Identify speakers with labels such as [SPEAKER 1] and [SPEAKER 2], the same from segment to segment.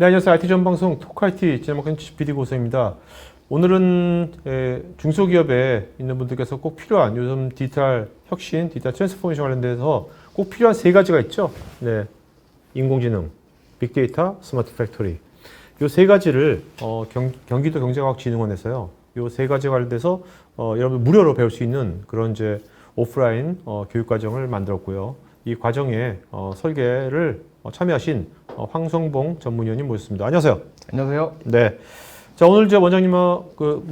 [SPEAKER 1] 네, 안녕하세요. IT 전방송 토크IT 진행맡은 PD 고성입니다. 오늘은 중소기업에 있는 분들께서 꼭 필요한 요즘 디지털 혁신, 디지털 트랜스포메이션 관련돼서 꼭 필요한 세 가지가 있죠. 네, 인공지능, 빅데이터, 스마트 팩토리. 이 세 가지를 경기도 경제과학진흥원에서요. 이 세 가지 관련돼서 여러분 무료로 배울 수 있는 그런 이제 오프라인 교육 과정을 만들었고요. 이 과정에 설계를 참여하신 황성봉 전문위원님 모셨습니다. 안녕하세요.
[SPEAKER 2] 안녕하세요.
[SPEAKER 1] 네. 자, 오늘 이제 원장님과 그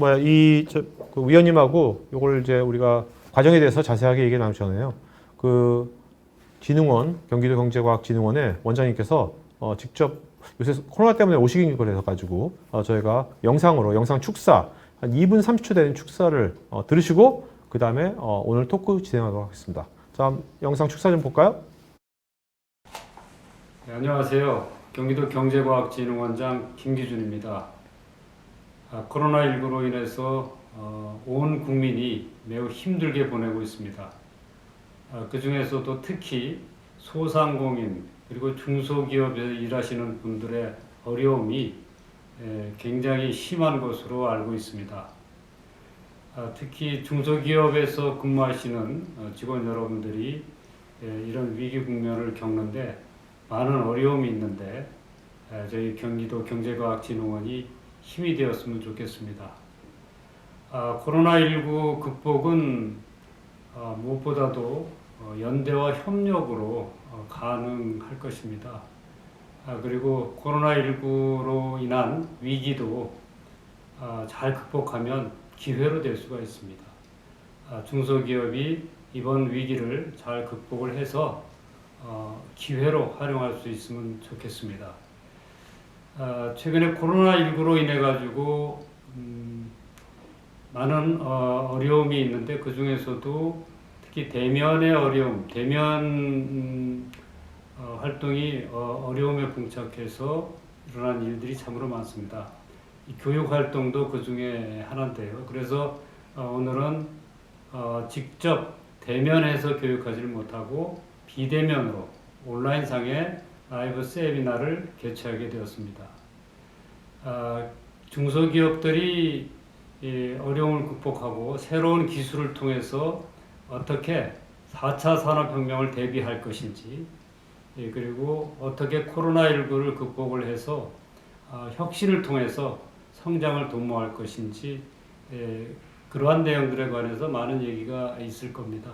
[SPEAKER 1] 위원님하고 이걸 이제 우리가 과정에 대해서 자세하게 얘기 나누잖아요. 그 진흥원, 경기도 경제과학진흥원의 원장님께서 직접 요새 코로나 때문에 오시긴 그래서 가지고 저희가 영상 축사 한 2분 30초 되는 축사를 들으시고 그 다음에 오늘 토크 진행하도록 하겠습니다. 자, 영상 축사 좀 볼까요?
[SPEAKER 3] 네, 안녕하세요. 경기도 경제과학진흥원장 김기준입니다. 코로나19로 인해서 온 국민이 매우 힘들게 보내고 있습니다. 그 중에서도 특히 소상공인 그리고 중소기업에 일하시는 분들의 어려움이 굉장히 심한 것으로 알고 있습니다. 특히 중소기업에서 근무하시는 직원 여러분들이 이런 위기 국면을 겪는데 많은 어려움이 있는데 저희 경기도 경제과학진흥원이 힘이 되었으면 좋겠습니다. 코로나19 극복은 무엇보다도 연대와 협력으로 가능할 것입니다. 그리고 코로나19로 인한 위기도 잘 극복하면 기회로 될 수가 있습니다. 중소기업이 이번 위기를 잘 극복을 해서 기회로 활용할 수 있으면 좋겠습니다. 최근에 코로나19로 인해 가지고 많은 어려움이 있는데 그 중에서도 특히 대면의 어려움, 대면 활동이 어려움에 봉착해서 일어난 일들이 참으로 많습니다. 이 교육 활동도 그 중에 하나인데요. 그래서 오늘은 직접 대면해서 교육하지를 못하고 비대면으로 온라인상의 라이브 세미나를 개최하게 되었습니다. 중소기업들이 어려움을 극복하고 새로운 기술을 통해서 어떻게 4차 산업혁명을 대비할 것인지 그리고 어떻게 코로나19를 극복을 해서 혁신을 통해서 성장을 도모할 것인지 그러한 내용들에 관해서 많은 얘기가 있을 겁니다.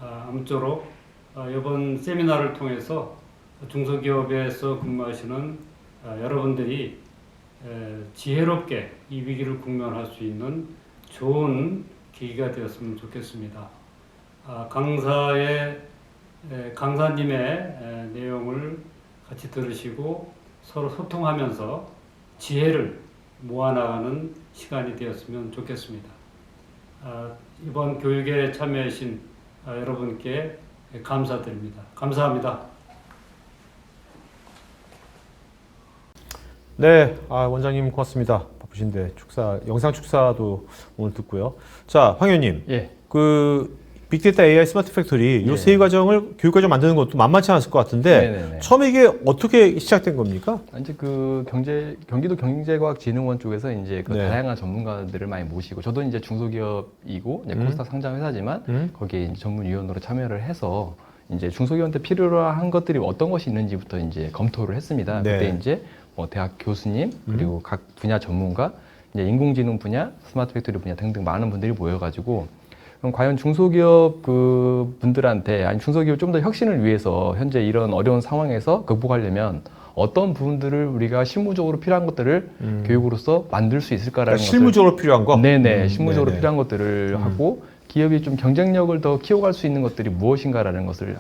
[SPEAKER 3] 아무쪼록 이번 세미나를 통해서 중소기업에서 근무하시는 여러분들이 지혜롭게 이 위기를 국면할 수 있는 좋은 계기가 되었으면 좋겠습니다. 강사님의 내용을 같이 들으시고 서로 소통하면서 지혜를 모아나가는 시간이 되었으면 좋겠습니다. 이번 교육에 참여하신 여러분께 감사드립니다. 감사합니다.
[SPEAKER 1] 네, 원장님 고맙습니다. 바쁘신데 영상 축사도 오늘 듣고요. 자, 황 의원님,
[SPEAKER 2] 예.
[SPEAKER 1] 그 빅데이터 AI 스마트 팩토리 이 세 과정을 교육 과정 만드는 것도 만만치 않았을 것 같은데
[SPEAKER 2] 네네네.
[SPEAKER 1] 처음에 이게 어떻게 시작된 겁니까?
[SPEAKER 2] 이제 그 경기도 경제과학진흥원 쪽에서 이제 그
[SPEAKER 1] 네.
[SPEAKER 2] 다양한 전문가들을 많이 모시고 저도 이제 중소기업이고 이제 코스닥 상장 회사지만 거기에 이제 전문위원으로 참여를 해서 이제 중소기업한테 필요로 한 것들이 어떤 것이 있는지부터 이제 검토를 했습니다.
[SPEAKER 1] 네.
[SPEAKER 2] 그때 이제 뭐 대학 교수님 그리고 각 분야 전문가, 이제 인공지능 분야, 스마트 팩토리 분야 등등 많은 분들이 모여가지고 그럼 과연 중소기업 그 분들한테 아니 중소기업 좀 더 혁신을 위해서 현재 이런 어려운 상황에서 극복하려면 어떤 부분들을 우리가 실무적으로 필요한 것들을 교육으로서 만들 수 있을까라는
[SPEAKER 1] 그러니까 실무적으로 필요한 거?
[SPEAKER 2] 네네 실무적으로
[SPEAKER 1] 네네.
[SPEAKER 2] 필요한 것들을 하고 기업이 좀 경쟁력을 더 키워갈 수 있는 것들이 무엇인가라는 것을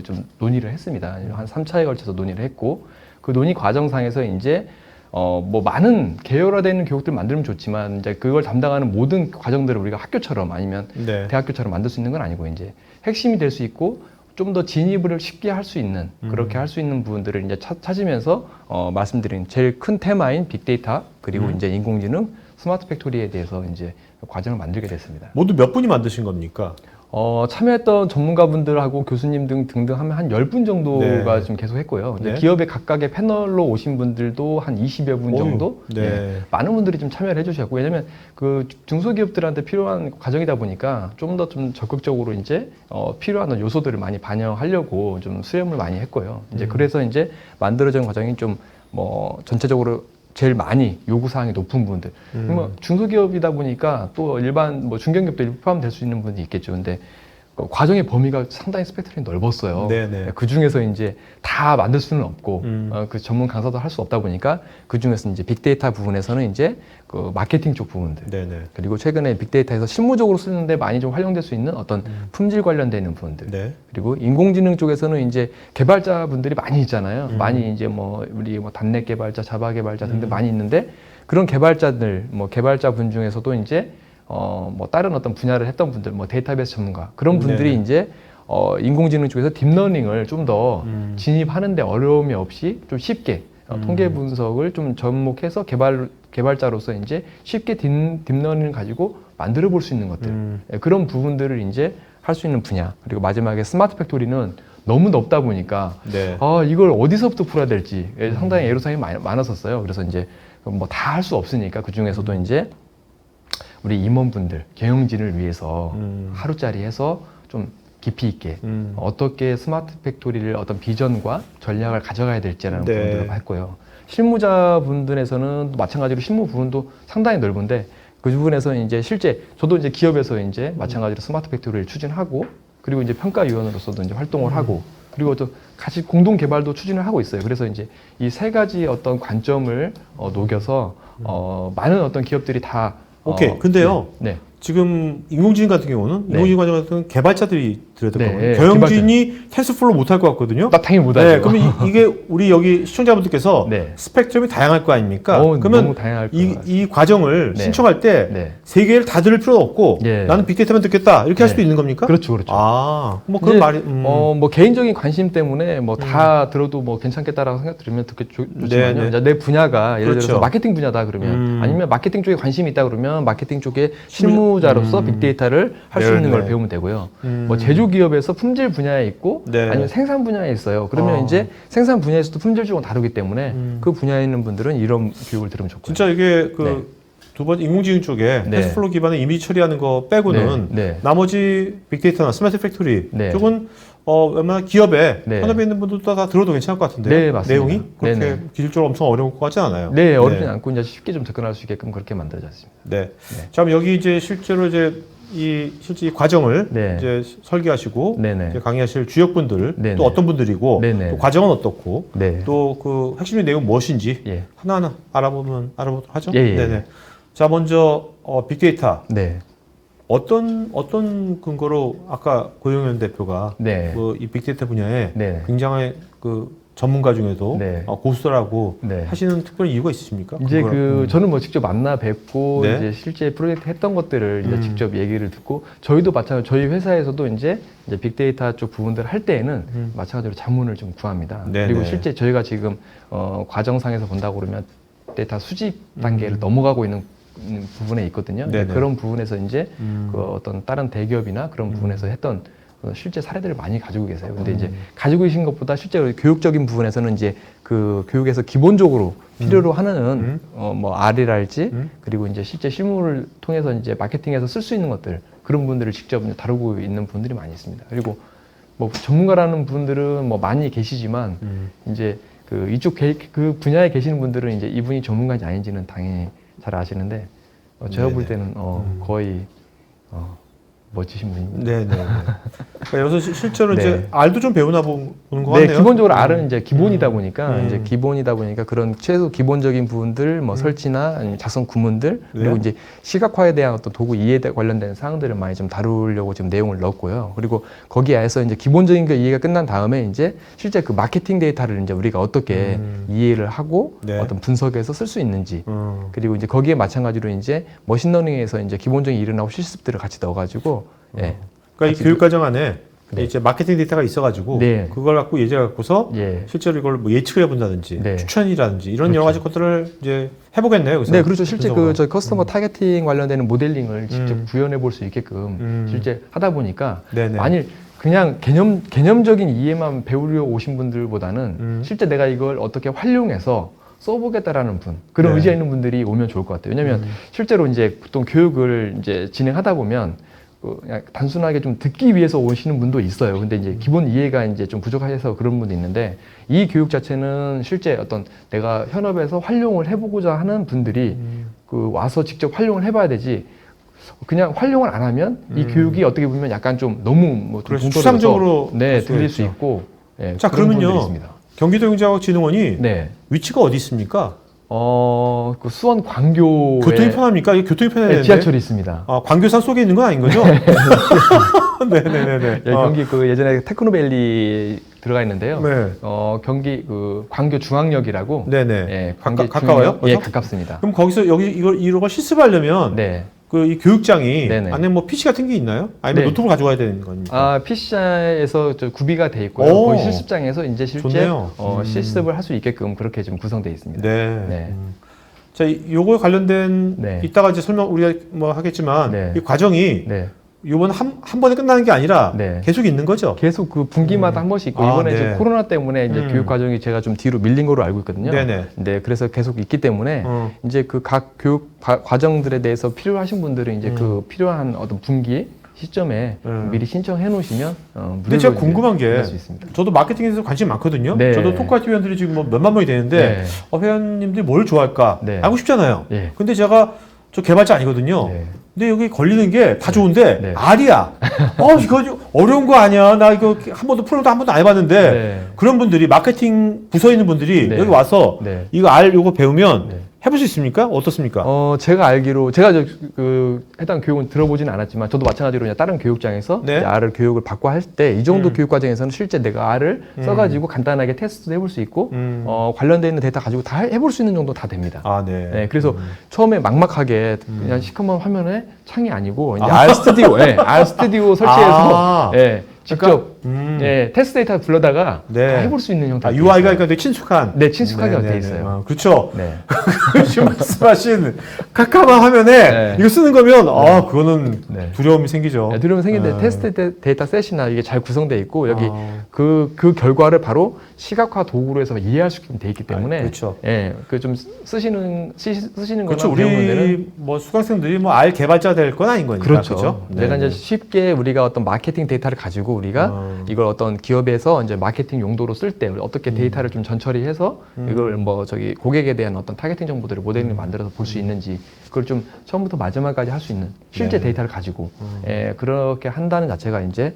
[SPEAKER 2] 좀 논의를 했습니다. 한 3차에 걸쳐서 논의를 했고 그 논의 과정상에서 이제 뭐 많은 계열화되는 교육들 만들면 좋지만 이제 그걸 담당하는 모든 과정들을 우리가 학교처럼 아니면
[SPEAKER 1] 네.
[SPEAKER 2] 대학교처럼 만들 수 있는 건 아니고 이제 핵심이 될 수 있고 좀 더 진입을 쉽게 할 수 있는 그렇게 할 수 있는 부분들을 이제 찾으면서 말씀드린 제일 큰 테마인 빅데이터 그리고 이제 인공지능 스마트 팩토리에 대해서 이제 과정을 만들게 됐습니다.
[SPEAKER 1] 모두 몇 분이 만드신 겁니까?
[SPEAKER 2] 참여했던 전문가분들하고 교수님 등등 하면 한 10분 정도가
[SPEAKER 1] 네.
[SPEAKER 2] 좀 계속 했고요. 이제
[SPEAKER 1] 네.
[SPEAKER 2] 기업의 각각의 패널로 오신 분들도 한 20여 분 정도
[SPEAKER 1] 네.
[SPEAKER 2] 예, 많은 분들이 좀 참여를 해주셨고, 왜냐면 그 중소기업들한테 필요한 과정이다 보니까 좀 더 좀 적극적으로 이제 필요한 요소들을 많이 반영하려고 좀 수렴을 많이 했고요. 이제 그래서 이제 만들어진 과정이 좀 뭐 전체적으로 제일 많이 요구사항이 높은 분들. 뭐 중소기업이다 보니까 또 일반 뭐 중견기업도 포함될 수 있는 분이 있겠죠. 근데 그 과정의 범위가 상당히 스펙트럼이 넓었어요.
[SPEAKER 1] 네네.
[SPEAKER 2] 그 중에서 이제 다 만들 수는 없고 그 전문 강사도 할 수 없다 보니까 그 중에서 이제 빅데이터 부분에서는 이제 그 마케팅 쪽 부분들,
[SPEAKER 1] 네네.
[SPEAKER 2] 그리고 최근에 빅데이터에서 실무적으로 쓰는데 많이 좀 활용될 수 있는 어떤 품질 관련되는 부분들,
[SPEAKER 1] 네.
[SPEAKER 2] 그리고 인공지능 쪽에서는 이제 개발자분들이 많이 있잖아요. 많이 이제 뭐 우리 뭐 단넷 개발자, 자바 개발자 등등 많이 있는데, 그런 개발자들, 뭐 개발자분 중에서도 이제 뭐 다른 어떤 분야를 했던 분들, 뭐 데이터베이스 전문가, 그런 분들이
[SPEAKER 1] 네.
[SPEAKER 2] 이제 인공지능 쪽에서 딥러닝을 좀 더 진입하는데 어려움이 없이 좀 쉽게 통계 분석을 좀 접목해서 개발자로서 이제 쉽게 딥러닝을 가지고 만들어 볼 수 있는 것들, 예, 그런 부분들을 이제 할 수 있는 분야. 그리고 마지막에 스마트 팩토리는 너무 넓다 보니까
[SPEAKER 1] 네.
[SPEAKER 2] 이걸 어디서부터 풀어야 될지 상당히 애로사항이 많았었어요. 그래서 이제 뭐 다 할 수 없으니까 그 중에서도 이제 우리 임원분들 경영진을 위해서 하루짜리 해서 좀 깊이 있게 어떻게 스마트 팩토리를 어떤 비전과 전략을 가져가야 될지라는
[SPEAKER 1] 네.
[SPEAKER 2] 부분들을 했고요. 실무자분들에서는 마찬가지로 실무 부분도 상당히 넓은데, 그 부분에서 이제 실제 저도 이제 기업에서 이제 마찬가지로 스마트 팩토리를 추진하고, 그리고 이제 평가위원으로서도 이제 활동을 하고, 그리고 또 같이 공동 개발도 추진을 하고 있어요. 그래서 이제 이 세 가지 어떤 관점을 녹여서 많은 어떤 기업들이 다
[SPEAKER 1] 오케이. 근데요.
[SPEAKER 2] 네.
[SPEAKER 1] 지금 인공지능 같은 경우는
[SPEAKER 2] 네.
[SPEAKER 1] 인공지능 과정 같은 경우는 개발자들이 들어야 될
[SPEAKER 2] 네,
[SPEAKER 1] 거거든요. 경영진이
[SPEAKER 2] 개발자.
[SPEAKER 1] 텐스플로우 못할 것 같거든요.
[SPEAKER 2] 나 당연히 못하죠.
[SPEAKER 1] 네, 그러면 이게 우리 여기 시청자분들께서
[SPEAKER 2] 네.
[SPEAKER 1] 스펙트럼이 다양할 거 아닙니까?
[SPEAKER 2] 너무
[SPEAKER 1] 그러면
[SPEAKER 2] 다양할 것
[SPEAKER 1] 이 과정을
[SPEAKER 2] 네.
[SPEAKER 1] 신청할 때
[SPEAKER 2] 네.
[SPEAKER 1] 세 개를 다 들을 필요는 없고
[SPEAKER 2] 예.
[SPEAKER 1] 나는 빅데이터만 듣겠다 이렇게 할
[SPEAKER 2] 네.
[SPEAKER 1] 수도 있는 겁니까?
[SPEAKER 2] 그렇죠, 그렇죠.
[SPEAKER 1] 뭐 그런
[SPEAKER 2] 이제,
[SPEAKER 1] 말이
[SPEAKER 2] 뭐 개인적인 관심 때문에 뭐 다 들어도 뭐 괜찮겠다라고 생각 들으면 좋지만요.
[SPEAKER 1] 네, 네.
[SPEAKER 2] 이제 내 분야가 예를
[SPEAKER 1] 그렇죠.
[SPEAKER 2] 들어서 마케팅 분야다 그러면, 아니면 마케팅 쪽에 관심이 있다 그러면 마케팅 쪽에 실무자로서 빅데이터를 할 수
[SPEAKER 1] 네,
[SPEAKER 2] 있는
[SPEAKER 1] 네.
[SPEAKER 2] 걸 배우면 되고요. 뭐 제조 기업에서 품질 분야에 있고
[SPEAKER 1] 네.
[SPEAKER 2] 아니면 생산 분야에 있어요. 그러면 이제 생산 분야에서도 품질 쪽은 다르기 때문에 그 분야에 있는 분들은 이런 교육을 들으면 좋고요.
[SPEAKER 1] 진짜 이게 그
[SPEAKER 2] 네.
[SPEAKER 1] 두 번째 인공지능 쪽에
[SPEAKER 2] 네.
[SPEAKER 1] 텐스플로우 기반의 이미지 처리하는 거 빼고는
[SPEAKER 2] 네, 네.
[SPEAKER 1] 나머지 빅데이터나 스마트 팩토리
[SPEAKER 2] 네.
[SPEAKER 1] 쪽은 웬만한 기업에
[SPEAKER 2] 네.
[SPEAKER 1] 현업에 있는 분들도 다 들어도 괜찮을 것 같은데요.
[SPEAKER 2] 네, 맞습니다.
[SPEAKER 1] 내용이 그렇게
[SPEAKER 2] 네, 네.
[SPEAKER 1] 기술적으로 엄청 어려울 것 같지는 않아요.
[SPEAKER 2] 네, 어렵지 않고 이제 쉽게 좀 접근할 수 있게끔 그렇게 만들어졌습니다.
[SPEAKER 1] 네. 자, 그럼 여기 이제 실제로 이제 실제 이 과정을
[SPEAKER 2] 네.
[SPEAKER 1] 이제 설계하시고
[SPEAKER 2] 네네.
[SPEAKER 1] 이제 강의하실 주역분들
[SPEAKER 2] 네네.
[SPEAKER 1] 또 어떤 분들이고
[SPEAKER 2] 네네.
[SPEAKER 1] 또 과정은 어떻고
[SPEAKER 2] 네.
[SPEAKER 1] 또 그 핵심의 내용 무엇인지
[SPEAKER 2] 예.
[SPEAKER 1] 하나하나 알아보도록 하죠.
[SPEAKER 2] 예, 예.
[SPEAKER 1] 네네. 자, 먼저 빅데이터
[SPEAKER 2] 네.
[SPEAKER 1] 어떤 근거로 아까 고영현 대표가
[SPEAKER 2] 네.
[SPEAKER 1] 이 빅데이터 분야에
[SPEAKER 2] 네.
[SPEAKER 1] 굉장히 그 전문가 중에도
[SPEAKER 2] 네.
[SPEAKER 1] 고수라고
[SPEAKER 2] 네.
[SPEAKER 1] 하시는 특별한 이유가 있으십니까?
[SPEAKER 2] 이제
[SPEAKER 1] 그거랑.
[SPEAKER 2] 저는 뭐 직접 만나 뵙고
[SPEAKER 1] 네.
[SPEAKER 2] 이제 실제 프로젝트 했던 것들을 이제 직접 얘기를 듣고, 저희도 마찬가지로 저희 회사에서도 이제 빅데이터 쪽 부분들을 할 때에는 마찬가지로 자문을 좀 구합니다.
[SPEAKER 1] 네네.
[SPEAKER 2] 그리고 실제 저희가 지금 과정상에서 본다고 그러면 데이터 수집 단계를 넘어가고 있는 부분에 있거든요.
[SPEAKER 1] 네네.
[SPEAKER 2] 그런 부분에서 이제 그 어떤 다른 대기업이나 그런 부분에서 했던 실제 사례들을 많이 가지고 계세요. 근데 이제 가지고 계신 것보다 실제로 교육적인 부분에서는 이제 그 교육에서 기본적으로 필요로 하는 뭐 R이랄지 그리고 이제 실제 실무를 통해서 이제 마케팅에서 쓸 수 있는 것들, 그런 분들을 직접 이제 다루고 있는 분들이 많이 있습니다. 그리고 뭐 전문가라는 분들은 뭐 많이 계시지만 이제 그 이쪽 그 분야에 계시는 분들은 이제 이분이 전문가인지 아닌지는 당연히 잘 아시는데 제가 볼 때는 거의 멋지신 분입니다.
[SPEAKER 1] 네네. 그러니까 여기서 실제로
[SPEAKER 2] 네.
[SPEAKER 1] 이제 R도 좀 배우나 보는 것
[SPEAKER 2] 네,
[SPEAKER 1] 같네요.
[SPEAKER 2] 기본적으로 R은 이제 기본이다 보니까 이제 기본이다 보니까 그런 최소 기본적인 부분들, 뭐 설치나 아니면 작성 구문들, 그리고
[SPEAKER 1] 네.
[SPEAKER 2] 이제 시각화에 대한 어떤 도구 이해에 관련된 사항들을 많이 좀 다루려고 지금 내용을 넣었고요. 그리고 거기에서 이제 기본적인 그 이해가 끝난 다음에 이제 실제 그 마케팅 데이터를 이제 우리가 어떻게 이해를 하고
[SPEAKER 1] 네.
[SPEAKER 2] 어떤 분석해서 쓸 수 있는지, 그리고 이제 거기에 마찬가지로 이제 머신러닝에서 이제 기본적인 이론하고 실습들을 같이 넣어가지고 예.
[SPEAKER 1] 그러니까 이 교육 과정 안에
[SPEAKER 2] 네.
[SPEAKER 1] 이제 마케팅 데이터가 있어가지고
[SPEAKER 2] 네.
[SPEAKER 1] 그걸 갖고 예제를 갖고서
[SPEAKER 2] 예.
[SPEAKER 1] 실제로 이걸 뭐 예측을 해본다든지
[SPEAKER 2] 네.
[SPEAKER 1] 추천이라든지 이런
[SPEAKER 2] 그렇죠.
[SPEAKER 1] 여러 가지 것들을 이제 해보겠네요. 여기서.
[SPEAKER 2] 네, 그렇죠. 실제
[SPEAKER 1] 분석으로.
[SPEAKER 2] 저희 커스터머 타겟팅 관련되는 모델링을 직접 구현해 볼 수 있게끔 실제 하다 보니까
[SPEAKER 1] 네네.
[SPEAKER 2] 만일 그냥 개념적인 이해만 배우려 오신 분들보다는 실제 내가 이걸 어떻게 활용해서 써보겠다라는 분, 그런
[SPEAKER 1] 네.
[SPEAKER 2] 의지가 있는 분들이 오면 좋을 것 같아요. 왜냐면 실제로 이제 보통 교육을 이제 진행하다 보면 그냥 단순하게 좀 듣기 위해서 오시는 분도 있어요. 근데 이제 기본 이해가 이제 좀 부족해서 그런 분도 있는데 이 교육 자체는 실제 어떤 내가 현업에서 활용을 해보고자 하는 분들이 그 와서 직접 활용을 해봐야 되지. 그냥 활용을 안 하면 이 교육이 어떻게 보면 약간 좀 너무 뭐
[SPEAKER 1] 그래서
[SPEAKER 2] 동떨어져서
[SPEAKER 1] 추상적으로
[SPEAKER 2] 네,
[SPEAKER 1] 할 수가
[SPEAKER 2] 들릴 수
[SPEAKER 1] 있죠.
[SPEAKER 2] 있고 예,
[SPEAKER 1] 자,
[SPEAKER 2] 그런
[SPEAKER 1] 그러면요.
[SPEAKER 2] 분들이 있습니다.
[SPEAKER 1] 경기도행정학진흥원이
[SPEAKER 2] 네.
[SPEAKER 1] 위치가 어디 있습니까?
[SPEAKER 2] 그 수원 광교에
[SPEAKER 1] 교통이 편합니까? 이게 교통이 편해야
[SPEAKER 2] 네,
[SPEAKER 1] 되는데.
[SPEAKER 2] 지하철이 있습니다.
[SPEAKER 1] 아, 광교산 속에 있는 건 아닌 거죠? 네네네네.
[SPEAKER 2] 예, 경기 그 예전에 테크노밸리 들어가 있는데요.
[SPEAKER 1] 네.
[SPEAKER 2] 경기 그 광교 중앙역이라고
[SPEAKER 1] 네네.
[SPEAKER 2] 예, 광교
[SPEAKER 1] 가까워요?
[SPEAKER 2] 중앙역? 예,
[SPEAKER 1] 거기서?
[SPEAKER 2] 가깝습니다.
[SPEAKER 1] 그럼 거기서 여기 이런 걸 실습하려면
[SPEAKER 2] 네.
[SPEAKER 1] 그 이 교육장이
[SPEAKER 2] 네네.
[SPEAKER 1] 안에 뭐 PC 같은 게 있나요? 아니면
[SPEAKER 2] 네.
[SPEAKER 1] 노트북을 가져와야 되는 겁니까?
[SPEAKER 2] PC에서 구비가 돼 있고요.
[SPEAKER 1] 오.
[SPEAKER 2] 거기 실습장에서 이제 실제
[SPEAKER 1] 좋네요.
[SPEAKER 2] 실습을 할 수 있게끔 그렇게 좀 구성되어 있습니다.
[SPEAKER 1] 네.
[SPEAKER 2] 네.
[SPEAKER 1] 자, 요거에 관련된
[SPEAKER 2] 네.
[SPEAKER 1] 이따가 이제 설명 우리가 뭐 하겠지만
[SPEAKER 2] 네.
[SPEAKER 1] 이 과정이
[SPEAKER 2] 네.
[SPEAKER 1] 요번 한 번에 끝나는 게 아니라
[SPEAKER 2] 네.
[SPEAKER 1] 계속 있는 거죠.
[SPEAKER 2] 계속 그 분기마다 한 번씩 있고
[SPEAKER 1] 아,
[SPEAKER 2] 이번에
[SPEAKER 1] 네.
[SPEAKER 2] 이제 코로나 때문에 이제 교육 과정이 제가 좀 뒤로 밀린 거로 알고 있거든요.
[SPEAKER 1] 네네.
[SPEAKER 2] 네, 그래서 계속 있기 때문에 이제 그 각 교육 과정들에 대해서 필요하신 분들은 이제 그 필요한 어떤 분기 시점에 미리 신청해 놓으시면
[SPEAKER 1] 근데 제가 궁금한 게
[SPEAKER 2] 할수 있습니다.
[SPEAKER 1] 저도 마케팅에서 관심이 많거든요.
[SPEAKER 2] 네.
[SPEAKER 1] 저도 토크아트 회원들이 지금 뭐 몇만 명이 되는데
[SPEAKER 2] 네.
[SPEAKER 1] 회원님들이 뭘 좋아할까
[SPEAKER 2] 네.
[SPEAKER 1] 알고 싶잖아요.
[SPEAKER 2] 네.
[SPEAKER 1] 근데 제가 저 개발자 아니거든요.
[SPEAKER 2] 네.
[SPEAKER 1] 근데 여기 걸리는 게 다 좋은데
[SPEAKER 2] 네.
[SPEAKER 1] R이야. 이거 좀 어려운 거 아니야. 나 이거 한 번도 프로그램도 한 번도 안 해봤는데
[SPEAKER 2] 네.
[SPEAKER 1] 그런 분들이 마케팅 부서에 있는 분들이
[SPEAKER 2] 네.
[SPEAKER 1] 여기 와서
[SPEAKER 2] 네.
[SPEAKER 1] 이거 R 요거 배우면
[SPEAKER 2] 네.
[SPEAKER 1] 해볼 수 있습니까? 어떻습니까?
[SPEAKER 2] 제가 알기로 제가 그 해당 교육은 들어보지는 않았지만 저도 마찬가지로 그냥 다른 교육장에서
[SPEAKER 1] 네.
[SPEAKER 2] 이제 R을 교육을 받고 할 때 이 정도 교육 과정에서는 실제 내가 R을 써가지고 간단하게 테스트도 해볼 수 있고 관련돼 있는 데이터 가지고 다 해볼 수 있는 정도 다 됩니다.
[SPEAKER 1] 아, 네.
[SPEAKER 2] 네, 그래서 처음에 막막하게 그냥 시커먼 화면에 창이 아니고 이제 R 스튜디오, R 스튜디오 설치해서 예, 직접 예, 테스트 데이터 불러다가
[SPEAKER 1] 네.
[SPEAKER 2] 다 해볼 수 있는 형태.
[SPEAKER 1] UI가 그러니까 되게 친숙한.
[SPEAKER 2] 네, 친숙하게
[SPEAKER 1] 네,
[SPEAKER 2] 돼
[SPEAKER 1] 네,
[SPEAKER 2] 있어요.
[SPEAKER 1] 네. 그렇죠.
[SPEAKER 2] 네.
[SPEAKER 1] 지금 말씀하신 카카마 화면에
[SPEAKER 2] 네.
[SPEAKER 1] 이거 쓰는 거면 그거는
[SPEAKER 2] 네.
[SPEAKER 1] 두려움이 생기죠.
[SPEAKER 2] 네, 들으면 생긴데 테스트 데이터 셋이나 이게 잘 구성되어 있고 여기
[SPEAKER 1] 아.
[SPEAKER 2] 그 결과를 바로 시각화 도구로 해서 이해할 수 있게 돼 있기 때문에
[SPEAKER 1] 그렇죠.
[SPEAKER 2] 예, 그 좀 쓰시는
[SPEAKER 1] 그렇죠.
[SPEAKER 2] 거나 배운 분들은
[SPEAKER 1] 우리 뭐 수강생들이 뭐 R 개발자 될 건 아닌 거니까.
[SPEAKER 2] 그렇죠.
[SPEAKER 1] 그렇죠?
[SPEAKER 2] 내가
[SPEAKER 1] 네.
[SPEAKER 2] 이제 쉽게 우리가 어떤 마케팅 데이터를 가지고 우리가 이걸 어떤 기업에서 이제 마케팅 용도로 쓸 때 어떻게 데이터를 좀 전처리해서 이걸 뭐 저기 고객에 대한 어떤 타겟팅 정보들을 모델링을 만들어서 볼 수 있는지 그걸 좀 처음부터 마지막까지 할 수 있는 실제
[SPEAKER 1] 네.
[SPEAKER 2] 데이터를 가지고 예, 그렇게 한다는 자체가 이제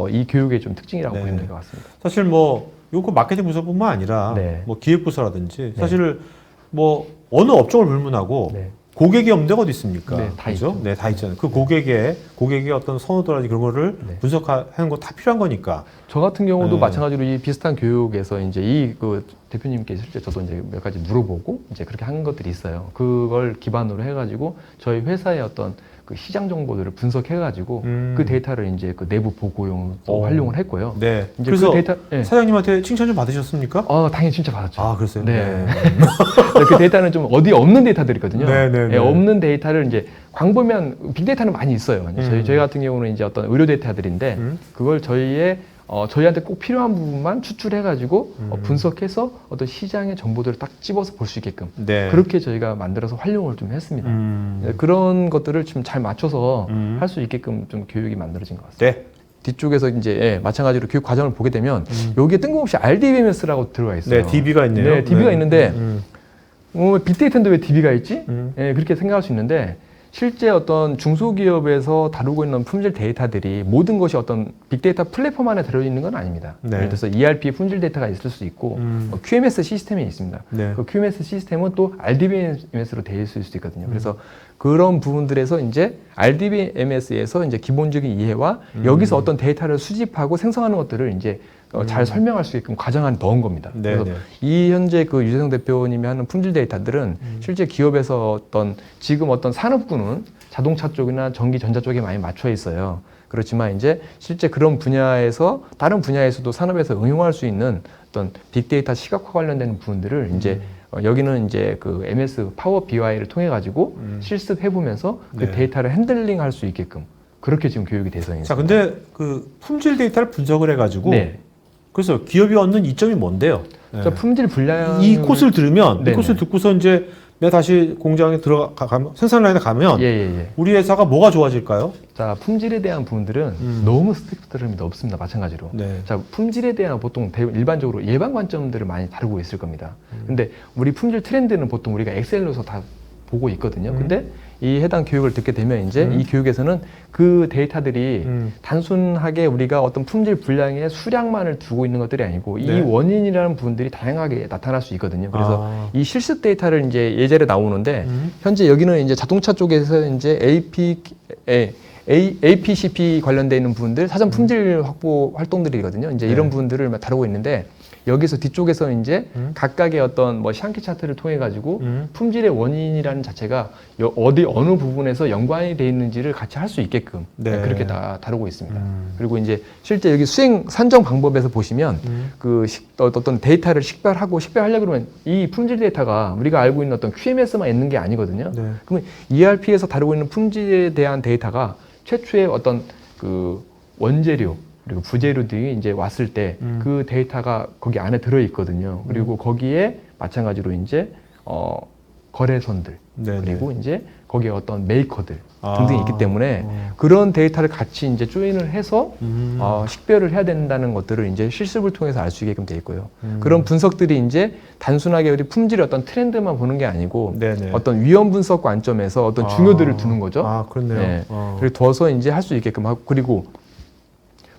[SPEAKER 2] 이 교육의 좀 특징이라고
[SPEAKER 1] 네.
[SPEAKER 2] 보시면 될 것 같습니다.
[SPEAKER 1] 사실 뭐 요거 마케팅 부서뿐만 아니라
[SPEAKER 2] 네.
[SPEAKER 1] 뭐 기획부서라든지 사실 뭐 어느 업종을 불문하고
[SPEAKER 2] 네.
[SPEAKER 1] 고객이 없는 데가 어디 있습니까?
[SPEAKER 2] 네, 다
[SPEAKER 1] 그죠?
[SPEAKER 2] 있죠.
[SPEAKER 1] 네, 다 있잖아요. 그 고객의 어떤 선호도라든지 그런 거를
[SPEAKER 2] 네.
[SPEAKER 1] 분석하는 거 다 필요한 거니까.
[SPEAKER 2] 저 같은 경우도
[SPEAKER 1] 네.
[SPEAKER 2] 마찬가지로 이 비슷한 교육에서 이제 이 그 대표님께 실제 저도 이제 몇 가지 물어보고 이제 그렇게 하는 것들이 있어요. 그걸 기반으로 해가지고 저희 회사의 어떤 그 시장 정보들을 분석해가지고 그 데이터를 이제 그 내부 보고용으로 또 활용을 했고요.
[SPEAKER 1] 네.
[SPEAKER 2] 이제
[SPEAKER 1] 그래서
[SPEAKER 2] 그 데이터, 예.
[SPEAKER 1] 사장님한테 칭찬 좀 받으셨습니까?
[SPEAKER 2] 당연히 진짜 받았죠.
[SPEAKER 1] 아, 그랬어요?
[SPEAKER 2] 네. 그 데이터는 좀 어디 없는 데이터들이거든요.
[SPEAKER 1] 네, 네, 네.
[SPEAKER 2] 예, 없는 데이터를 이제 광보면 빅데이터는 많이 있어요. 저희 같은 경우는 이제 어떤 의료 데이터들인데 그걸 저희한테 꼭 필요한 부분만 추출해가지고 분석해서 어떤 시장의 정보들을 딱 집어서 볼 수 있게끔
[SPEAKER 1] 네.
[SPEAKER 2] 그렇게 저희가 만들어서 활용을 좀 했습니다. 네, 그런 것들을 좀 잘 맞춰서 할 수 있게끔 좀 교육이 만들어진 것 같습니다.
[SPEAKER 1] 네.
[SPEAKER 2] 뒤쪽에서 이제 마찬가지로 교육 과정을 보게 되면 여기에 뜬금없이 RDBMS라고 들어가 있어요.
[SPEAKER 1] 네, DB가 있네요.
[SPEAKER 2] 네, DB가
[SPEAKER 1] 네.
[SPEAKER 2] 있는데 빅데이터인데 왜 DB가 있지? 예, 그렇게 생각할 수 있는데 실제 어떤 중소기업에서 다루고 있는 품질 데이터들이 모든 것이 어떤 빅데이터 플랫폼 안에 들어있는 건 아닙니다.
[SPEAKER 1] 네.
[SPEAKER 2] 예를 들어서 ERP 품질 데이터가 있을 수 있고 QMS 시스템이 있습니다.
[SPEAKER 1] 네.
[SPEAKER 2] 그 QMS 시스템은 또 RDBMS로 되어 있을 수도 있거든요. 그래서 그런 부분들에서 이제 RDBMS에서 이제 기본적인 이해와 여기서 어떤 데이터를 수집하고 생성하는 것들을 이제 잘 설명할 수 있게끔 과정 안에 넣은 겁니다.
[SPEAKER 1] 네,
[SPEAKER 2] 그래서
[SPEAKER 1] 네.
[SPEAKER 2] 이 현재 그 유재성 대표님이 하는 품질 데이터들은 실제 기업에서 지금 어떤 산업군은 자동차 쪽이나 전기 전자 쪽에 많이 맞춰 있어요. 그렇지만 이제 실제 그런 분야에서 다른 분야에서도 산업에서 응용할 수 있는 어떤 빅데이터 시각화 관련된 부분들을 이제 여기는 이제 그 MS 파워 BI를 통해 가지고 실습해 보면서 그
[SPEAKER 1] 네.
[SPEAKER 2] 데이터를 핸들링할 수 있게끔 그렇게 지금 교육이 대상이 있습니다.
[SPEAKER 1] 자, 근데 그 품질 데이터를 분석을 해가지고
[SPEAKER 2] 네.
[SPEAKER 1] 그래서 기업이 얻는 이점이 뭔데요? 네.
[SPEAKER 2] 자, 품질 분량
[SPEAKER 1] 이 코스를 들으면 이
[SPEAKER 2] 네네.
[SPEAKER 1] 코스를 듣고서 이제 내가 다시 공장에 들어가면 생산 라인에 가면
[SPEAKER 2] 예.
[SPEAKER 1] 우리 회사가 뭐가 좋아질까요?
[SPEAKER 2] 자, 품질에 대한 부분들은 너무 스펙트럼이 넓습니다. 마찬가지로.
[SPEAKER 1] 네.
[SPEAKER 2] 자, 품질에 대한 보통 일반적으로 예방 관점들을 많이 다루고 있을 겁니다. 근데 우리 품질 트렌드는 보통 우리가 엑셀로서 다 보고 있거든요. 근데 이 해당 교육을 듣게 되면 이제 이 교육에서는 그 데이터들이 단순하게 우리가 어떤 품질 분량의 수량만을 두고 있는 것들이 아니고
[SPEAKER 1] 네.
[SPEAKER 2] 이 원인이라는 부분들이 다양하게 나타날 수 있거든요. 그래서
[SPEAKER 1] 아.
[SPEAKER 2] 이 실습 데이터를 이제 예제로 나오는데 현재 여기는 이제 자동차 쪽에서 이제 APCP 관련되어 있는 부분들 사전 품질 확보 활동들이거든요. 이제
[SPEAKER 1] 네.
[SPEAKER 2] 이런 부분들을 다루고 있는데 여기서 뒤쪽에서 이제 각각의 어떤 뭐 샹키 차트를 통해 가지고 품질의 원인이라는 자체가 어느 부분에서 연관이 되어 있는지를 같이 할 수 있게끔
[SPEAKER 1] 네.
[SPEAKER 2] 그렇게 다 다루고 있습니다. 그리고 이제 실제 여기 수행 산정 방법에서 보시면 그 어떤 데이터를 식별하려고 그러면 이 품질 데이터가 우리가 알고 있는 어떤 QMS만 있는 게 아니거든요.
[SPEAKER 1] 네.
[SPEAKER 2] 그러면 ERP에서 다루고 있는 품질에 대한 데이터가 최초의 어떤 그 원재료 그리고 부재료들이 이제 왔을 때 그 데이터가 거기 안에 들어 있거든요. 그리고 거기에 마찬가지로 이제 거래선들
[SPEAKER 1] 네네.
[SPEAKER 2] 그리고 이제 거기에 어떤 메이커들
[SPEAKER 1] 아.
[SPEAKER 2] 등등이 있기 때문에 그런 데이터를 같이 이제 조인을 해서 식별을 해야 된다는 것들을 이제 실습을 통해서 알 수 있게끔 돼 있고요. 그런 분석들이 이제 단순하게 우리 품질의 어떤 트렌드만 보는 게 아니고
[SPEAKER 1] 네네.
[SPEAKER 2] 어떤 위험 분석 관점에서 어떤 중요도를 두는 거죠.
[SPEAKER 1] 아, 그렇네요.
[SPEAKER 2] 네. 그리고 둬서 이제 할 수 있게끔 하고 그리고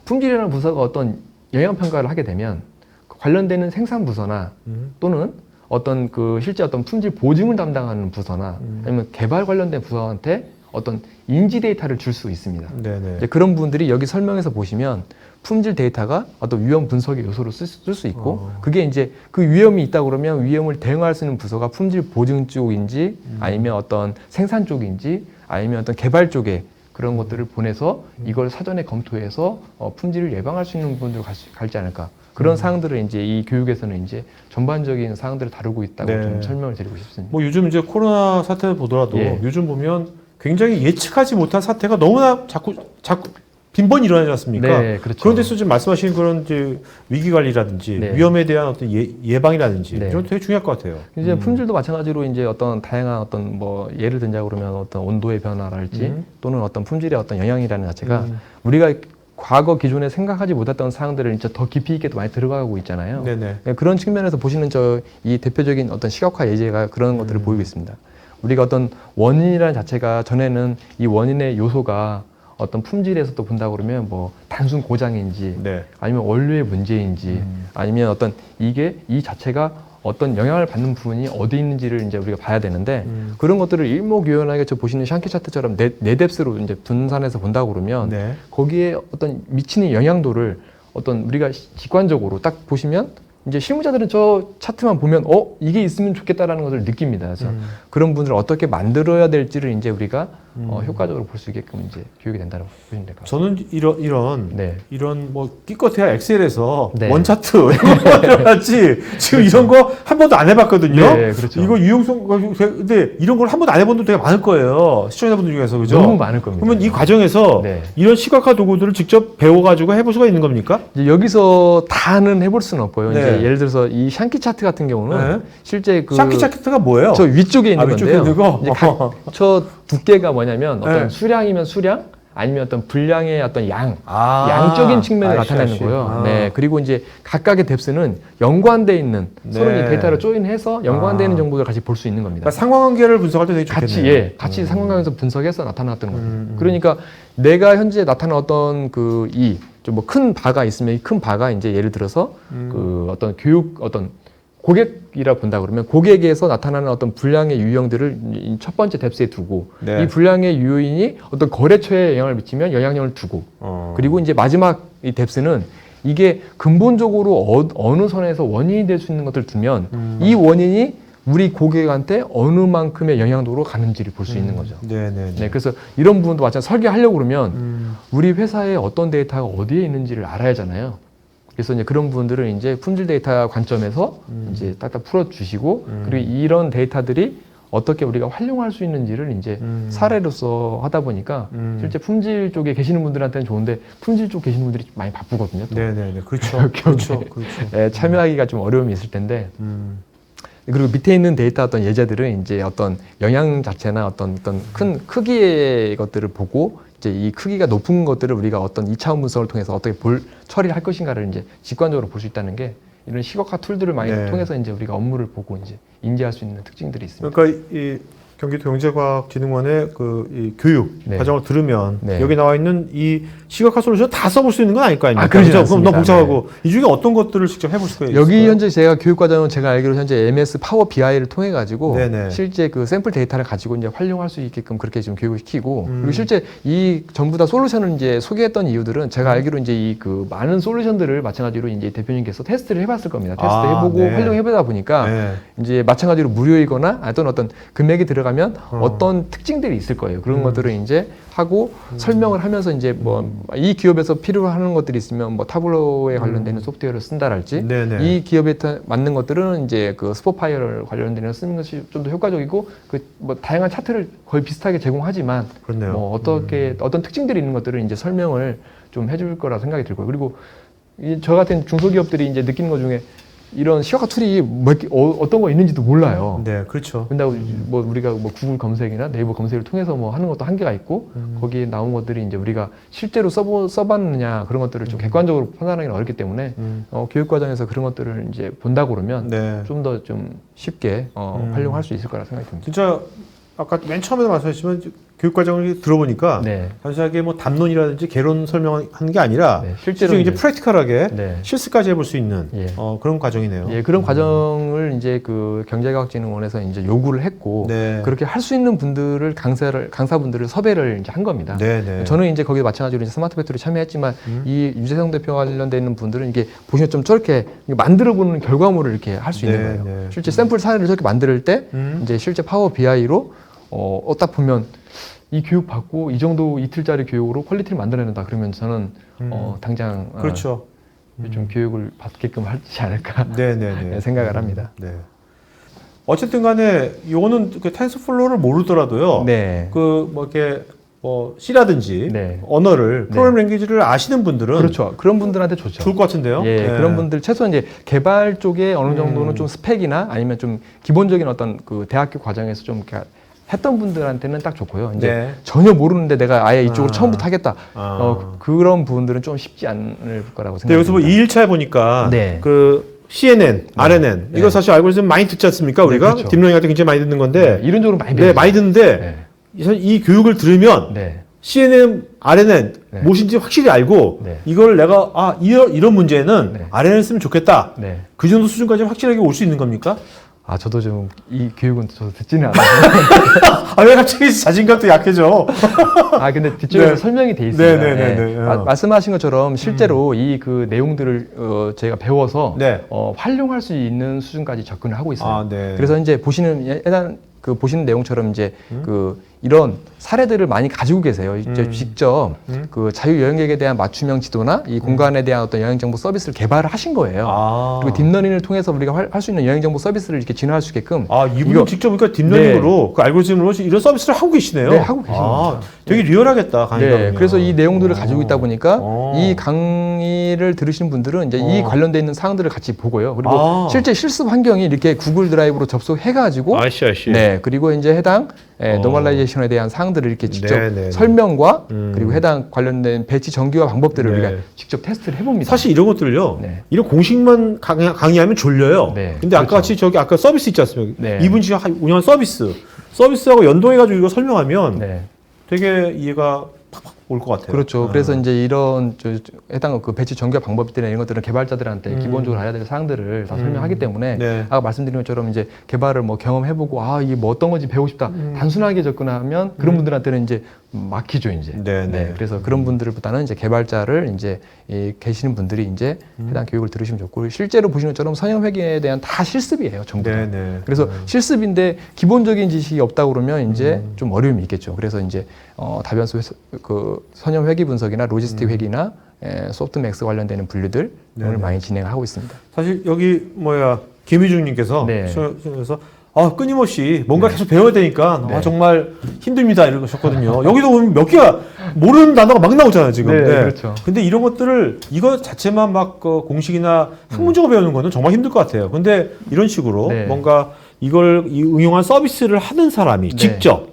[SPEAKER 2] 품질이라는 부서가 어떤 영향 평가를 하게 되면 관련되는 생산 부서나 또는 어떤 그 실제 어떤 품질 보증을 담당하는 부서나 아니면 개발 관련된 부서한테 어떤 인지 데이터를 줄 수 있습니다.
[SPEAKER 1] 네네.
[SPEAKER 2] 이제 그런 부분들이 여기 설명에서 보시면 품질 데이터가 어떤 위험 분석의 요소로 쓸 수 있고 그게 이제 그 위험이 있다 그러면 위험을 대응할 수 있는 부서가 품질 보증 쪽인지 아니면 어떤 생산 쪽인지 아니면 어떤 개발 쪽에 그런 것들을 보내서 이걸 사전에 검토해서 품질을 예방할 수 있는 부분으로 갈지 않을까. 그런 사항들을 이제 이 교육에서는 이제 전반적인 사항들을 다루고 있다고
[SPEAKER 1] 네.
[SPEAKER 2] 좀 설명을 드리고 싶습니다.
[SPEAKER 1] 뭐 요즘 이제 코로나 사태 보더라도
[SPEAKER 2] 예.
[SPEAKER 1] 요즘 보면 굉장히 예측하지 못한 사태가 너무나 자꾸 빈번히 일어나지 않습니까?
[SPEAKER 2] 네, 그렇죠.
[SPEAKER 1] 그런 데서 지금 말씀하신 그런 이제 위기 관리라든지
[SPEAKER 2] 네.
[SPEAKER 1] 위험에 대한 어떤 예방이라든지
[SPEAKER 2] 네.
[SPEAKER 1] 이런 거 되게 중요할 것 같아요.
[SPEAKER 2] 이제 품질도 마찬가지로 이제 어떤 다양한 어떤 뭐 예를 들자 그러면 어떤 온도의 변화랄지 또는 어떤 품질의 어떤 영향이라는 자체가 우리가 과거 기존에 생각하지 못했던 사항들을 이제 더 깊이 있게 많이 들어가고 있잖아요.
[SPEAKER 1] 네네.
[SPEAKER 2] 네, 그런 측면에서 보시는 이 대표적인 어떤 시각화 예제가 그런 것들을 보이고 있습니다. 우리가 어떤 원인이라는 자체가 전에는 이 원인의 요소가 어떤 품질에서 또 본다 그러면 뭐 단순 고장인지
[SPEAKER 1] 네.
[SPEAKER 2] 아니면 원료의 문제인지 아니면 어떤 이 자체가 어떤 영향을 받는 부분이 어디 있는지를 이제 우리가 봐야 되는데 그런 것들을 일목요연하게 저 보시는 샹키 차트처럼 네뎁스로 이제 분산해서 본다 그러면
[SPEAKER 1] 네.
[SPEAKER 2] 거기에 어떤 미치는 영향도를 어떤 우리가 직관적으로 딱 보시면 이제 실무자들은 저 차트만 보면 이게 있으면 좋겠다라는 것을 느낍니다. 그래서 그런 분들을 어떻게 만들어야 될지를 이제 우리가 효과적으로 볼 수 있게끔 이제 교육이 된다고 보시면 될 것 같습니다.
[SPEAKER 1] 저는
[SPEAKER 2] 네.
[SPEAKER 1] 이런 뭐 기껏해야 엑셀에서
[SPEAKER 2] 네.
[SPEAKER 1] 원차트 이런 거 만들어놨지 지금 이런 거 한 번도 안 해봤거든요.
[SPEAKER 2] 네, 그렇죠.
[SPEAKER 1] 이거 유용성 근데 이런 걸 한 번도 안 해본 분들 되게 많을 거예요. 시청자분들 중에서 그죠?
[SPEAKER 2] 너무 많을 겁니다.
[SPEAKER 1] 그러면 이 과정에서
[SPEAKER 2] 네.
[SPEAKER 1] 이런 시각화 도구들을 직접 배워가지고 해볼 수가 있는 겁니까?
[SPEAKER 2] 이제 여기서 다는 해볼 수는 없고요.
[SPEAKER 1] 네.
[SPEAKER 2] 이제 예를 들어서 이 샹키 차트 같은 경우는
[SPEAKER 1] 네.
[SPEAKER 2] 실제 그
[SPEAKER 1] 샹키 차트가 뭐예요?
[SPEAKER 2] 저 위쪽에 있는
[SPEAKER 1] 위쪽에
[SPEAKER 2] 건데요.
[SPEAKER 1] 있는 거?
[SPEAKER 2] 이제 저 두께가 뭐냐면 어떤
[SPEAKER 1] 네.
[SPEAKER 2] 수량이면 수량, 아니면 어떤 분량의 어떤
[SPEAKER 1] 아,
[SPEAKER 2] 양적인 측면을
[SPEAKER 1] 알씨,
[SPEAKER 2] 나타내는
[SPEAKER 1] 알씨.
[SPEAKER 2] 거예요.
[SPEAKER 1] 아.
[SPEAKER 2] 네, 그리고 이제 각각의 뎁스는 연관돼 있는 서로
[SPEAKER 1] 네.
[SPEAKER 2] 이제 데이터를 조인해서 연관되어 있는 정보를 같이 볼 수 있는 겁니다.
[SPEAKER 1] 그러니까 상관관계를 분석할 때 되게 좋겠네요.
[SPEAKER 2] 같이 상관관계에서 분석해서 나타났던 거죠. 그러니까 내가 현재 나타난 어떤 좀 뭐 큰 바가 있으면 이 큰 바가 이제 예를 들어서 그 어떤 어떤 고객이라 본다 그러면 고객에서 나타나는 어떤 불량의 유형들을 이 첫 번째 뎁스에 두고
[SPEAKER 1] 네.
[SPEAKER 2] 이 불량의 요인이 어떤 거래처에 영향을 미치면 영향력을 두고 그리고 이제 마지막 이 뎁스는 이게 근본적으로 어느 선에서 원인이 될 수 있는 것들을 두면 이 원인이 우리 고객한테 어느 만큼의 영향도로 가는지를 볼 수 있는 거죠.
[SPEAKER 1] 네네.
[SPEAKER 2] 네, 그래서 이런 부분도 마찬가지로 설계하려고 그러면 우리 회사에 어떤 데이터가 어디에 있는지를 알아야 하잖아요. 그래서 이제 그런 부분들을 이제 품질 데이터 관점에서 이제 딱딱 풀어주시고 그리고 이런 데이터들이 어떻게 우리가 활용할 수 있는지를 이제 사례로서 하다 보니까 실제 품질 쪽에 계시는 분들한테는 좋은데 품질 쪽 계시는 분들이 많이 바쁘거든요. 또.
[SPEAKER 1] 네네네. 그렇죠. 그렇죠. 그렇죠.
[SPEAKER 2] 네, 참여하기가 좀 어려움이 있을 텐데 그리고 밑에 있는 데이터 어떤 예제들은 이제 어떤 영양 자체나 어떤 큰 크기의 것들을 보고 이제 이 크기가 높은 것들을 우리가 어떤 2차원 분석을 통해서 어떻게 처리를 할 것인가를 이제 직관적으로 볼 수 있다는 게 이런 시각화 툴들을 많이
[SPEAKER 1] 네.
[SPEAKER 2] 통해서 이제 우리가 업무를 보고 이제 인지할 수 있는 특징들이 있습니다.
[SPEAKER 1] 그러니까 이 경기도 경제과학진흥원의 이 교육
[SPEAKER 2] 네.
[SPEAKER 1] 과정을 들으면
[SPEAKER 2] 네.
[SPEAKER 1] 여기 나와 있는 이 시각화 솔루션 다 써볼 수 있는 건 아닐 거 아닙니까?
[SPEAKER 2] 그러지
[SPEAKER 1] 그죠? 그럼
[SPEAKER 2] 않습니다.
[SPEAKER 1] 너무 복잡하고 이 중에 어떤 것들을 직접 해볼 수가 있을까요?
[SPEAKER 2] 여기 현재 제가 교육과정은 제가 알기로 현재 MS 파워 BI를 통해 가지고
[SPEAKER 1] 네네.
[SPEAKER 2] 실제 그 샘플 데이터를 가지고 이제 활용할 수 있게끔 그렇게 좀 교육을 시키고 그리고 실제 이 전부 다 솔루션을 이제 소개했던 이유들은 제가 알기로 이제 이 그 많은 솔루션들을 마찬가지로 이제 대표님께서 테스트를 해봤을 겁니다. 테스트 해보고
[SPEAKER 1] 네.
[SPEAKER 2] 활용해보다 보니까
[SPEAKER 1] 네.
[SPEAKER 2] 이제 마찬가지로 무료이거나 어떤 금액이 들어가면 어떤 특징들이 있을 거예요. 그런 것들을 이제 하고 설명을 하면서 이제 뭐 이 기업에서 필요하는 것들이 있으면 뭐 타블로에 관련되는 소프트웨어를 쓴다랄지
[SPEAKER 1] 네네.
[SPEAKER 2] 이 기업에 맞는 것들은 이제 그 스포파이어를 관련되는 쓰는 것이 좀 더 효과적이고 그 뭐 다양한 차트를 거의 비슷하게 제공하지만
[SPEAKER 1] 그렇네요.
[SPEAKER 2] 뭐 어떻게 어떤 특징들이 있는 것들을 이제 설명을 좀 해줄 거라 생각이 들고요. 그리고 저 같은 중소기업들이 이제 느끼는 것 중에 이런 시각화 툴이 어떤 거 있는지도 몰라요.
[SPEAKER 1] 네, 그렇죠.
[SPEAKER 2] 근데 뭐 우리가 뭐 구글 검색이나 네이버 검색을 통해서 뭐 하는 것도 한계가 있고 거기에 나온 것들이 이제 우리가 실제로 써봤느냐 그런 것들을 좀 객관적으로 판단하기는 어렵기 때문에 교육 과정에서 그런 것들을 이제 본다고 그러면
[SPEAKER 1] 네.
[SPEAKER 2] 좀 더 좀 쉽게 활용할 수 있을 거라 생각이 듭니다.
[SPEAKER 1] 진짜 아까 맨 처음에도 말씀하셨지만 교육 과정을 들어보니까
[SPEAKER 2] 네.
[SPEAKER 1] 단순하게 뭐 담론이라든지 개론 설명하는 게 아니라
[SPEAKER 2] 네,
[SPEAKER 1] 실제로 이제 프랙티컬하게
[SPEAKER 2] 네.
[SPEAKER 1] 실습까지 해볼 수 있는
[SPEAKER 2] 예.
[SPEAKER 1] 그런 과정이네요.
[SPEAKER 2] 예, 그런 과정을 이제 그 경제과학진흥원에서 이제 요구를 했고
[SPEAKER 1] 네.
[SPEAKER 2] 그렇게 할 수 있는 분들을 강사분들을 섭외를 이제 한 겁니다.
[SPEAKER 1] 네네.
[SPEAKER 2] 저는 이제 거기에 마찬가지로 이제 스마트 팩토리 참여했지만 이 유재성 대표 관련돼 있는 분들은 이게 보시면 좀 저렇게 만들어 보는 결과물을 이렇게 할 수 있는
[SPEAKER 1] 네,
[SPEAKER 2] 거예요.
[SPEAKER 1] 네.
[SPEAKER 2] 실제 샘플 사례를 저렇게 만들 때 이제 실제 파워 BI로 딱 보면 이 교육 받고 이 정도 이틀짜리 교육으로 퀄리티를 만들어낸다 그러면 저는 당장
[SPEAKER 1] 그렇죠.
[SPEAKER 2] 좀 교육을 받게끔 하지 않을까
[SPEAKER 1] 네네네.
[SPEAKER 2] 생각을 합니다.
[SPEAKER 1] 네. 어쨌든 간에 요거는 그 텐서플로우를 모르더라도요.
[SPEAKER 2] 네.
[SPEAKER 1] 그 뭐 이렇게 C라든지
[SPEAKER 2] 네.
[SPEAKER 1] 언어를
[SPEAKER 2] 네.
[SPEAKER 1] 프로그래밍 랭귀지를 아시는 분들은
[SPEAKER 2] 그렇죠. 그런 분들한테 좋죠.
[SPEAKER 1] 좋을 것 같은데요.
[SPEAKER 2] 예,
[SPEAKER 1] 네.
[SPEAKER 2] 그런 분들 최소한 이제 개발 쪽에 어느 정도는 좀 스펙이나 아니면 좀 기본적인 어떤 그 대학교 과정에서 좀 이렇게 했던 분들한테는 딱 좋고요. 이제
[SPEAKER 1] 네.
[SPEAKER 2] 전혀 모르는데 내가 아예 이쪽으로 처음부터 하겠다.
[SPEAKER 1] 아.
[SPEAKER 2] 그런 부분들은 좀 쉽지 않을 거라고
[SPEAKER 1] 근데 여기서
[SPEAKER 2] 생각합니다.
[SPEAKER 1] 뭐 2일차에 보니까
[SPEAKER 2] 네.
[SPEAKER 1] 그 CNN, RNN
[SPEAKER 2] 네.
[SPEAKER 1] 이거 사실 알고 있으면 많이 듣지 않습니까? 우리가
[SPEAKER 2] 그렇죠.
[SPEAKER 1] 딥러닝 할 때 굉장히 많이 듣는 건데
[SPEAKER 2] 이론적으로 많이
[SPEAKER 1] 네,
[SPEAKER 2] 배우죠.
[SPEAKER 1] 많이 듣는데 이 교육을 들으면
[SPEAKER 2] 네.
[SPEAKER 1] CNN, RNN
[SPEAKER 2] 네.
[SPEAKER 1] 무엇인지 확실히 알고
[SPEAKER 2] 네.
[SPEAKER 1] 이걸 내가 이런 문제는
[SPEAKER 2] 네.
[SPEAKER 1] RNN 쓰면 좋겠다.
[SPEAKER 2] 네.
[SPEAKER 1] 그 정도 수준까지 확실하게 올 수 있는 겁니까?
[SPEAKER 2] 저도 좀 이 교육은 저도 듣지는 않아요.
[SPEAKER 1] 왜 갑자기 자신감도 약해져?
[SPEAKER 2] 근데 뒤쪽에
[SPEAKER 1] 네.
[SPEAKER 2] 설명이 돼 있습니다.
[SPEAKER 1] 네.
[SPEAKER 2] 말씀하신 것처럼 실제로 이 그 내용들을 제가 배워서
[SPEAKER 1] 네.
[SPEAKER 2] 활용할 수 있는 수준까지 접근을 하고 있어요.
[SPEAKER 1] 네.
[SPEAKER 2] 그래서 이제 보시는 보시는 내용처럼 이제 이런 사례들을 많이 가지고 계세요. 이제 직접 그 자유여행객에 대한 맞춤형 지도나 이 공간에 대한 어떤 여행정보 서비스를 개발을 하신 거예요. 그리고 딥러닝을 통해서 우리가 할 수 있는 여행정보 서비스를 이렇게 진화할 수 있게끔.
[SPEAKER 1] 이분은 직접 그러니까 딥러닝으로 그 알고리즘으로 이런 서비스를 하고 계시네요.
[SPEAKER 2] 네, 하고 계십니다.
[SPEAKER 1] 되게 리얼하겠다. 강의가.
[SPEAKER 2] 네, 그래서 이 내용들을 가지고 있다 보니까 이 강의를 들으시는 분들은 이제 이 관련돼 있는 사항들을 같이 보고요. 그리고 실제 실습 환경이 이렇게 구글 드라이브로 접속해가지고,
[SPEAKER 1] 아시.
[SPEAKER 2] 네, 그리고 이제 해당 노멀라이제이션에 대한 사항들을 이렇게 직접
[SPEAKER 1] 네.
[SPEAKER 2] 설명과 그리고 해당 관련된 배치 정기화 방법들을
[SPEAKER 1] 네.
[SPEAKER 2] 우리가 직접 테스트를 해봅니다.
[SPEAKER 1] 사실 이런 것들을요.
[SPEAKER 2] 네.
[SPEAKER 1] 이런 공식만 강의하면 졸려요.
[SPEAKER 2] 네,
[SPEAKER 1] 근데 아까
[SPEAKER 2] 그렇죠.
[SPEAKER 1] 같이 아까 서비스 있지 않습니까?
[SPEAKER 2] 네.
[SPEAKER 1] 이분 지금 서비스하고 연동해가지고 이거 설명하면
[SPEAKER 2] 네.
[SPEAKER 1] 되게 이해가 팍팍 올 것 같아요.
[SPEAKER 2] 그렇죠. 그래서 이제 이런 해당 그 배치 정규 방법들이나 이런 것들은 개발자들한테 기본적으로 알아야 될 사항들을 다 설명하기 때문에
[SPEAKER 1] 네.
[SPEAKER 2] 아까 말씀드린 것처럼 이제 개발을 뭐 경험해보고 이게 뭐 어떤 건지 배우고 싶다 단순하게 접근하면 그런 분들한테는 이제 막히죠 이제.
[SPEAKER 1] 네.
[SPEAKER 2] 그래서 그런 분들보다는 이제 개발자를 이제 계시는 분들이 이제 해당 교육을 들으시면 좋고 실제로 보시는 것처럼 선형회계에 대한 다 실습이에요 전부 다.
[SPEAKER 1] 네.
[SPEAKER 2] 그래서 실습인데 기본적인 지식이 없다 그러면 이제 좀 어려움이 있겠죠. 그래서 이제 다변수 그 선형 회계 분석이나 로지스틱 회계나 소프트맥스 관련되는 분류들 오늘 많이 진행하고 있습니다.
[SPEAKER 1] 사실 여기 김희중님께서
[SPEAKER 2] 네.
[SPEAKER 1] 그래서 끊임없이 뭔가 계속 배워야 되니까 정말 힘듭니다 이러셨거든요. 여기도 보면 몇 개가 모르는 단어가 막 나오잖아요 지금.
[SPEAKER 2] 네, 그렇죠.
[SPEAKER 1] 근데 이런 것들을 이거 자체만 막 공식이나 학문적으로 배우는 거는 정말 힘들 것 같아요. 근데 이런 식으로 뭔가 이걸 응용한 서비스를 하는 사람이 직접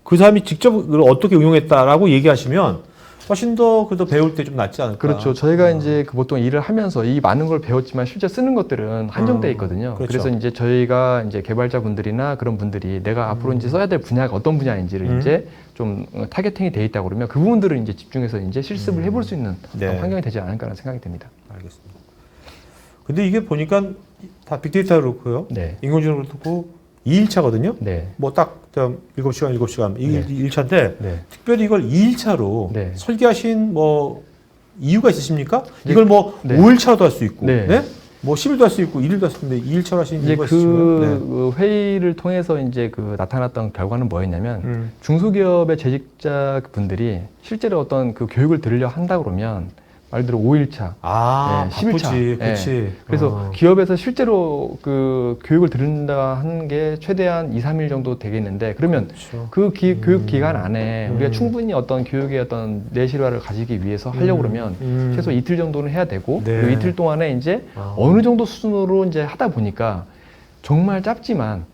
[SPEAKER 1] 그 사람이 직접 그걸 어떻게 응용했다라고 얘기하시면 훨씬 더 그래도 배울 때 좀 낫지 않을까.
[SPEAKER 2] 그렇죠. 저희가 이제 그 보통 일을 하면서 이 많은 걸 배웠지만 실제 쓰는 것들은 한정돼 있거든요.
[SPEAKER 1] 그렇죠.
[SPEAKER 2] 그래서 이제 저희가 이제 개발자분들이나 그런 분들이 내가 앞으로 이제 써야 될 분야가 어떤 분야인지를 이제 좀 타겟팅이 돼 있다 그러면 그 부분들을 이제 집중해서 이제 실습을 해볼 수 있는 어떤 환경이 되지 않을까라는 생각이 듭니다.
[SPEAKER 1] 알겠습니다. 근데 이게 보니까 다 빅데이터로 그렇고요. 인공지능으로 그렇고 2일차거든요. 뭐 딱 7시간 이게 1차인데 특별히 이걸 2일차로 설계하신 뭐 이유가 있으십니까? 이걸 뭐 5일차로도 할 수 있고 뭐 10일도 할 수 있고 1일도 할 수 있는데 2일차로 하신 이유가 있으신가요?
[SPEAKER 2] 그 회의를 통해서 이제 그 나타났던 결과는 뭐였냐면 중소기업의 재직자 분들이 실제로 어떤 그 교육을 들으려 한다 그러면 말 그대로 5일차, 11차.
[SPEAKER 1] 그렇지.
[SPEAKER 2] 그래서 기업에서 실제로 그 교육을 들은다 하는 게 최대한 2, 3일 정도 되겠는데 그러면 그 교육 기간 안에 우리가 충분히 어떤 교육의 어떤 내실화를 가지기 위해서 하려고 그러면 최소 이틀 정도는 해야 되고 그 이틀 동안에 이제 어느 정도 수준으로 이제 하다 보니까 정말 짧지만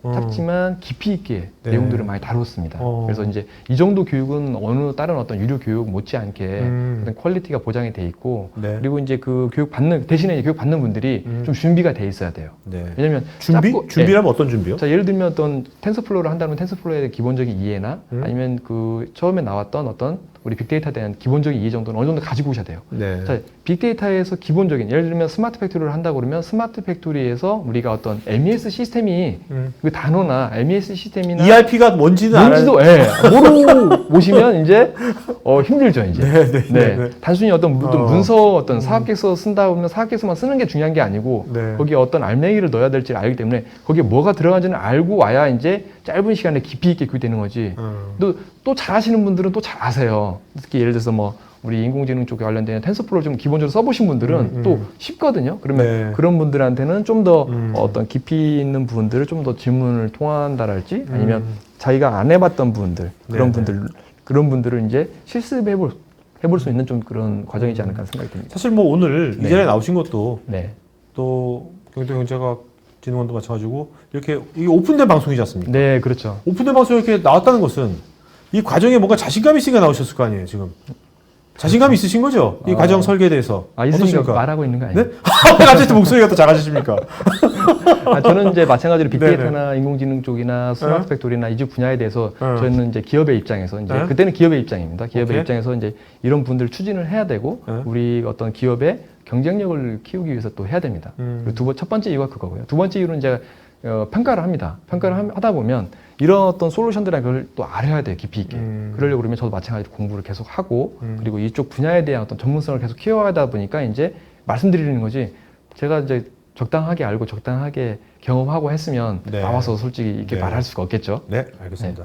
[SPEAKER 2] 깊이 있게 내용들을 많이 다뤘습니다. 그래서 이제 이 정도 교육은 어느 다른 어떤 유료 교육 못지않게 어떤 퀄리티가 보장이 돼 있고 그리고 이제 그 대신에 교육 받는 분들이 좀 준비가 돼 있어야 돼요. 왜냐면
[SPEAKER 1] 준비라면 어떤 준비요?
[SPEAKER 2] 자, 예를 들면 어떤 텐서플로우를 한다면 텐서플로우에 대한 기본적인 이해나 아니면 그 처음에 나왔던 어떤 우리 빅데이터에 대한 기본적인 이해 정도는 어느 정도 가지고 오셔야 돼요. 자, 빅데이터에서 기본적인 예를 들면 스마트 팩토리를 한다고 그러면 스마트 팩토리에서 우리가 어떤 MES 시스템이 그 단어나 MES 시스템이나
[SPEAKER 1] ERP가 뭔지도
[SPEAKER 2] 모르고 오시면 이제 힘들죠 이제. 단순히 어떤 문서 어떤 사업계획서 쓴다 보면 사업계획서만 쓰는 게 중요한 게 아니고 거기에 어떤 알맹이를 넣어야 될지를 알기 때문에 거기에 뭐가 들어간지는 알고 와야 이제 짧은 시간에 깊이 있게 교육되는 거지. 또 잘하시는 분들은 또 잘 아세요. 특히 예를 들어서 뭐 우리 인공지능 쪽에 관련된 텐서플로우를 좀 기본적으로 써보신 분들은 또 쉽거든요. 그러면 그런 분들한테는 좀 더 어떤 깊이 있는 부분들을 좀 더 질문을 통한다랄지 아니면 자기가 안 해봤던 분들 그런 분들을 이제 실습해볼 수 있는 좀 그런 과정이지 않을까 생각이 듭니다.
[SPEAKER 1] 사실 뭐 오늘 이 자리에 나오신 것도 또 경제과학진흥원도 마찬가지고 이렇게 이게 오픈된 방송이지 않습니까?
[SPEAKER 2] 네, 그렇죠.
[SPEAKER 1] 오픈된 방송에 이렇게 나왔다는 것은 이 과정에 뭔가 자신감이 있으니까 나오셨을 거 아니에요, 지금. 자신감이 있으신 거죠? 이 과정 설계에 대해서.
[SPEAKER 2] 있으니까 말하고 있는 거 아니에요?
[SPEAKER 1] 네? 갑자기 목소리가 또 작아지십니까?
[SPEAKER 2] 저는 이제 마찬가지로 빅데이터나 인공지능 쪽이나 스마트 팩토리나 이쪽 분야에 대해서 저희는 이제 기업의 입장에서 이제 그때는 기업의 입장입니다. 기업의 입장에서 이제 이런 분들을 추진을 해야 되고 우리 어떤 기업의 경쟁력을 키우기 위해서 또 해야 됩니다. 그리고 첫 번째 이유가 그거고요. 두 번째 이유는 이제 평가를 합니다. 평가를 하다 보면 이런 어떤 솔루션들이나 그걸 또 알아야 돼요, 깊이 있게. 그러려고 그러면 저도 마찬가지로 공부를 계속 하고 그리고 이쪽 분야에 대한 어떤 전문성을 계속 키워가다 보니까 이제 말씀드리는 거지 제가 이제 적당하게 알고 적당하게 경험하고 했으면 나와서 솔직히 이렇게 말할 수가 없겠죠.
[SPEAKER 1] 네, 알겠습니다.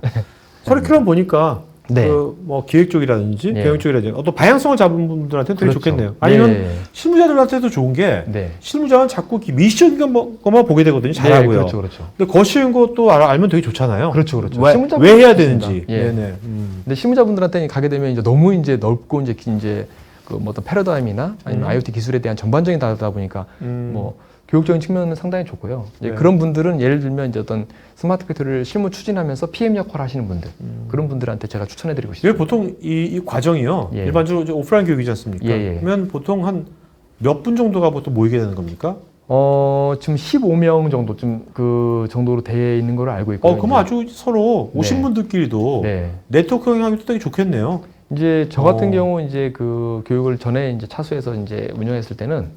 [SPEAKER 1] 커리큘럼 보니까 그 뭐 기획 쪽이라든지 경영 쪽이라든지 어떤 방향성을 잡은 분들한테는 되게 좋겠네요. 아니면 실무자들한테도 좋은 게 실무자는 자꾸 미시적인 것만 보게 되거든요. 잘하고요.
[SPEAKER 2] 그렇죠.
[SPEAKER 1] 근데 거시적인 것도 알면 되게 좋잖아요.
[SPEAKER 2] 그렇죠.
[SPEAKER 1] 왜 해야 되는지.
[SPEAKER 2] 근데 실무자분들한테 가게 되면 이제 너무 이제 넓고 이제 그 뭐 어떤 패러다임이나 아니면 IoT 기술에 대한 전반적인 다르다 보니까 뭐 교육적인 측면은 상당히 좋고요. 이제 그런 분들은 예를 들면 이제 어떤 스마트 팩토리를 실무 추진하면서 PM 역할을 하시는 분들 그런 분들한테 제가 추천해드리고 싶습니다.
[SPEAKER 1] 보통 이 과정이요. 일반적으로 오프라인 교육이지 않습니까? 그러면 보통 한 몇 분 정도가 보통 모이게 되는 겁니까?
[SPEAKER 2] 지금 15명 정도 그 정도로 되어 있는 걸로 알고 있고요.
[SPEAKER 1] 그럼 아주 서로 오신 분들끼리도 네트워크 형성이 되게 좋겠네요.
[SPEAKER 2] 이제 저 같은 경우 이제 그 교육을 전에 이제 차수에서 이제 운영했을 때는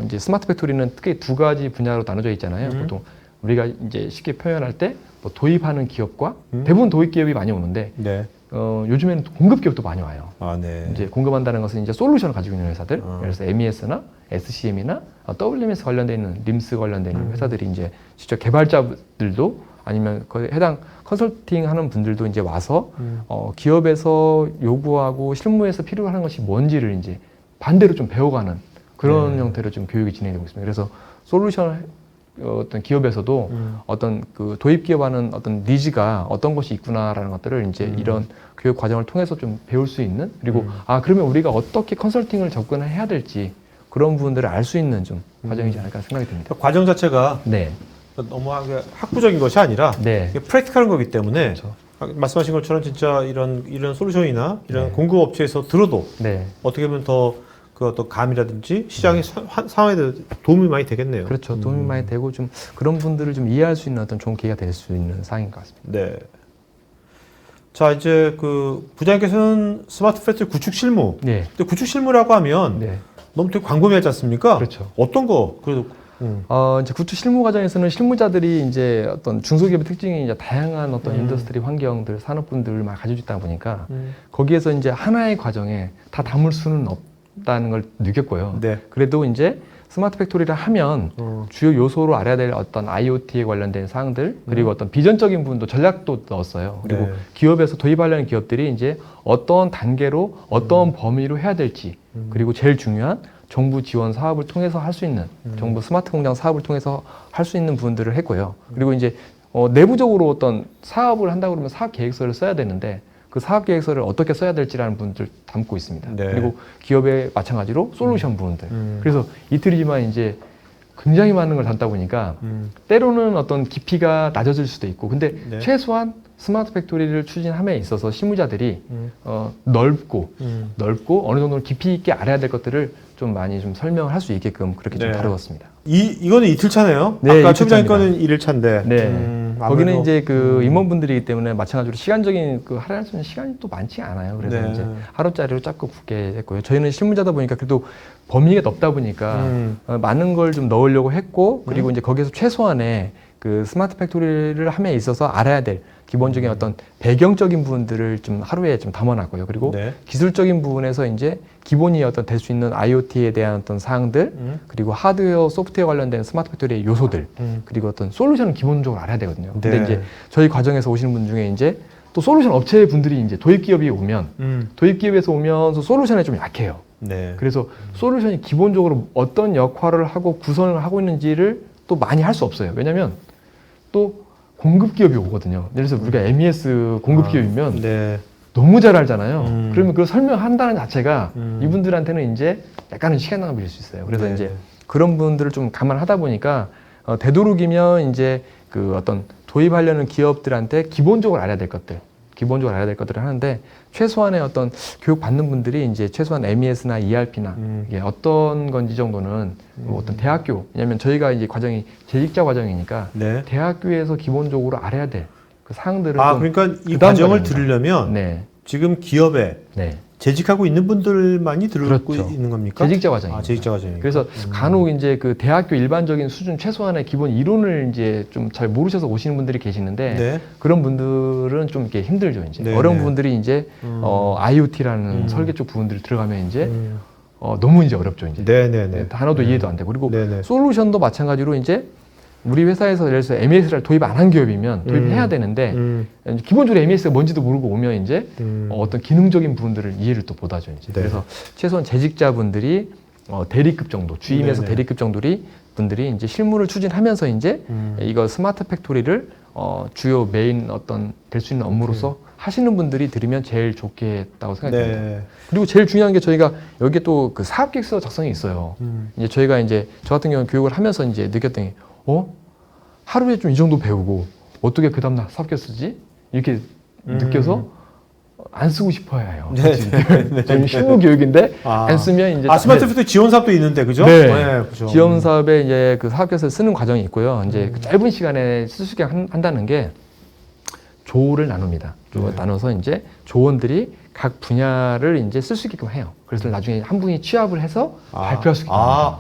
[SPEAKER 2] 이제 스마트 팩토리는 특히 두 가지 분야로 나눠져 있잖아요. 보통 우리가 이제 쉽게 표현할 때 뭐 도입하는 기업과 대부분 도입 기업이 많이 오는데
[SPEAKER 1] 네.
[SPEAKER 2] 요즘에는 공급 기업도 많이 와요.
[SPEAKER 1] 아, 네.
[SPEAKER 2] 이제 공급한다는 것은 이제 솔루션을 가지고 있는 회사들, 예를 들어서 MES나 SCM이나 WMS 관련돼 있는 림스 관련돼 있는 회사들이 이제 직접 개발자들도 아니면 그 해당 컨설팅 하는 분들도 이제 와서 기업에서 요구하고 실무에서 필요한 것이 뭔지를 이제 반대로 좀 배워가는 그런 형태로 좀 교육이 진행되고 있습니다. 그래서 솔루션 어떤 기업에서도 어떤 그 도입 기업하는 어떤 니즈가 어떤 것이 있구나라는 것들을 이제 이런 교육 과정을 통해서 좀 배울 수 있는 그리고 그러면 우리가 어떻게 컨설팅을 접근을 해야 될지 그런 부분들을 알 수 있는 좀 과정이지 않을까 생각이 듭니다.
[SPEAKER 1] 과정 자체가
[SPEAKER 2] 네.
[SPEAKER 1] 너무 학부적인 것이 아니라
[SPEAKER 2] 네.
[SPEAKER 1] 이게 프랙티컬한 거기 때문에
[SPEAKER 2] 그렇죠.
[SPEAKER 1] 말씀하신 것처럼 진짜 이런 솔루션이나 이런
[SPEAKER 2] 네.
[SPEAKER 1] 공급 업체에서 들어도
[SPEAKER 2] 네.
[SPEAKER 1] 어떻게 보면 더 그 어떤 감이라든지 시장의 상황에 대해서 도움이 많이 되겠네요.
[SPEAKER 2] 그렇죠. 도움이 많이 되고 좀 그런 분들을 좀 이해할 수 있는 어떤 좋은 계기가 될 수 있는 사항인 것 같습니다.
[SPEAKER 1] 네. 자, 이제 그 부장님께서는 스마트 팩토리 구축 실무.
[SPEAKER 2] 네.
[SPEAKER 1] 근데 구축 실무라고 하면
[SPEAKER 2] 네.
[SPEAKER 1] 너무 되게 광범위하지 않습니까?
[SPEAKER 2] 그렇죠.
[SPEAKER 1] 어떤 거? 그래도
[SPEAKER 2] 이제 구축 실무 과정에서는 실무자들이 이제 어떤 중소기업의 특징이 이제 다양한 어떤 인더스트리 환경들, 산업군들만 가지고 있다 보니까 거기에서 이제 하나의 과정에 다 담을 수는 없다는 걸 느꼈고요.
[SPEAKER 1] 네.
[SPEAKER 2] 그래도 이제 스마트 팩토리를 하면 주요 요소로 알아야 될 어떤 IoT에 관련된 사항들 그리고 어떤 비전적인 부분도 전략도 넣었어요. 그리고
[SPEAKER 1] 네.
[SPEAKER 2] 기업에서 도입하려는 기업들이 이제 어떤 단계로 어떤 범위로 해야 될지 그리고 제일 중요한 정부 지원 사업을 통해서 할 수 있는 정부 스마트 공장 사업을 통해서 할 수 있는 부분들을 했고요. 그리고 이제 내부적으로 어떤 사업을 한다고 그러면 사업 계획서를 써야 되는데 그 사업 계획서를 어떻게 써야 될지라는 부분들 담고 있습니다.
[SPEAKER 1] 네.
[SPEAKER 2] 그리고 기업에 마찬가지로 솔루션 부분들. 그래서 이틀이지만 이제 굉장히 많은 걸 담다 보니까 때로는 어떤 깊이가 낮아질 수도 있고 근데
[SPEAKER 1] 네.
[SPEAKER 2] 최소한 스마트 팩토리를 추진함에 있어서 실무자들이 넓고 어느 정도 깊이 있게 알아야 될 것들을 좀 많이 좀 설명을 할 수 있게끔 그렇게 좀
[SPEAKER 1] 네.
[SPEAKER 2] 다루었습니다.
[SPEAKER 1] 이거는 이틀 차네요.
[SPEAKER 2] 네,
[SPEAKER 1] 아까
[SPEAKER 2] 이틀
[SPEAKER 1] 최 부장님
[SPEAKER 2] 차입니다.
[SPEAKER 1] 거는 일일 차인데.
[SPEAKER 2] 네. 거기는 이제 그 임원분들이기 때문에 마찬가지로 시간적인 그 할애할 수 있는 시간이 또 많지 않아요. 그래서
[SPEAKER 1] 네.
[SPEAKER 2] 이제 하루짜리로 잡고 붙게 했고요. 저희는 실무자다 보니까 그래도 범위가 넓다 보니까 많은 걸 좀 넣으려고 했고 그리고 이제 거기에서 최소한의 그 스마트 팩토리를 함에 있어서 알아야 될 기본적인 어떤 배경적인 부분들을 좀 하루에 좀 담아놨고요. 그리고
[SPEAKER 1] 네.
[SPEAKER 2] 기술적인 부분에서 이제 기본이 어떤 될 수 있는 IoT에 대한 어떤 사항들 그리고 하드웨어, 소프트웨어 관련된 스마트 팩토리의 요소들 그리고 어떤 솔루션을 기본적으로 알아야 되거든요. 근데
[SPEAKER 1] 네.
[SPEAKER 2] 이제 저희 과정에서 오시는 분 중에 이제 또 솔루션 업체 분들이 이제 도입 기업이 오면 도입 기업에서 오면서 솔루션에 좀 약해요.
[SPEAKER 1] 네.
[SPEAKER 2] 그래서 솔루션이 기본적으로 어떤 역할을 하고 구성을 하고 있는지를 또 많이 할 수 없어요. 왜냐하면 또 공급 기업이 오거든요. 예를 들어서 우리가 MES 공급 기업이면
[SPEAKER 1] 네.
[SPEAKER 2] 너무 잘 알잖아요. 그러면 그걸 설명한다는 자체가 이분들한테는 이제 약간은 시간 낭비일 수 있어요. 그래서
[SPEAKER 1] 네.
[SPEAKER 2] 이제 그런 분들을 좀 감안하다 보니까 되도록이면 이제 그 어떤 도입하려는 기업들한테 기본적으로 알아야 될 것들을 하는데 최소한의 어떤 교육 받는 분들이 이제 최소한 MES나 ERP나 이게 어떤 건지 정도는 뭐 어떤 대학교 왜냐하면 저희가 이제 과정이 재직자 과정이니까
[SPEAKER 1] 네.
[SPEAKER 2] 대학교에서 기본적으로 알아야 될 그 사항들을
[SPEAKER 1] 아,
[SPEAKER 2] 좀
[SPEAKER 1] 그러니까 이
[SPEAKER 2] 그다음
[SPEAKER 1] 과정을
[SPEAKER 2] 과정입니다.
[SPEAKER 1] 들으려면
[SPEAKER 2] 네,
[SPEAKER 1] 지금 기업에
[SPEAKER 2] 네.
[SPEAKER 1] 재직하고 있는 분들만이 들고
[SPEAKER 2] 그렇죠.
[SPEAKER 1] 있는 겁니까?
[SPEAKER 2] 재직자 과정입니다.
[SPEAKER 1] 아, 재직자 과정이니까.
[SPEAKER 2] 그래서 간혹 이제 그 대학교 일반적인 수준 최소한의 기본 이론을 이제 좀 잘 모르셔서 오시는 분들이 계시는데
[SPEAKER 1] 네.
[SPEAKER 2] 그런 분들은 좀 이렇게 힘들죠. 이제
[SPEAKER 1] 네,
[SPEAKER 2] 어려운
[SPEAKER 1] 네.
[SPEAKER 2] 부분들이 이제 IoT라는 설계 쪽 부분들이 들어가면 이제 너무 이제 어렵죠. 이제
[SPEAKER 1] 네네네.
[SPEAKER 2] 단어도 이해도 안 되고 그리고
[SPEAKER 1] 네네.
[SPEAKER 2] 솔루션도 마찬가지로 이제 우리 회사에서 예를 들어서 MES를 도입 안 한 기업이면 도입해야 되는데 기본적으로 MES가 뭔지도 모르고 오면 이제 어떤 기능적인 부분들을 이해를 또 못하죠. 이제
[SPEAKER 1] 네.
[SPEAKER 2] 그래서 최소한 재직자분들이 대리급 정도 주임에서
[SPEAKER 1] 네네.
[SPEAKER 2] 대리급 분들이 이제 실무를 추진하면서 이제 이거 스마트 팩토리를 주요 메인 어떤 될 수 있는 업무로서 하시는 분들이 들으면 제일 좋겠다고 생각합니다.
[SPEAKER 1] 네.
[SPEAKER 2] 그리고 제일 중요한 게 저희가 여기에 또 그 사업 계획서 작성이 있어요. 이제 저희가 이제 저 같은 경우는 교육을 하면서 이제 느꼈던 게 하루에 좀 이 정도 배우고 어떻게 그 다음날 사업 계획서 쓰지? 이렇게 느껴서 안 쓰고 싶어야 해요.
[SPEAKER 1] 네.
[SPEAKER 2] 저희 실무 교육인데
[SPEAKER 1] 아.
[SPEAKER 2] 안 쓰면 이제
[SPEAKER 1] 스마트 팩토리 지원 사업도 있는데 그죠?
[SPEAKER 2] 네.
[SPEAKER 1] 그죠.
[SPEAKER 2] 지원 사업에 이제 그 사업 계획서를 쓰는 과정이 있고요. 이제 그 짧은 시간에 쓸 수 있게 한다는 게 조를 나눕니다.
[SPEAKER 1] 네.
[SPEAKER 2] 나눠서 이제 조원들이 각 분야를 이제 쓸 수 있게끔 해요. 그래서 나중에 한 분이 취합을 해서 발표할 수 있게 합니다.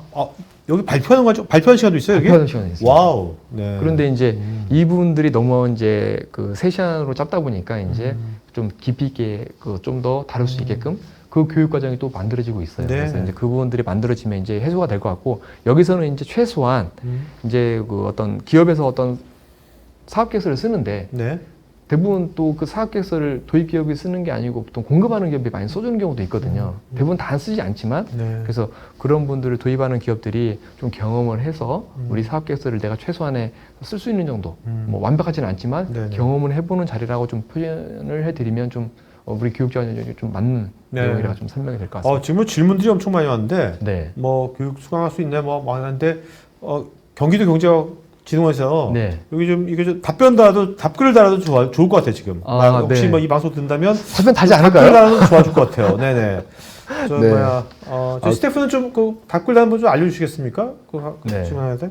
[SPEAKER 1] 여기 발표하는 시간도 있어요, 여기?
[SPEAKER 2] 발표하는 시간이 있어요.
[SPEAKER 1] 와우. 네.
[SPEAKER 2] 그런데 이제 이분들이 너무 이제 그 세시간으로 잡다 보니까 이제 좀 깊이 있게 그 좀 더 다룰 수 있게끔 그 교육 과정이 또 만들어지고 있어요.
[SPEAKER 1] 네.
[SPEAKER 2] 그래서 이제 그 부분들이 만들어지면 이제 해소가 될 것 같고 여기서는 이제 최소한 이제 그 어떤 기업에서 어떤 사업 계획서를 쓰는데
[SPEAKER 1] 네.
[SPEAKER 2] 대부분 또 그 사업 계획서를 도입 기업이 쓰는 게 아니고 보통 공급하는 기업이 많이 써주는 경우도 있거든요. 대부분 다 쓰지 않지만
[SPEAKER 1] 네.
[SPEAKER 2] 그래서 그런 분들을 도입하는 기업들이 좀 경험을 해서 우리 사업 계획서를 내가 최소한에 쓸 수 있는 정도 뭐 완벽하지는 않지만
[SPEAKER 1] 네네.
[SPEAKER 2] 경험을 해보는 자리라고 좀 표현을 해드리면 좀 우리 교육자원이 좀 맞는
[SPEAKER 1] 네.
[SPEAKER 2] 내용이라 좀 설명이 될 것 같습니다.
[SPEAKER 1] 지금 질문들이 엄청 많이 왔는데
[SPEAKER 2] 네.
[SPEAKER 1] 뭐 교육 수강할 수 있냐 뭐 많은데 경기도 경제진흥원에서
[SPEAKER 2] 네.
[SPEAKER 1] 여기 좀 이게 좀 답글을 달아도 좋을 것 같아요 지금. 혹시
[SPEAKER 2] 네.
[SPEAKER 1] 뭐 이 방송 듣는다면
[SPEAKER 2] 답변 다지
[SPEAKER 1] 답글
[SPEAKER 2] 않을까요?
[SPEAKER 1] 달아도 좋아질 것 같아요. 네네. 저
[SPEAKER 2] 네.
[SPEAKER 1] 저희 스태프는 좀 그 답글 달는 좀 알려주시겠습니까?
[SPEAKER 2] 네.
[SPEAKER 1] 지금 해야 돼.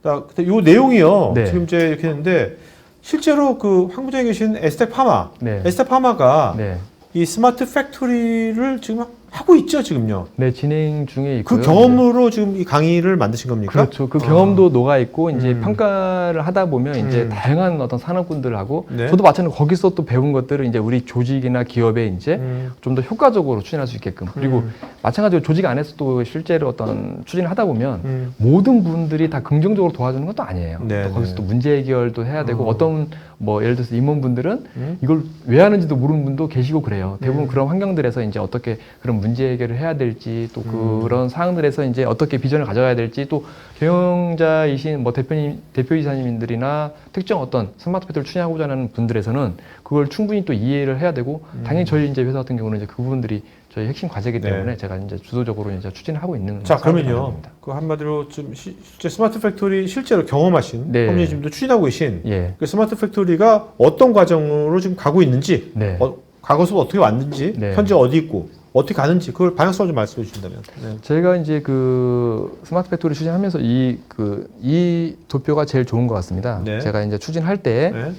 [SPEAKER 1] 근데 요 내용이요.
[SPEAKER 2] 네.
[SPEAKER 1] 지금 이제 이렇게 했는데 실제로 그 황부장에 계신 에스텍파마,
[SPEAKER 2] 네.
[SPEAKER 1] 에스텍파마가
[SPEAKER 2] 네.
[SPEAKER 1] 이 스마트 팩토리를 지금 하고 있죠, 지금요.
[SPEAKER 2] 네, 진행 중에 있고요.
[SPEAKER 1] 그 경험으로 지금 이 강의를 만드신 겁니까?
[SPEAKER 2] 그렇죠. 그 경험도 녹아 있고 이제
[SPEAKER 1] 음.
[SPEAKER 2] 평가를 하다 보면 이제
[SPEAKER 1] 음.
[SPEAKER 2] 다양한 어떤 산업군들하고
[SPEAKER 1] 네.
[SPEAKER 2] 저도 마찬가지로 거기서 또 배운 것들을 이제 우리 조직이나 기업에 이제 좀 더 효과적으로 추진할 수 있게끔 그리고 마찬가지로 조직 안에서 또 실제로 어떤 추진을 하다 보면 모든 분들이 다 긍정적으로 도와주는 것도 아니에요.
[SPEAKER 1] 네,
[SPEAKER 2] 또 거기서
[SPEAKER 1] 네.
[SPEAKER 2] 또 문제 해결도 해야 되고 어떤 뭐 예를 들어서 임원분들은 이걸 왜 하는지도 모르는 분도 계시고 그래요. 대부분 그런 환경들에서 이제 어떻게 그런 문제 해결을 해야 될지 또 그런 사항들에서 이제 어떻게 비전을 가져가야 될지 또 경영자이신 뭐 대표이사님들이나 특정 어떤 스마트 팩토리를 추진하고자 하는 분들에서는 그걸 충분히 또 이해를 해야 되고 당연히 저희 이제 회사 같은 경우는 이제 그 부분들이 저희 핵심 과제이기
[SPEAKER 1] 네.
[SPEAKER 2] 때문에 제가 이제 주도적으로 이제 추진하고 있는
[SPEAKER 1] 자,
[SPEAKER 2] 상황이
[SPEAKER 1] 그러면요.
[SPEAKER 2] 됩니다.
[SPEAKER 1] 그 한마디로 좀 실제 스마트 팩토리 실제로 경험하신
[SPEAKER 2] 네.
[SPEAKER 1] 황부장님도 추진하고 계신
[SPEAKER 2] 예.
[SPEAKER 1] 그 스마트 팩토리가 어떤 과정으로 지금 가고 있는지,
[SPEAKER 2] 네.
[SPEAKER 1] 과거서 어떻게 왔는지,
[SPEAKER 2] 네.
[SPEAKER 1] 현재 어디 있고 어떻게 가는지 그걸 방향성을 좀 말씀해 주신다면. 네.
[SPEAKER 2] 제가 이제 그 스마트 팩토리 추진하면서 이 도표가 제일 좋은 것 같습니다.
[SPEAKER 1] 네.
[SPEAKER 2] 제가 이제 추진할 때
[SPEAKER 1] 네.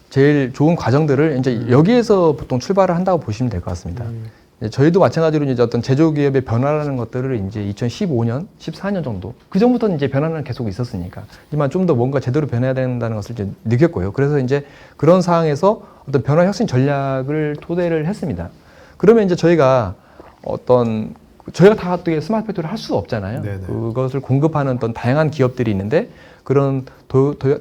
[SPEAKER 2] 제일 좋은 과정들을 이제 여기에서 보통 출발을 한다고 보시면 될 것 같습니다. 이제 저희도 마찬가지로 이제 어떤 제조기업의 변화라는 것들을 이제 2015년, 14년 정도 그 전부터는 이제 변화는 계속 있었으니까 하지만 좀 더 뭔가 제대로 변해야 된다는 것을 이제 느꼈고요. 그래서 이제 그런 상황에서 어떤 변화 혁신 전략을 토대를 했습니다. 그러면 이제 저희가 저희가 다 어떻게 스마트 팩토리를 할 수 없잖아요.
[SPEAKER 1] 네네.
[SPEAKER 2] 그것을 공급하는 어떤 다양한 기업들이 있는데 그런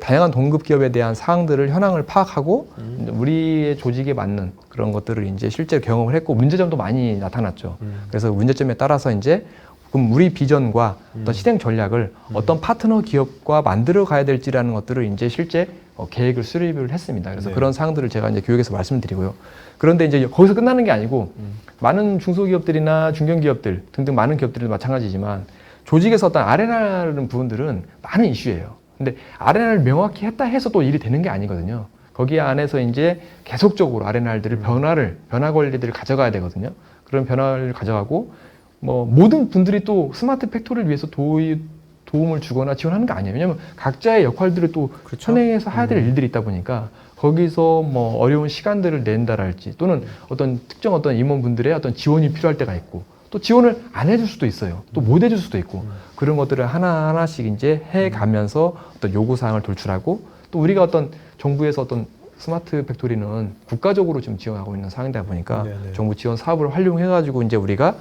[SPEAKER 2] 다양한 동급 기업에 대한 사항들을 현황을 파악하고 우리의 조직에 맞는 그런 것들을 이제 실제로 경험을 했고 문제점도 많이 나타났죠. 그래서 문제점에 따라서 이제 그럼 우리 비전과 어떤 실행 전략을 어떤 파트너 기업과 만들어 가야 될지라는 것들을 이제 실제 계획을 수립을 했습니다. 그래서
[SPEAKER 1] 네.
[SPEAKER 2] 그런 사항들을 제가 이제 교육에서 말씀드리고요. 그런데 이제 거기서 끝나는 게 아니고 많은 중소기업들이나 중견기업들 등등 많은 기업들도 마찬가지지만 조직에서 어떤 R&R하는 부분들은 많은 이슈예요. 근데 R&R을 명확히 했다 해서 또 일이 되는 게 아니거든요. 거기 안에서 이제 계속적으로 R&R들을 변화 관리들을 가져가야 되거든요. 그런 변화를 가져가고 뭐 모든 분들이 또 스마트 팩토리를 위해서 도움을 주거나 지원하는 거 아니에요. 왜냐하면 각자의 역할들을 또
[SPEAKER 1] 그렇죠.
[SPEAKER 2] 현행해서 해야 될 일들이 있다 보니까 거기서 뭐 어려운 시간들을 낸다랄지 또는 어떤 특정 어떤 임원분들의 어떤 지원이 필요할 때가 있고 또 지원을 안 해줄 수도 있어요. 또 못 해줄 수도 있고 그런 것들을 하나하나씩 이제 해가면서 어떤 요구사항을 돌출하고 또 우리가 어떤 정부에서 어떤 스마트 팩토리는 국가적으로 지금 지원하고 있는 상황이다 보니까
[SPEAKER 1] 네네.
[SPEAKER 2] 정부 지원 사업을 활용해가지고 이제 우리가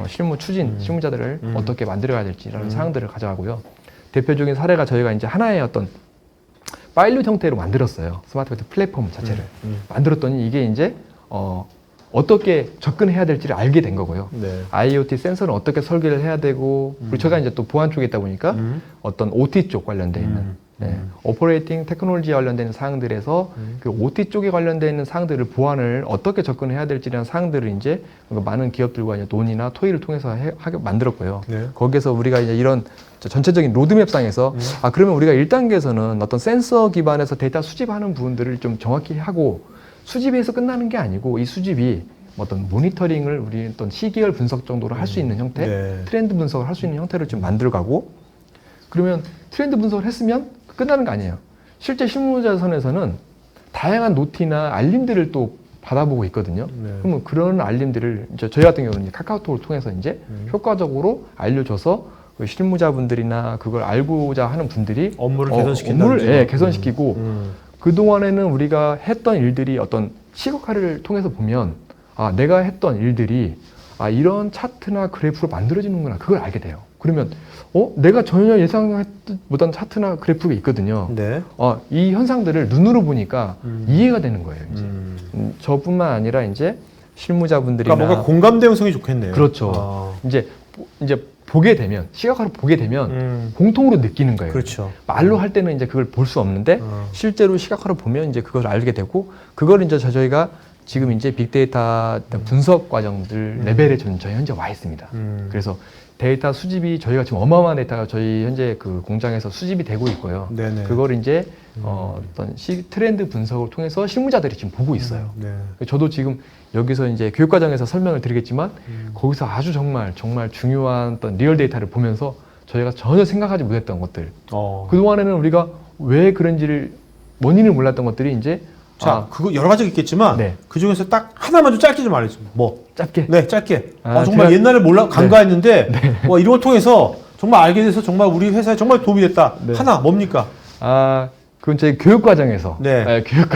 [SPEAKER 2] 실무 추진, 실무자들을 어떻게 만들어가야 될지라는 사항들을 가져가고요. 대표적인 사례가 저희가 이제 하나의 어떤 파일럿 형태로 만들었어요. 스마트 팩토리 플랫폼 자체를. 만들었더니 이게 이제 어떻게 접근해야 될지를 알게 된 거고요.
[SPEAKER 1] 네.
[SPEAKER 2] IoT 센서는 어떻게 설계를 해야 되고 그리고 제가 이제 또 보안 쪽에 있다 보니까 어떤 OT 쪽 관련돼 있는 오퍼레이팅 테크놀로지에 관련된 사항들에서 그 OT 쪽에 관련돼 있는 사항들을 보안을 어떻게 접근해야 될지라는 사항들을 이제 많은 기업들과 이제 논의나 토의를 통해서 만들었고요.
[SPEAKER 1] 네.
[SPEAKER 2] 거기에서 우리가 이제 이런 전체적인 로드맵상에서 그러면 우리가 1단계에서는 어떤 센서 기반에서 데이터 수집하는 부분들을 좀 정확히 하고 수집에서 끝나는 게 아니고 이 수집이 어떤 모니터링을 우리 어떤 시계열 분석 정도로 할 수 있는 형태,
[SPEAKER 1] 네.
[SPEAKER 2] 트렌드 분석을 할 수 있는 형태를 좀 만들어가고 그러면 트렌드 분석을 했으면 끝나는 거 아니에요. 실제 실무자선에서는 다양한 노티나 알림들을 또 받아보고 있거든요.
[SPEAKER 1] 네.
[SPEAKER 2] 그러면 그런 알림들을 이제 저희 같은 경우는 이제 카카오톡을 통해서 이제 효과적으로 알려줘서 그 실무자분들이나 그걸 알고자 하는 분들이
[SPEAKER 1] 업무를 개선시킨다든지.
[SPEAKER 2] 업무를 개선시키고 그동안에는 우리가 했던 일들이 어떤 시각화를 통해서 보면 내가 했던 일들이 이런 차트나 그래프로 만들어지는구나 그걸 알게 돼요. 그러면 내가 전혀 예상하지 못한 차트나 그래프가 있거든요.
[SPEAKER 1] 네.
[SPEAKER 2] 이 현상들을 눈으로 보니까 이해가 되는 거예요. 이제. 저뿐만 아니라 이제 실무자분들이나
[SPEAKER 1] 그러니까 뭔가 공감대 형성이 좋겠네요.
[SPEAKER 2] 그렇죠. 이제 보게 되면 시각화로 보게 되면 공통으로 느끼는 거예요.
[SPEAKER 1] 그렇죠.
[SPEAKER 2] 말로 할 때는 이제 그걸 볼 수 없는데 실제로 시각화로 보면 이제 그걸 알게 되고 그걸 이제 저희가 지금 이제 빅데이터 분석 과정들 레벨에 저희 현재 와 있습니다. 그래서 데이터 수집이 저희가 지금 어마어마한 데이터가 저희 현재 그 공장에서 수집이 되고 있고요.
[SPEAKER 1] 네네.
[SPEAKER 2] 그걸 이제 어떤 트렌드 분석을 통해서 실무자들이 지금 보고 있어요.
[SPEAKER 1] 네.
[SPEAKER 2] 저도 지금 여기서 이제 교육 과정에서 설명을 드리겠지만 거기서 아주 정말 중요한 어떤 리얼 데이터를 보면서 저희가 전혀 생각하지 못했던 것들. 그동안에는 우리가 왜 그런지를 원인을 몰랐던 것들이 이제
[SPEAKER 1] 자, 그거 여러 가지가 있겠지만
[SPEAKER 2] 네.
[SPEAKER 1] 그 중에서 딱 하나만 좀 짧게 좀 알려주세요. 뭐?
[SPEAKER 2] 짧게.
[SPEAKER 1] 네, 짧게.
[SPEAKER 2] 제가-
[SPEAKER 1] 정말 옛날에 간과했는데 이런 걸 통해서 정말 알게 돼서 정말 우리 회사에 정말 도움이 됐다.
[SPEAKER 2] 네.
[SPEAKER 1] 하나 뭡니까?
[SPEAKER 2] 그건 저희 교육 과정에서.
[SPEAKER 1] 네.
[SPEAKER 2] 교육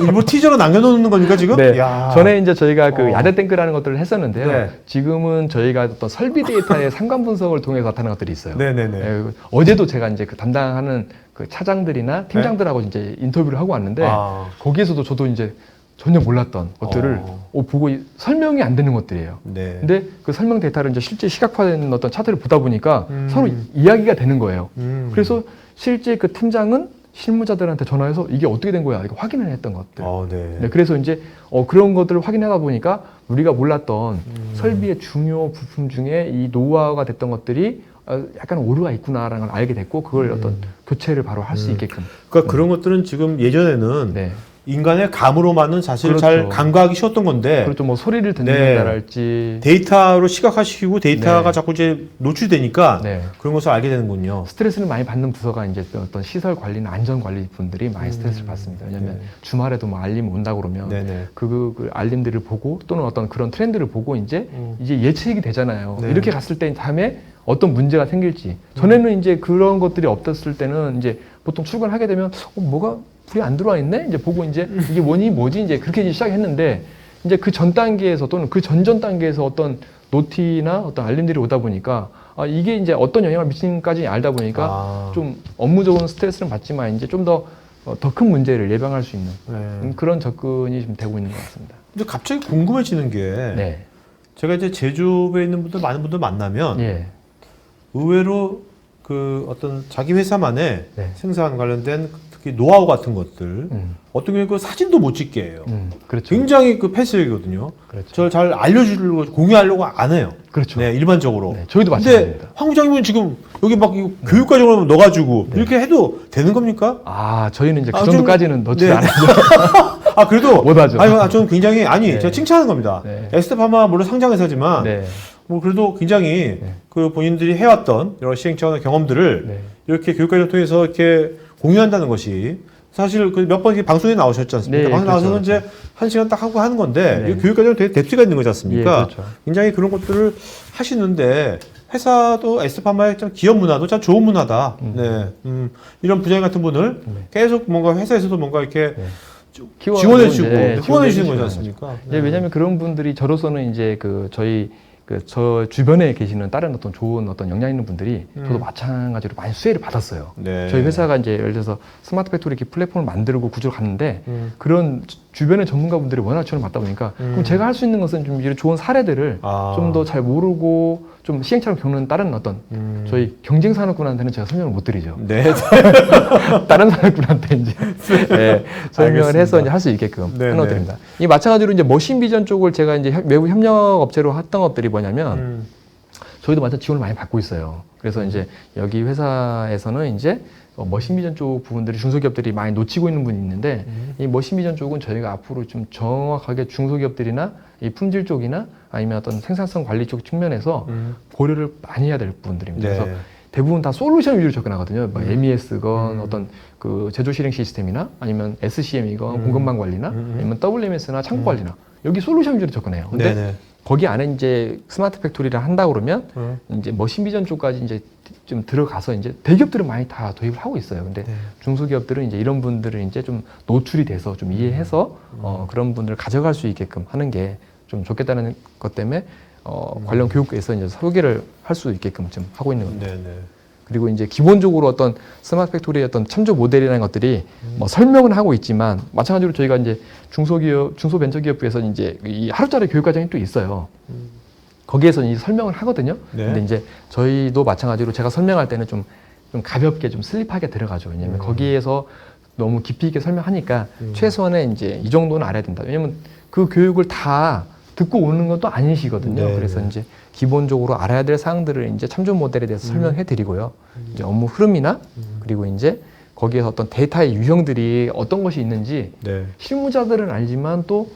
[SPEAKER 1] 일부 티저로 남겨놓는 겁니까 지금?
[SPEAKER 2] 네.
[SPEAKER 1] 야.
[SPEAKER 2] 전에 이제 저희가 그 야드탱크라는 것들을 했었는데요.
[SPEAKER 1] 네.
[SPEAKER 2] 지금은 저희가 어떤 설비 데이터의 상관 분석을 통해서 나타난 것들이 있어요.
[SPEAKER 1] 네네네.
[SPEAKER 2] 어제도 제가 이제 그 담당하는 그 차장들이나 팀장들하고 이제 인터뷰를 하고 왔는데 거기에서도 저도 이제 전혀 몰랐던 것들을 보고 설명이 안 되는 것들이에요.
[SPEAKER 1] 네.
[SPEAKER 2] 근데 그 설명 데이터를 이제 실제 시각화된 어떤 차트를 보다 보니까 서로 이야기가 되는 거예요. 그래서 실제 그 팀장은 실무자들한테 전화해서 이게 어떻게 된 거야 이거 확인을 했던 것들.
[SPEAKER 1] 네.
[SPEAKER 2] 네, 그래서 이제 그런 것들을 확인하다 보니까 우리가 몰랐던 설비의 중요 부품 중에 이 노후화가 됐던 것들이 약간 오류가 있구나라는 걸 알게 됐고 그걸 어떤 교체를 바로 할 수 있게끔.
[SPEAKER 1] 그러니까 그런 것들은 지금 예전에는
[SPEAKER 2] 네.
[SPEAKER 1] 인간의 감으로만은 사실
[SPEAKER 2] 그렇죠.
[SPEAKER 1] 잘 간과하기 쉬웠던 건데
[SPEAKER 2] 그렇죠. 뭐 소리를
[SPEAKER 1] 네.
[SPEAKER 2] 듣는다랄지
[SPEAKER 1] 데이터로 시각화시키고 데이터가
[SPEAKER 2] 네.
[SPEAKER 1] 자꾸 이제 노출되니까
[SPEAKER 2] 네.
[SPEAKER 1] 그런 것을 알게 되는군요.
[SPEAKER 2] 스트레스를 많이 받는 부서가 이제 어떤 시설 관리나 안전 관리 분들이 많이 스트레스를 받습니다. 왜냐하면
[SPEAKER 1] 네.
[SPEAKER 2] 주말에도 뭐 알림 온다 그러면
[SPEAKER 1] 네네.
[SPEAKER 2] 그 알림들을 보고 또는 어떤 그런 트렌드를 보고 이제 예측이 되잖아요.
[SPEAKER 1] 네.
[SPEAKER 2] 이렇게 갔을 때 다음에 어떤 문제가 생길지. 전에는 이제 그런 것들이 없었을 때는 이제 보통 출근하게 되면 뭐가 불이 안 들어와 있네? 이제 보고 이제 이게 원인이 뭐지? 이제 그렇게 이제 시작했는데 이제 그 전 단계에서 또는 그 전전 단계에서 어떤 노티나 어떤 알림들이 오다 보니까 이게 이제 어떤 영향을 미치는까지 알다 보니까 좀 업무적으로 스트레스는 받지만 이제 좀 더 큰 문제를 예방할 수 있는 그런 접근이 좀 되고 있는 것 같습니다.
[SPEAKER 1] 근데 갑자기 궁금해지는 게
[SPEAKER 2] 네.
[SPEAKER 1] 제가 이제 제조업에 있는 분들 많은 분들 만나면
[SPEAKER 2] 예.
[SPEAKER 1] 의외로 그 어떤 자기 회사만의
[SPEAKER 2] 네.
[SPEAKER 1] 생산 관련된 특히 노하우 같은 것들 어떤 경우에 그 사진도 못 찍게 해요.
[SPEAKER 2] 그렇죠.
[SPEAKER 1] 굉장히 그 패스이거든요.
[SPEAKER 2] 그렇죠.
[SPEAKER 1] 저를 잘 알려주려고 공유하려고 안 해요.
[SPEAKER 2] 그렇죠.
[SPEAKER 1] 네, 일반적으로.
[SPEAKER 2] 네, 저희도
[SPEAKER 1] 근데
[SPEAKER 2] 마찬가지입니다.
[SPEAKER 1] 황 부장님은 지금 여기 막 이거 교육과정으로 넣어가지고 이렇게 해도 되는 겁니까?
[SPEAKER 2] 저희는 이제 그
[SPEAKER 1] 좀-
[SPEAKER 2] 정도까지는 넣지
[SPEAKER 1] 네.
[SPEAKER 2] 않아요.
[SPEAKER 1] 그래도
[SPEAKER 2] 못하죠.
[SPEAKER 1] 저는 굉장히
[SPEAKER 2] 네.
[SPEAKER 1] 제가 칭찬하는 겁니다.
[SPEAKER 2] 네.
[SPEAKER 1] 에스테파마 물론 상장회사지만
[SPEAKER 2] 네.
[SPEAKER 1] 뭐 그래도 굉장히
[SPEAKER 2] 네.
[SPEAKER 1] 그 본인들이 해왔던 여러 시행착오나 경험들을
[SPEAKER 2] 네.
[SPEAKER 1] 이렇게 교육과정을 통해서 이렇게 공유한다는 것이 사실 그 몇 번 방송에 나오셨지 않습니까?
[SPEAKER 2] 네,
[SPEAKER 1] 방송 나와서는
[SPEAKER 2] 그렇죠.
[SPEAKER 1] 이제 한 시간 딱 하고 하는 건데
[SPEAKER 2] 네.
[SPEAKER 1] 이 교육과정 되게 뎁스가 있는 거지 않습니까?
[SPEAKER 2] 예, 그렇죠.
[SPEAKER 1] 굉장히 그런 것들을 하시는데 회사도 에스테파마의 좀 기업 문화도 참 좋은 문화다. 네, 이런 부장님 같은 분을 계속 뭔가 회사에서도 뭔가 이렇게 지원해주고 후원해주는 거지 않습니까?
[SPEAKER 2] 이제 왜냐하면 그런 분들이 저로서는 이제 그 저희 저 주변에 계시는 다른 어떤 좋은 어떤 역량 있는 분들이 저도 마찬가지로 많이 수혜를 받았어요.
[SPEAKER 1] 네.
[SPEAKER 2] 저희 회사가 이제 예를 들어서 스마트 팩토리 이렇게 플랫폼을 만들고 구조를 갔는데 그런 주변의 전문가분들이 워낙 지원을 받다 보니까 그럼 제가 할 수 있는 것은 좀 이런 좋은 사례들을 좀 더 잘 모르고 좀 시행착오를 겪는 다른 어떤 저희 경쟁 산업군한테는 제가 설명을 못 드리죠.
[SPEAKER 1] 네.
[SPEAKER 2] 다른 산업군한테 이제 설명을
[SPEAKER 1] 알겠습니다.
[SPEAKER 2] 해서 이제 할 수 있게끔
[SPEAKER 1] 네,
[SPEAKER 2] 해놓드립니다. 이 마찬가지로 이제 머신 비전 쪽을 제가 이제 외부 협력 업체로 했던 것들이 뭐냐면 저희도 마찬가지 지원을 많이 받고 있어요. 그래서 이제 여기 회사에서는 이제 머신 비전 쪽 부분들이 중소기업들이 많이 놓치고 있는 분이 있는데 이 머신 비전 쪽은 저희가 앞으로 좀 정확하게 중소기업들이나 이 품질 쪽이나 아니면 어떤 생산성 관리 쪽 측면에서 고려를 많이 해야 될 부분들입니다.
[SPEAKER 1] 네.
[SPEAKER 2] 그래서 대부분 다 솔루션 위주로 접근하거든요. 뭐 MES건 어떤 그 제조 실행 시스템이나 아니면 SCM이건 공급망 관리나 아니면 WMS나 창고 관리나 여기 솔루션 위주로 접근해요. 근데
[SPEAKER 1] 네네.
[SPEAKER 2] 거기 안에 이제 스마트 팩토리를 한다 그러면 이제 머신 비전 쪽까지 이제 좀 들어가서 이제 대기업들은 많이 다 도입을 하고 있어요. 근데
[SPEAKER 1] 네.
[SPEAKER 2] 중소기업들은 이제 이런 분들을 이제 좀 노출이 돼서 좀 이해해서 그런 분들을 가져갈 수 있게끔 하는 게 좀 좋겠다는 것 때문에 관련 교육에서 이제 소개를 할 수 있게끔 좀 하고 있는 겁니다.
[SPEAKER 1] 네네.
[SPEAKER 2] 그리고 이제 기본적으로 어떤 스마트 팩토리의 어떤 참조 모델이라는 것들이 뭐 설명은 하고 있지만 마찬가지로 저희가 이제 중소기업, 중소벤처기업부에서 이제 이 하루짜리 교육 과정이 또 있어요. 거기에서 이제 설명을 하거든요.
[SPEAKER 1] 네.
[SPEAKER 2] 근데 이제 저희도 마찬가지로 제가 설명할 때는 좀 가볍게 좀 슬립하게 들어가죠. 왜냐면 거기에서 너무 깊이 있게 설명하니까 최소한의 이제 이 정도는 알아야 된다. 왜냐면 그 교육을 다 듣고 오는 건 또 아니시거든요.
[SPEAKER 1] 네.
[SPEAKER 2] 그래서 이제 기본적으로 알아야 될 사항들을 이제 참조 모델에 대해서 설명해 드리고요. 이제 업무 흐름이나 그리고 이제 거기에서 어떤 데이터의 유형들이 어떤 것이 있는지
[SPEAKER 1] 네.
[SPEAKER 2] 실무자들은 알지만 또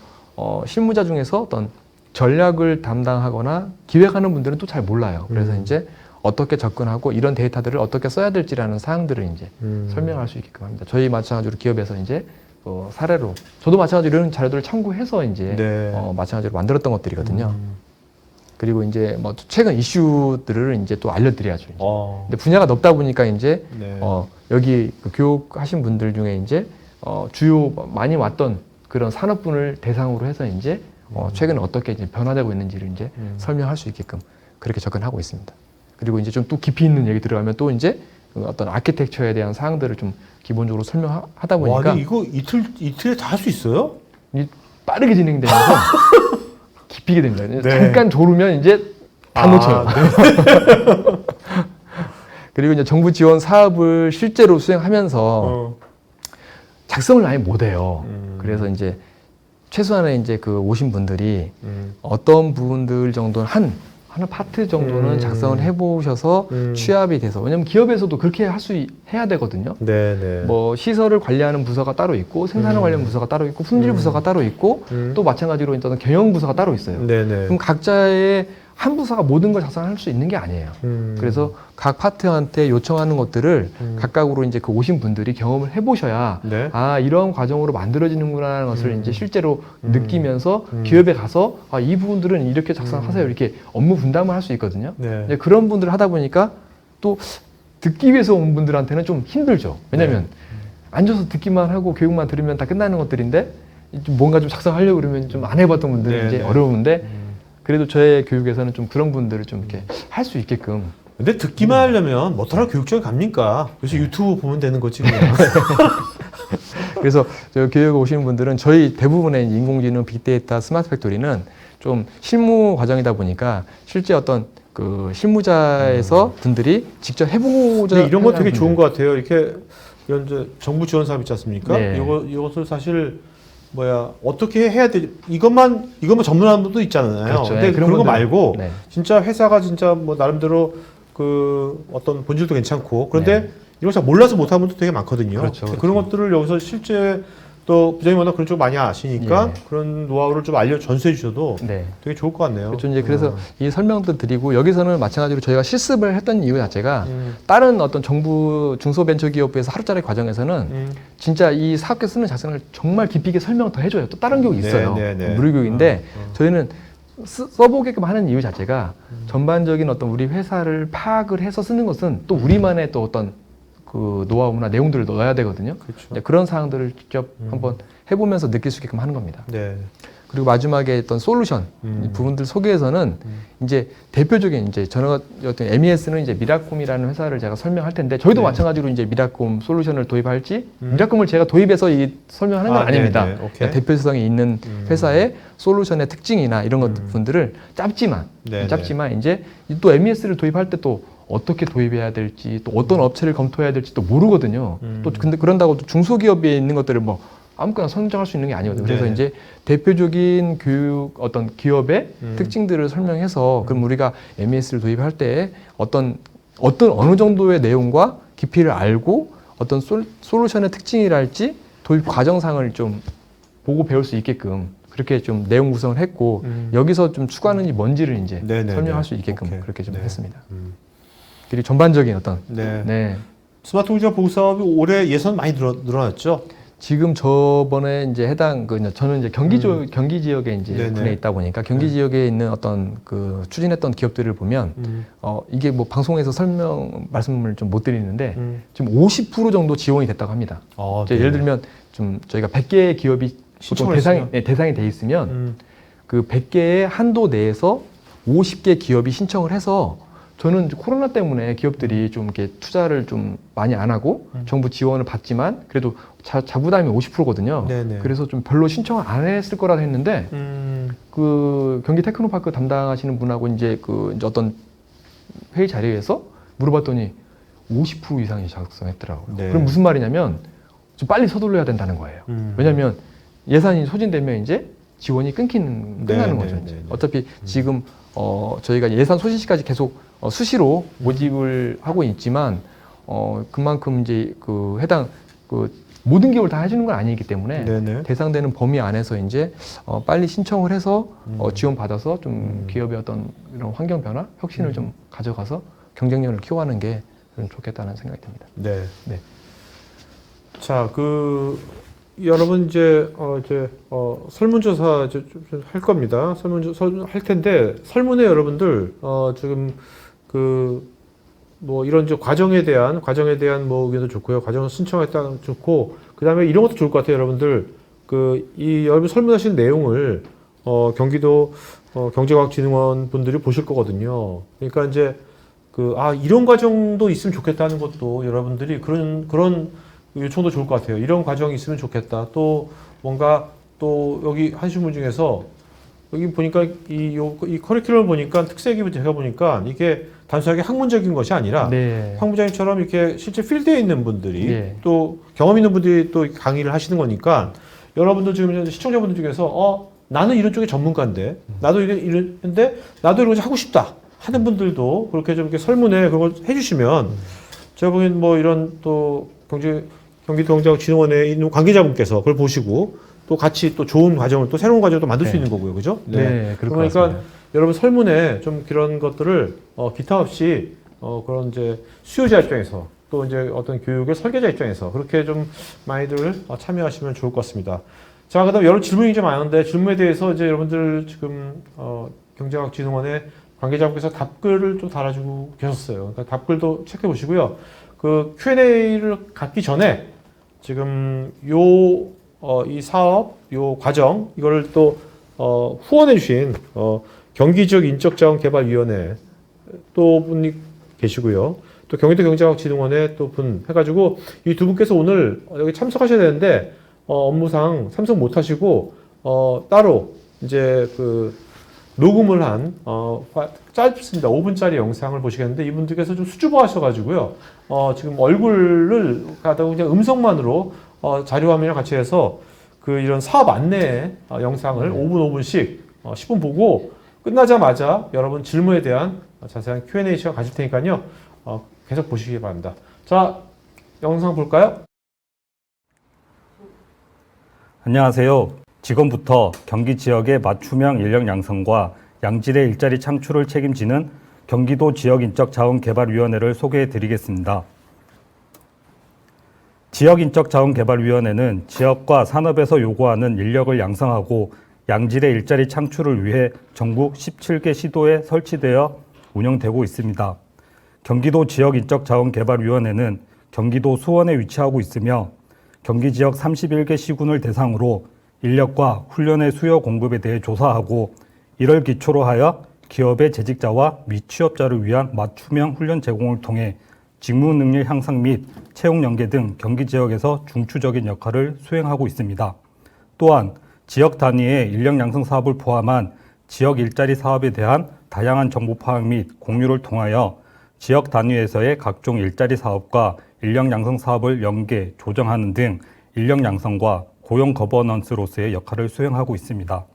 [SPEAKER 2] 실무자 중에서 어떤 전략을 담당하거나 기획하는 분들은 또 잘 몰라요. 그래서 이제 어떻게 접근하고 이런 데이터들을 어떻게 써야 될지라는 사항들을 이제 설명할 수 있게끔 합니다. 저희 마찬가지로 기업에서 이제 사례로 저도 마찬가지로 이런 자료들을 참고해서 이제
[SPEAKER 1] 네.
[SPEAKER 2] 마찬가지로 만들었던 것들이거든요. 그리고 이제 뭐 최근 이슈들을 이제 또 알려드려야죠. 이제. 근데 분야가 넓다 보니까 이제
[SPEAKER 1] 네.
[SPEAKER 2] 여기 그 교육하신 분들 중에 이제 주요 많이 왔던 그런 산업군을 대상으로 해서 이제 최근에 어떻게 이제 변화되고 있는지를 이제 설명할 수 있게끔 그렇게 접근하고 있습니다. 그리고 이제 좀 또 깊이 있는 얘기 들어가면 또 이제 그 어떤 아키텍처에 대한 사항들을 좀 기본적으로 설명하다
[SPEAKER 1] 와,
[SPEAKER 2] 보니까
[SPEAKER 1] 근데 이거 이틀에 다 할 수 있어요?
[SPEAKER 2] 이 빠르게 진행되면서 깊이게 됩니다.
[SPEAKER 1] 네.
[SPEAKER 2] 잠깐 졸으면 이제 다 놓쳐요.
[SPEAKER 1] 네.
[SPEAKER 2] 그리고 이제 정부 지원 사업을 실제로 수행하면서 작성을 많이 못해요. 그래서 이제 최소한의 이제 그 오신 분들이 어떤 부분들 정도는 하나 파트 정도는 작성을 해보셔서 취합이 돼서 왜냐면 기업에서도 그렇게 해야 되거든요.
[SPEAKER 1] 네네.
[SPEAKER 2] 뭐 시설을 관리하는 부서가 따로 있고 생산을 관리하는 부서가 따로 있고 품질 부서가 따로 있고 또 마찬가지로 어떤 경영 부서가 따로 있어요.
[SPEAKER 1] 네네.
[SPEAKER 2] 그럼 각자의 한 부서가 모든 걸 작성할 수 있는 게 아니에요. 그래서 각 파트한테 요청하는 것들을 각각으로 이제 그 오신 분들이 경험을 해보셔야
[SPEAKER 1] 네.
[SPEAKER 2] 아 이런 과정으로 만들어지는구나라는 것을 이제 실제로 느끼면서 기업에 가서 아 이 부분들은 이렇게 작성하세요 이렇게 업무 분담을 할 수 있거든요.
[SPEAKER 1] 네.
[SPEAKER 2] 이제 그런 분들을 하다 보니까 또 듣기 위해서 온 분들한테는 좀 힘들죠. 왜냐하면 앉아서 듣기만 하고 교육만 들으면 다 끝나는 것들인데 좀 뭔가 좀 작성하려고 그러면 좀 안 해봤던 분들은
[SPEAKER 1] 네,
[SPEAKER 2] 이제
[SPEAKER 1] 네.
[SPEAKER 2] 어려운데 그래도 저의 교육에서는 좀 그런 분들을 좀 이렇게 할 수 있게끔
[SPEAKER 1] 근데 듣기만 하려면 뭐더라 교육청에 갑니까? 요새 유튜브 보면 되는 거지 그냥.
[SPEAKER 2] 그래서 저 교육에 오시는 분들은 저희 대부분의 인공지능, 빅데이터, 스마트 팩토리는 좀 실무 과정이다 보니까 실제 어떤 그 실무자에서 분들이 직접 해보자.
[SPEAKER 1] 근데 이런 거 되게
[SPEAKER 2] 분들.
[SPEAKER 1] 좋은 것 같아요. 이렇게 이런 이제 정부 지원 사업 있지 않습니까?
[SPEAKER 2] 네.
[SPEAKER 1] 이것을 사실 어떻게 해야 돼? 이것만 전문하는 분도 있잖아요.
[SPEAKER 2] 그렇죠.
[SPEAKER 1] 근데
[SPEAKER 2] 네,
[SPEAKER 1] 그런 거
[SPEAKER 2] 분들.
[SPEAKER 1] 말고
[SPEAKER 2] 네.
[SPEAKER 1] 진짜 회사가 진짜 뭐 나름대로 그 어떤 본질도 괜찮고 그런데
[SPEAKER 2] 네.
[SPEAKER 1] 이걸 잘 몰라서 못하는 분도 되게 많거든요.
[SPEAKER 2] 그렇죠,
[SPEAKER 1] 그런
[SPEAKER 2] 그렇죠.
[SPEAKER 1] 것들을 여기서 실제 또 부장님 워낙 그런 쪽 많이 아시니까
[SPEAKER 2] 네.
[SPEAKER 1] 그런 노하우를 좀 전수해 주셔도
[SPEAKER 2] 네.
[SPEAKER 1] 되게 좋을 것 같네요.
[SPEAKER 2] 그렇죠. 이제 그래서 이 설명도 드리고 여기서는 마찬가지로 저희가 실습을 했던 이유 자체가
[SPEAKER 1] 음.
[SPEAKER 2] 다른 어떤 정부 중소벤처기업부에서 하루짜리 과정에서는 진짜 이 사업계 쓰는 자산을 정말 깊이 있게 설명을 더 해줘요. 또 다른 교육이 있어요.
[SPEAKER 1] 네, 네, 네.
[SPEAKER 2] 무료교육인데 저희는 써보게끔 하는 이유 자체가 전반적인 어떤 우리 회사를 파악을 해서 쓰는 것은 또 우리만의 또 어떤 그 노하우나 내용들을 넣어야 되거든요.
[SPEAKER 1] 그렇죠.
[SPEAKER 2] 이제 그런 사항들을 직접 한번 해보면서 느낄 수 있게끔 하는 겁니다.
[SPEAKER 1] 네.
[SPEAKER 2] 그리고 마지막에 어떤 솔루션 이 부분들 소개에서는 이제 대표적인 이제 저는 어떤 MES는 이제 미라콤이라는 회사를 제가 설명할 텐데 저희도
[SPEAKER 1] 네.
[SPEAKER 2] 마찬가지로 이제 미라콤 솔루션을 도입할지 미라콤을 제가 도입해서 이 설명하는 건 아닙니다.
[SPEAKER 1] 네, 네. 오케이.
[SPEAKER 2] 그러니까 대표성이 있는 회사의 솔루션의 특징이나 이런 것들을 짧지만
[SPEAKER 1] 네,
[SPEAKER 2] 이제 또 MES를 도입할 때 또 어떻게 도입해야 될지 또 어떤 업체를 검토해야 될지 또 모르거든요. 또 근데 그런다고 또 중소기업에 있는 것들을 뭐 아무거나 선정할 수 있는 게 아니거든요. 그래서
[SPEAKER 1] 네.
[SPEAKER 2] 이제 대표적인 교육 어떤 기업의 특징들을 설명해서 그럼 우리가 MES를 도입할 때 어떤 어느 정도의 내용과 깊이를 알고 어떤 솔루션의 특징이랄지 도입 과정상을 좀 보고 배울 수 있게끔 그렇게 좀 내용 구성을 했고 여기서 좀 추가하는지 뭔지를 이제
[SPEAKER 1] 네, 네,
[SPEAKER 2] 설명할
[SPEAKER 1] 네.
[SPEAKER 2] 수 있게끔
[SPEAKER 1] 오케이.
[SPEAKER 2] 그렇게 좀
[SPEAKER 1] 네.
[SPEAKER 2] 했습니다. 기업들이 전반적인 어떤
[SPEAKER 1] 네.
[SPEAKER 2] 네.
[SPEAKER 1] 스마트 공장 보급 사업이 올해 예산 많이 늘어났죠?
[SPEAKER 2] 지금 저번에 이제 해당 저는 이제 경기 지역에 이제
[SPEAKER 1] 네네.
[SPEAKER 2] 분에 있다 보니까 경기 지역에 있는 어떤 그 추진했던 기업들을 보면 이게 뭐 방송에서 말씀을 좀 못 드리는데 지금 50% 정도 지원이 됐다고 합니다.
[SPEAKER 1] 아,
[SPEAKER 2] 이제
[SPEAKER 1] 네.
[SPEAKER 2] 예를 들면 좀 저희가 100개의 기업이 보통
[SPEAKER 1] 신청을
[SPEAKER 2] 대상이 돼 있으면 그 100개의 한도 내에서 50개 기업이 신청을 해서 저는 이제 코로나 때문에 기업들이 좀 이렇게 투자를 좀 많이 안 하고 정부 지원을 받지만 그래도 자부담이 50%거든요.
[SPEAKER 1] 네네.
[SPEAKER 2] 그래서 좀 별로 신청을 안 했을 거라 했는데 그 경기 테크노파크 담당하시는 분하고 이제 이제 어떤 회의 자리에서 물어봤더니 50% 이상이 작성했더라고요.
[SPEAKER 1] 네.
[SPEAKER 2] 그럼 무슨 말이냐면 좀 빨리 서둘러야 된다는 거예요. 왜냐하면 예산이 소진되면 이제 지원이 끝나는 거죠.
[SPEAKER 1] 네,
[SPEAKER 2] 이제.
[SPEAKER 1] 네, 네.
[SPEAKER 2] 어차피 지금 저희가 예산 소진 시까지 계속 수시로 모집을 하고 있지만 그만큼 이제 그 해당 모든 기업을 다 해주는 건 아니기 때문에
[SPEAKER 1] 네네.
[SPEAKER 2] 대상되는 범위 안에서 이제 빨리 신청을 해서 지원 받아서 좀 기업의 어떤 이런 환경 변화, 혁신을 좀 가져가서 경쟁력을 키워가는 게 좀 좋겠다는 생각이 듭니다.
[SPEAKER 1] 네.
[SPEAKER 2] 네.
[SPEAKER 1] 자, 여러분 설문조사 좀 할 겁니다. 할 텐데 설문에 여러분들 지금 뭐 이런 과정에 대한 뭐 의견도 좋고요. 과정을 신청했다는 좋고 그다음에 이런 것도 좋을 것 같아요, 여러분들. 여러분 설문하신 내용을 경기도 경제과학진흥원 분들이 보실 거거든요. 그러니까 이제 이런 과정도 있으면 좋겠다는 것도 여러분들이 그런 요청도 좋을 것 같아요. 이런 과정이 있으면 좋겠다. 또 뭔가 또 여기 하신 분 중에서 여기 보니까 이 커리큘럼을 보니까 특색이 제가 보니까 이게 단순하게 학문적인 것이 아니라
[SPEAKER 2] 네.
[SPEAKER 1] 황 부장님처럼 이렇게 실제 필드에 있는 분들이
[SPEAKER 2] 네.
[SPEAKER 1] 또 경험 있는 분들이 또 강의를 하시는 거니까 여러분들 지금 시청자분들 중에서 나는 이런 쪽의 전문가인데 나도 이런데 나도 이런 거 하고 싶다 하는 분들도 그렇게 좀 이렇게 설문에 그런 걸 해주시면 제가 보기엔 뭐 이런 또 경기도 경제진흥원에 있는 관계자분께서 그걸 보시고 또 같이 또 좋은 과정을 또 새로운 과정을 또 만들 수
[SPEAKER 2] 네.
[SPEAKER 1] 있는 거고요, 그죠?
[SPEAKER 2] 네, 그럴 것
[SPEAKER 1] 그러니까
[SPEAKER 2] 같습니다.
[SPEAKER 1] 여러분 설문에 좀 그런 것들을 기타 없이 그런 이제 수요자 입장에서 또 이제 어떤 교육의 설계자 입장에서 그렇게 좀 많이들 참여하시면 좋을 것 같습니다. 자, 그다음 여러 질문이 좀 많은데 질문에 대해서 이제 여러분들 지금 경제과학진흥원의 관계자분께서 답글을 좀 달아주고 계셨어요. 그러니까 답글도 체크해 보시고요. 그 Q&A를 갖기 전에 지금 이 사업, 요 과정, 이거를 또, 후원해 주신, 경기지역 인적자원개발위원회 또 분이 계시고요. 또 경기도 경제과학진흥원에 또 분 해가지고 이 두 분께서 오늘 여기 참석하셔야 되는데, 업무상 참석 못 하시고, 따로 이제 녹음을 한 짧습니다. 5분짜리 영상을 보시겠는데 이분들께서 좀 수줍어 하셔가지고요. 지금 얼굴을 가다가 그냥 음성만으로 자료 화면이랑 같이 해서 이런 사업 안내 영상을 5분 5분씩 10분 보고 끝나자마자 여러분 질문에 대한 자세한 Q&A 시간 가질 테니까요. 계속 보시기 바랍니다. 자, 영상 볼까요?
[SPEAKER 4] 안녕하세요. 지금부터 경기 지역의 맞춤형 인력 양성과 양질의 일자리 창출을 책임지는 경기도 지역인적자원개발위원회를 소개해 드리겠습니다. 지역인적자원개발위원회는 지역과 산업에서 요구하는 인력을 양성하고 양질의 일자리 창출을 위해 전국 17개 시도에 설치되어 운영되고 있습니다. 경기도 지역인적자원개발위원회는 경기도 수원에 위치하고 있으며 경기 지역 31개 시군을 대상으로 인력과 훈련의 수요 공급에 대해 조사하고 이를 기초로 하여 기업의 재직자와 미취업자를 위한 맞춤형 훈련 제공을 통해 직무 능력 향상 및 채용 연계 등 경기 지역에서 중추적인 역할을 수행하고 있습니다. 또한 지역 단위의 인력 양성 사업을 포함한 지역 일자리 사업에 대한 다양한 정보 파악 및 공유를 통하여 지역 단위에서의 각종 일자리 사업과 인력 양성 사업을 연계, 조정하는 등 인력 양성과 고용 거버넌스로서의 역할을 수행하고 있습니다.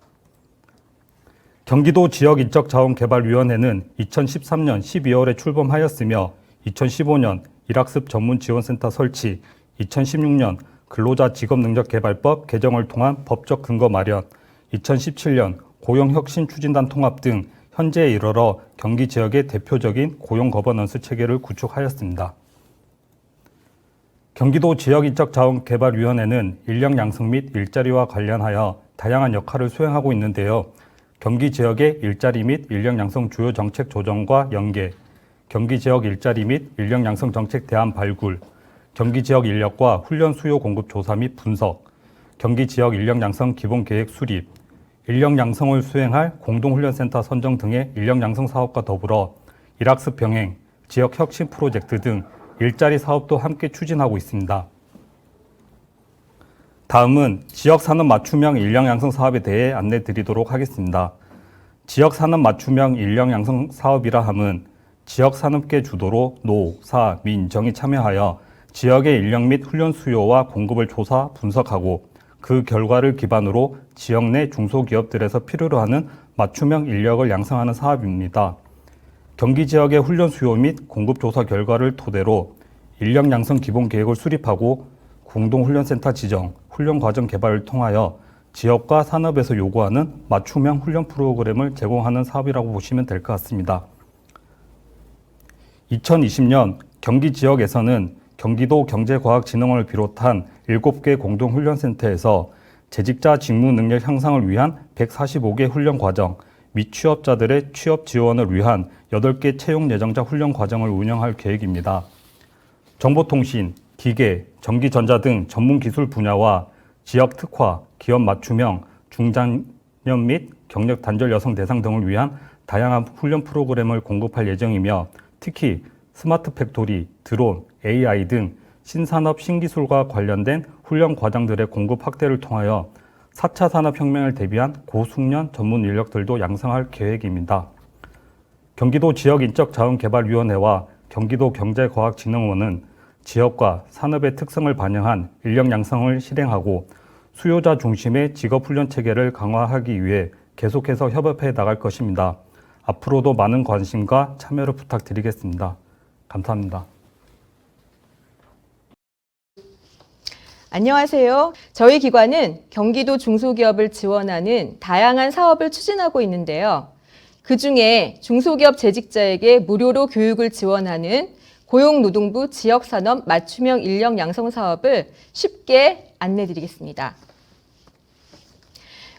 [SPEAKER 4] 경기도 지역인적자원개발위원회는 2013년 12월에 출범하였으며 2015년 일학습 전문지원센터 설치, 2016년 근로자 직업능력개발법 개정을 통한 법적 근거 마련, 2017년 고용혁신추진단 통합 등 현재에 이르러 경기 지역의 대표적인 고용 거버넌스 체계를 구축하였습니다. 경기도 지역인적자원개발위원회는 인력 양성 및 일자리와 관련하여 다양한 역할을 수행하고 있는데요. 경기 지역의 일자리 및 인력 양성 주요 정책 조정과 연계, 경기 지역 일자리 및 인력 양성 정책 대안 발굴, 경기 지역 인력과 훈련 수요 공급 조사 및 분석, 경기 지역 인력 양성 기본 계획 수립, 인력 양성을 수행할 공동훈련센터 선정 등의 인력 양성 사업과 더불어 일학습 병행, 지역 혁신 프로젝트 등 일자리 사업도 함께 추진하고 있습니다. 다음은 지역산업 맞춤형 인력 양성 사업에 대해 안내 드리도록 하겠습니다. 지역산업 맞춤형 인력 양성 사업이라 함은 지역산업계 주도로 노, 사, 민, 정이 참여하여 지역의 인력 및 훈련 수요와 공급을 조사, 분석하고 그 결과를 기반으로 지역 내 중소기업들에서 필요로 하는 맞춤형 인력을 양성하는 사업입니다. 경기 지역의 훈련 수요 및 공급 조사 결과를 토대로 인력 양성 기본 계획을 수립하고 공동훈련센터 지정, 훈련 과정 개발을 통하여 지역과 산업에서 요구하는 맞춤형 훈련 프로그램을 제공하는 사업이라고 보시면 될 것 같습니다. 2020년 경기 지역에서는 경기도 경제과학진흥원을 비롯한 7개 공동훈련센터에서 재직자 직무 능력 향상을 위한 145개 훈련 과정, 미취업자들의 취업 지원을 위한 8개 채용 예정자 훈련 과정을 운영할 계획입니다. 정보통신, 기계, 전기전자 등 전문 기술 분야와 지역 특화, 기업 맞춤형, 중장년 및 경력 단절 여성 대상 등을 위한 다양한 훈련 프로그램을 공급할 예정이며 특히 스마트 팩토리, 드론, AI 등 신산업 신기술과 관련된 훈련 과정들의 공급 확대를 통하여 4차 산업혁명을 대비한 고숙련 전문 인력들도 양성할 계획입니다. 경기도 지역인적자원개발위원회와 경기도 경제과학진흥원은 지역과 산업의 특성을 반영한 인력 양성을 실행하고 수요자 중심의 직업훈련 체계를 강화하기 위해 계속해서 협업해 나갈 것입니다. 앞으로도 많은 관심과 참여를 부탁드리겠습니다. 감사합니다.
[SPEAKER 5] 안녕하세요. 저희 기관은 경기도 중소기업을 지원하는 다양한 사업을 추진하고 있는데요. 그중에 중소기업 재직자에게 무료로 교육을 지원하는 고용노동부 지역산업 맞춤형 인력 양성 사업을 쉽게 안내드리겠습니다.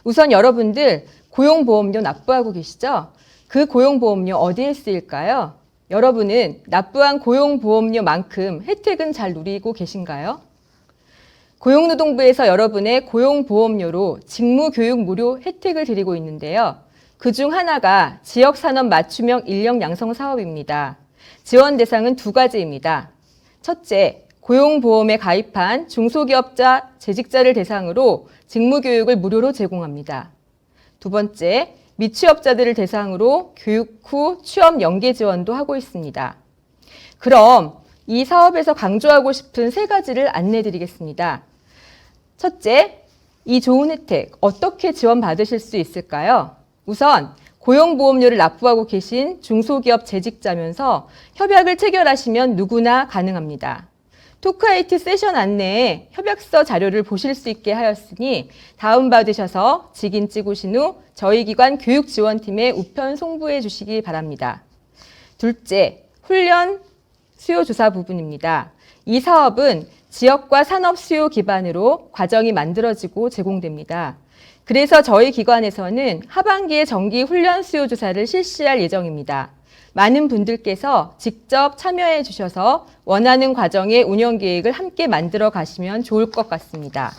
[SPEAKER 5] 우선 여러분들 고용보험료 납부하고 계시죠? 그 고용보험료 어디에 쓰일까요? 여러분은 납부한 고용보험료만큼 혜택은 잘 누리고 계신가요? 고용노동부에서 여러분의 고용보험료로 직무교육 무료 혜택을 드리고 있는데요. 그중 하나가 지역산업 맞춤형 인력 양성 사업입니다. 지원 대상은 2가지입니다. 첫째, 고용보험에 가입한 중소기업자 재직자를 대상으로 직무교육을 무료로 제공합니다. 두 번째, 미취업자들을 대상으로 교육 후 취업 연계 지원도 하고 있습니다. 그럼 이 사업에서 강조하고 싶은 3가지를 안내드리겠습니다. 첫째, 이 좋은 혜택 어떻게 지원받으실 수 있을까요? 우선 고용보험료를 납부하고 계신 중소기업 재직자면서 협약을 체결하시면 누구나 가능합니다. 토크아이티 세션 안내에 협약서 자료를 보실 수 있게 하였으니 다운받으셔서 직인 찍으신 후 저희 기관 교육지원팀에 우편 송부해 주시기 바랍니다. 둘째, 훈련 수요 조사 부분입니다. 이 사업은 지역과 산업 수요 기반으로 과정이 만들어지고 제공됩니다. 그래서 저희 기관에서는 하반기에 정기 훈련 수요 조사를 실시할 예정입니다. 많은 분들께서 직접 참여해 주셔서 원하는 과정의 운영 계획을 함께 만들어 가시면 좋을 것 같습니다.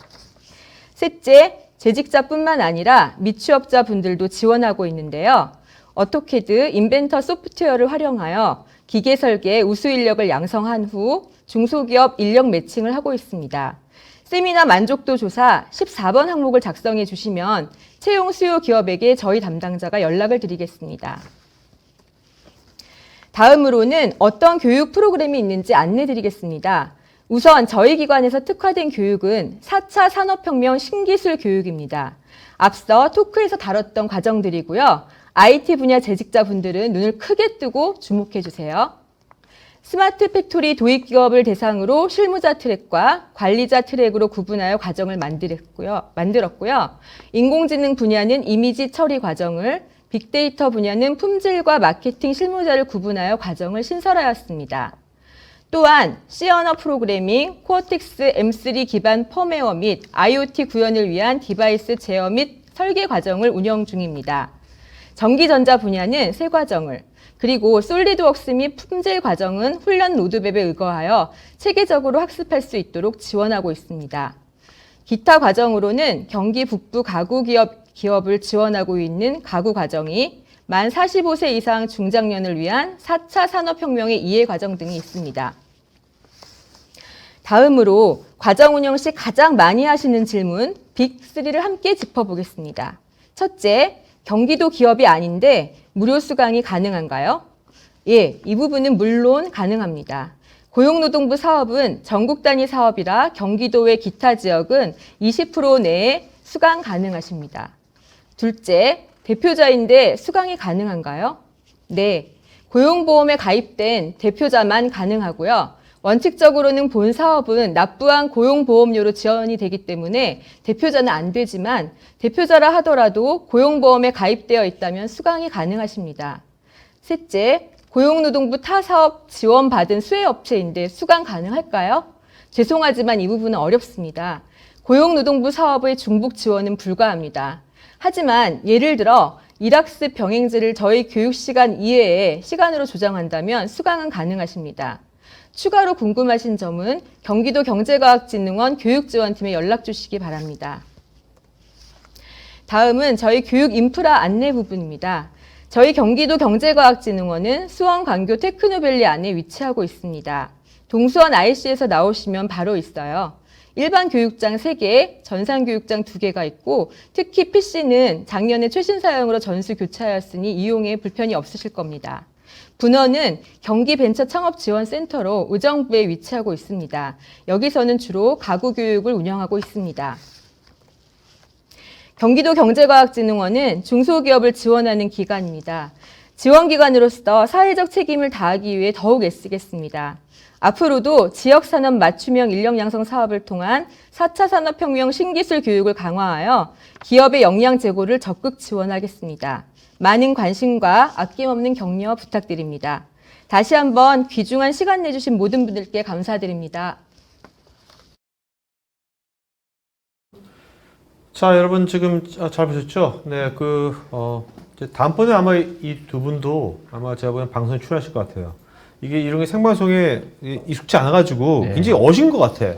[SPEAKER 5] 셋째, 재직자뿐만 아니라 미취업자 분들도 지원하고 있는데요. 어토캐드 인벤터 소프트웨어를 활용하여 기계 설계 우수 인력을 양성한 후 중소기업 인력 매칭을 하고 있습니다. 세미나 만족도 조사 14번 항목을 작성해 주시면 채용 수요 기업에게 저희 담당자가 연락을 드리겠습니다. 다음으로는 어떤 교육 프로그램이 있는지 안내 드리겠습니다. 우선 저희 기관에서 특화된 교육은 4차 산업혁명 신기술 교육입니다. 앞서 토크에서 다뤘던 과정들이고요. IT 분야 재직자분들은 눈을 크게 뜨고 주목해 주세요. 스마트 팩토리 도입 기업을 대상으로 실무자 트랙과 관리자 트랙으로 구분하여 과정을 만들었고요. 인공지능 분야는 이미지 처리 과정을, 빅데이터 분야는 품질과 마케팅 실무자를 구분하여 과정을 신설하였습니다. 또한 C 언어 프로그래밍, 코어텍스 M3 기반 펌웨어 및 IoT 구현을 위한 디바이스 제어 및 설계 과정을 운영 중입니다. 전기전자 분야는 세 과정을, 그리고 솔리드웍스 및 품질 과정은 훈련 로드맵에 의거하여 체계적으로 학습할 수 있도록 지원하고 있습니다. 기타 과정으로는 경기 북부 가구 기업을 지원하고 있는 가구 과정이 만 45세 이상 중장년을 위한 4차 산업혁명의 이해 과정 등이 있습니다. 다음으로 과정 운영 시 가장 많이 하시는 질문 빅3를 함께 짚어보겠습니다. 첫째, 경기도 기업이 아닌데 무료 수강이 가능한가요? 예, 이 부분은 물론 가능합니다. 고용노동부 사업은 전국 단위 사업이라 경기도의 기타 지역은 20% 내에 수강 가능하십니다. 둘째, 대표자인데 수강이 가능한가요? 네, 고용보험에 가입된 대표자만 가능하고요. 원칙적으로는 본 사업은 납부한 고용보험료로 지원이 되기 때문에 대표자는 안 되지만 대표자라 하더라도 고용보험에 가입되어 있다면 수강이 가능하십니다. 셋째, 고용노동부 타사업 지원받은 수혜업체인데 수강 가능할까요? 죄송하지만 이 부분은 어렵습니다. 고용노동부 사업의 중복 지원은 불가합니다. 하지만 예를 들어 일학습 병행제를 저희 교육시간 이외에 시간으로 조정한다면 수강은 가능하십니다. 추가로 궁금하신 점은 경기도 경제과학진흥원 교육지원팀에 연락 주시기 바랍니다. 다음은 저희 교육 인프라 안내 부분입니다. 저희 경기도 경제과학진흥원은 수원 광교 테크노밸리 안에 위치하고 있습니다. 동수원 IC에서 나오시면 바로 있어요. 일반 교육장 3개, 전산 교육장 2개가 있고 특히 PC는 작년에 최신 사양으로 전수 교체하였으니 이용에 불편이 없으실 겁니다. 분원은 경기벤처창업지원센터로 의정부에 위치하고 있습니다. 여기서는 주로 가구 교육을 운영하고 있습니다. 경기도 경제과학진흥원은 중소기업을 지원하는 기관입니다. 지원기관으로서 사회적 책임을 다하기 위해 더욱 애쓰겠습니다. 앞으로도 지역산업 맞춤형 인력 양성 사업을 통한 4차 산업혁명 신기술 교육을 강화하여 기업의 역량 제고를 적극 지원하겠습니다. 많은 관심과 아낌없는 격려 부탁드립니다. 다시 한번 귀중한 시간 내주신 모든 분들께 감사드립니다.
[SPEAKER 1] 자, 여러분 지금 잘 보셨죠? 네, 이제 다음번에 아마 이 두 분도 아마 제가 보기엔 방송에 출연하실 것 같아요. 이게 이런 게 생방송에 익숙치 않아가지고
[SPEAKER 2] 네.
[SPEAKER 1] 굉장히 어신 것 같아.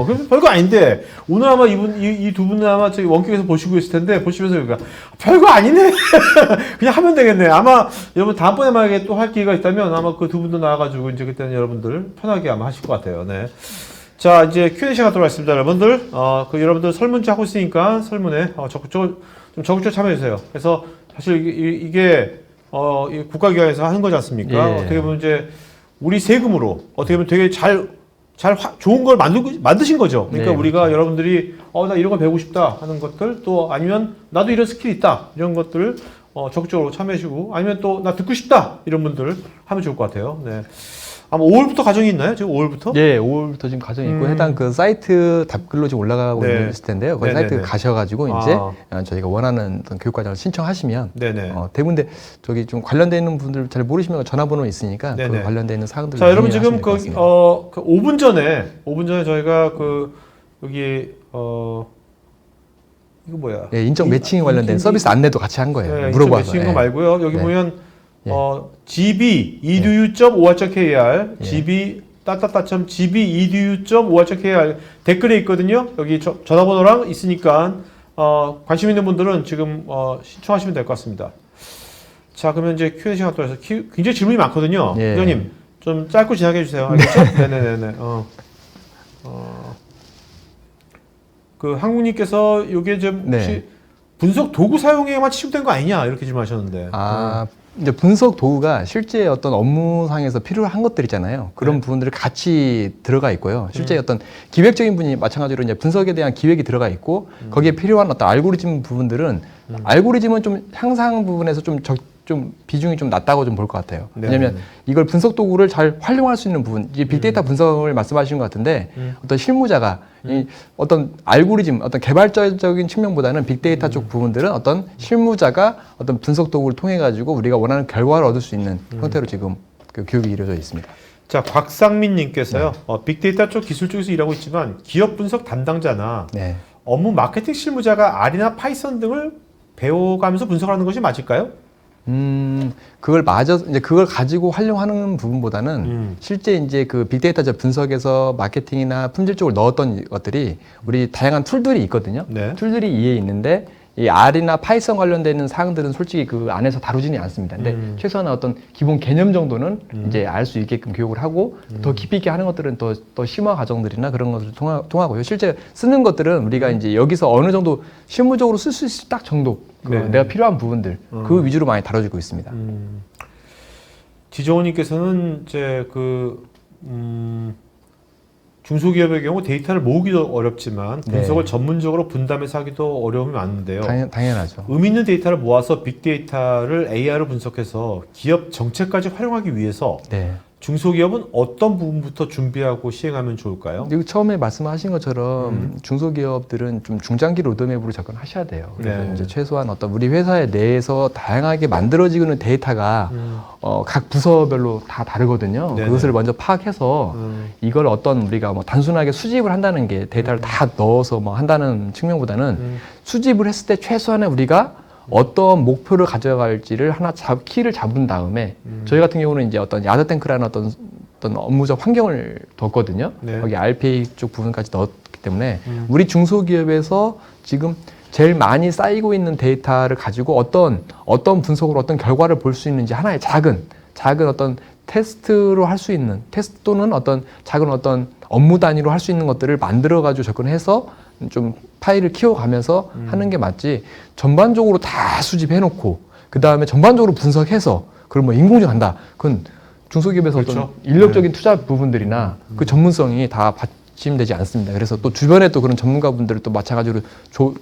[SPEAKER 1] 그래서 별거 아닌데 오늘 아마 이 두 분은 아마 저기 원격에서 보시고 있을 텐데 보시면서 그러니까 별거 아니네. 그냥 하면 되겠네. 아마 여러분 다음번에 만약에 또 할 기회가 있다면 아마 그 두 분도 나와가지고 이제 그때는 여러분들 편하게 아마 하실 것 같아요. 네. 자, 이제 Q&A 시간 돌아왔습니다, 여러분들. 여러분들 설문지 하고 있으니까 설문에 적극적으로 참여해주세요. 그래서 사실 이게 이 국가기관에서 하는 거지 않습니까?
[SPEAKER 2] 예.
[SPEAKER 1] 어떻게 보면 이제 우리 세금으로 어떻게 보면 되게 좋은 걸 만드신 거죠. 그러니까
[SPEAKER 2] 네,
[SPEAKER 1] 우리가
[SPEAKER 2] 그렇죠.
[SPEAKER 1] 여러분들이 나 이런 거 배우고 싶다 하는 것들 또 아니면 나도 이런 스킬이 있다 이런 것들을 적극적으로 참여해주고 아니면 또 나 듣고 싶다 이런 분들 하면 좋을 것 같아요. 네. 아마 5월부터 과정이 있나요? 지금 5월부터?
[SPEAKER 2] 네, 5월부터 지금 과정이 있고 해당 그 사이트 답글로 지금 올라가고
[SPEAKER 1] 네.
[SPEAKER 2] 있을 텐데요. 그 사이트 가셔가지고 이제 저희가 원하는 어떤 교육 과정을 신청하시면
[SPEAKER 1] 네네.
[SPEAKER 2] 대부분 저기 좀 관련돼 있는 분들 잘 모르시면 전화번호 있으니까
[SPEAKER 1] 네네.
[SPEAKER 2] 그 관련돼 있는 사항들.
[SPEAKER 1] 자, 여러분 지금 그 5분 전에 저희가 여기 이거 뭐야?
[SPEAKER 2] 네, 인적 매칭 관련된 서비스 안내도 같이 한 거예요.
[SPEAKER 1] 네,
[SPEAKER 2] 물어봐서.
[SPEAKER 1] 인적 매칭 거 말고요. 여기
[SPEAKER 2] 네.
[SPEAKER 1] 보면
[SPEAKER 2] 예.
[SPEAKER 1] gb.edu.or.kr
[SPEAKER 2] 예.
[SPEAKER 1] gb.edu.or.kr 댓글에 있거든요. 여기 전화번호랑 있으니까 관심 있는 분들은 지금 신청하시면 될 것 같습니다. 자, 그러면 이제 Q&A 시간 돌아서 굉장히 질문이 많거든요.
[SPEAKER 2] 예.
[SPEAKER 1] 부장님 좀 짧고 진하게 해주세요. 알겠죠? 네네네네. 그 한국님께서 이게 좀 혹시
[SPEAKER 2] 네.
[SPEAKER 1] 분석 도구 사용에만 치중된 거 아니냐 이렇게 질문하셨는데.
[SPEAKER 2] 이제 분석 도구가 실제 어떤 업무상에서 필요한 것들 있잖아요. 그런
[SPEAKER 1] 네.
[SPEAKER 2] 부분들이 같이 들어가 있고요. 실제 어떤 기획적인 분이 마찬가지로 이제 분석에 대한 기획이 들어가 있고 거기에 필요한 어떤 알고리즘 부분들은 알고리즘은 좀 향상 부분에서 좀 좀 비중이 좀 낮다고 좀 볼 것 같아요.
[SPEAKER 1] 네.
[SPEAKER 2] 왜냐하면 이걸 분석 도구를 잘 활용할 수 있는 부분, 이제 빅데이터 분석을 말씀하시는 것 같은데 어떤 실무자가 이 어떤 알고리즘, 어떤 개발적인 측면보다는 빅데이터 쪽 부분들은 어떤 실무자가 어떤 분석 도구를 통해 가지고 우리가 원하는 결과를 얻을 수 있는 형태로 지금 그 교육이 이루어져 있습니다.
[SPEAKER 1] 자, 곽상민님께서요. 빅데이터 쪽 기술 쪽에서 일하고 있지만 기업 분석 담당자나
[SPEAKER 2] 네.
[SPEAKER 1] 업무 마케팅 실무자가 R이나 파이썬 등을 배워가면서 분석하는 것이 맞을까요?
[SPEAKER 2] 이제 그걸 가지고 활용하는 부분보다는 실제 이제 그 빅데이터 분석에서 마케팅이나 품질 쪽을 넣었던 것들이 우리 다양한 툴들이 있거든요.
[SPEAKER 1] 네.
[SPEAKER 2] 툴들이 이에 있는데 이 R이나 파이썬 관련되는 사항들은 솔직히 그 안에서 다루지는 않습니다. 근데 최소한 어떤 기본 개념 정도는 이제 알 수 있게끔 교육을 하고 더 깊이 있게 하는 것들은 더 심화 과정들이나 그런 것을 통하고요. 실제 쓰는 것들은 우리가 이제 여기서 어느 정도 실무적으로 쓸 수 있을 딱 정도 그
[SPEAKER 1] 네.
[SPEAKER 2] 내가 필요한 부분들 그 위주로 많이 다뤄지고 있습니다.
[SPEAKER 1] 지정원님께서는 이제 중소기업의 경우 데이터를 모으기도 어렵지만 분석을
[SPEAKER 2] 네.
[SPEAKER 1] 전문적으로 분담해서 하기도 어려움이 많은데요.
[SPEAKER 2] 당연하죠.
[SPEAKER 1] 의미 있는 데이터를 모아서 빅데이터를 AI로 분석해서 기업 정책까지 활용하기 위해서
[SPEAKER 2] 네.
[SPEAKER 1] 중소기업은 어떤 부분부터 준비하고 시행하면 좋을까요?
[SPEAKER 2] 그리고 처음에 말씀하신 것처럼 중소기업들은 좀 중장기 로드맵으로 접근하셔야 돼요. 그래서
[SPEAKER 1] 네.
[SPEAKER 2] 이제 최소한 어떤 우리 회사의 내에서 다양하게 만들어지고 있는 데이터가 각 부서별로 다 다르거든요.
[SPEAKER 1] 네네.
[SPEAKER 2] 그것을 먼저 파악해서 이걸 어떤 우리가 뭐 단순하게 수집을 한다는 게 데이터를 다 넣어서 뭐 한다는 측면보다는 수집을 했을 때 최소한의 우리가 어떤 목표를 가져갈지를 하나 키를 잡은 다음에 저희 같은 경우는 이제 어떤 야드탱크라는 어떤 업무적 환경을 뒀거든요.
[SPEAKER 1] 네.
[SPEAKER 2] 거기 RPA 쪽 부분까지 넣었기 때문에 우리 중소기업에서 지금 제일 많이 쌓이고 있는 데이터를 가지고 어떤 분석으로 어떤 결과를 볼 수 있는지 하나의 작은 어떤 테스트로 할 수 있는 테스트 또는 어떤 작은 어떤 업무 단위로 할 수 있는 것들을 만들어 가지고 접근해서 좀 파일을 키워가면서 하는 게 맞지 전반적으로 다 수집해 놓고 그 다음에 전반적으로 분석해서 그럼 뭐 인공지능 한다 그건 중소기업에서
[SPEAKER 1] 그렇죠.
[SPEAKER 2] 어떤 인력적인 투자 부분들이나 그 전문성이 다 받침되지 않습니다. 그래서 또 주변에 또 그런 전문가분들을 또 마찬가지로